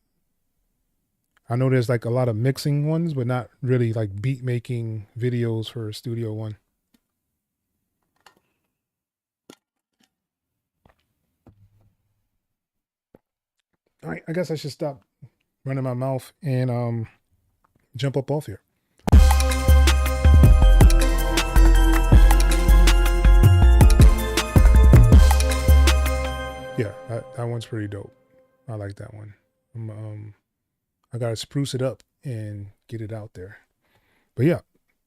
I know there's like a lot of mixing ones, but not really like beat making videos for Studio One. All right, I guess I should stop running my mouth and jump up off here. Yeah, that one's pretty dope. I like that one. I gotta spruce it up and get it out there. But yeah,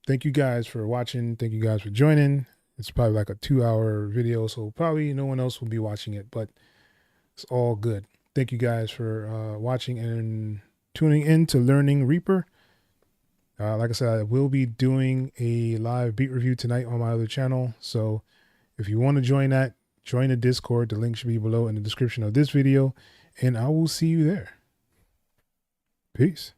thank you guys for watching. Thank you guys for joining. It's probably like a 2-hour video, so probably no one else will be watching it, but it's all good. Thank you guys for watching and tuning in to Learning Reaper. Like I said, I will be doing a live beat review tonight on my other channel. So if you want to join that, join the Discord. The link should be below in the description of this video, and I will see you there. Peace.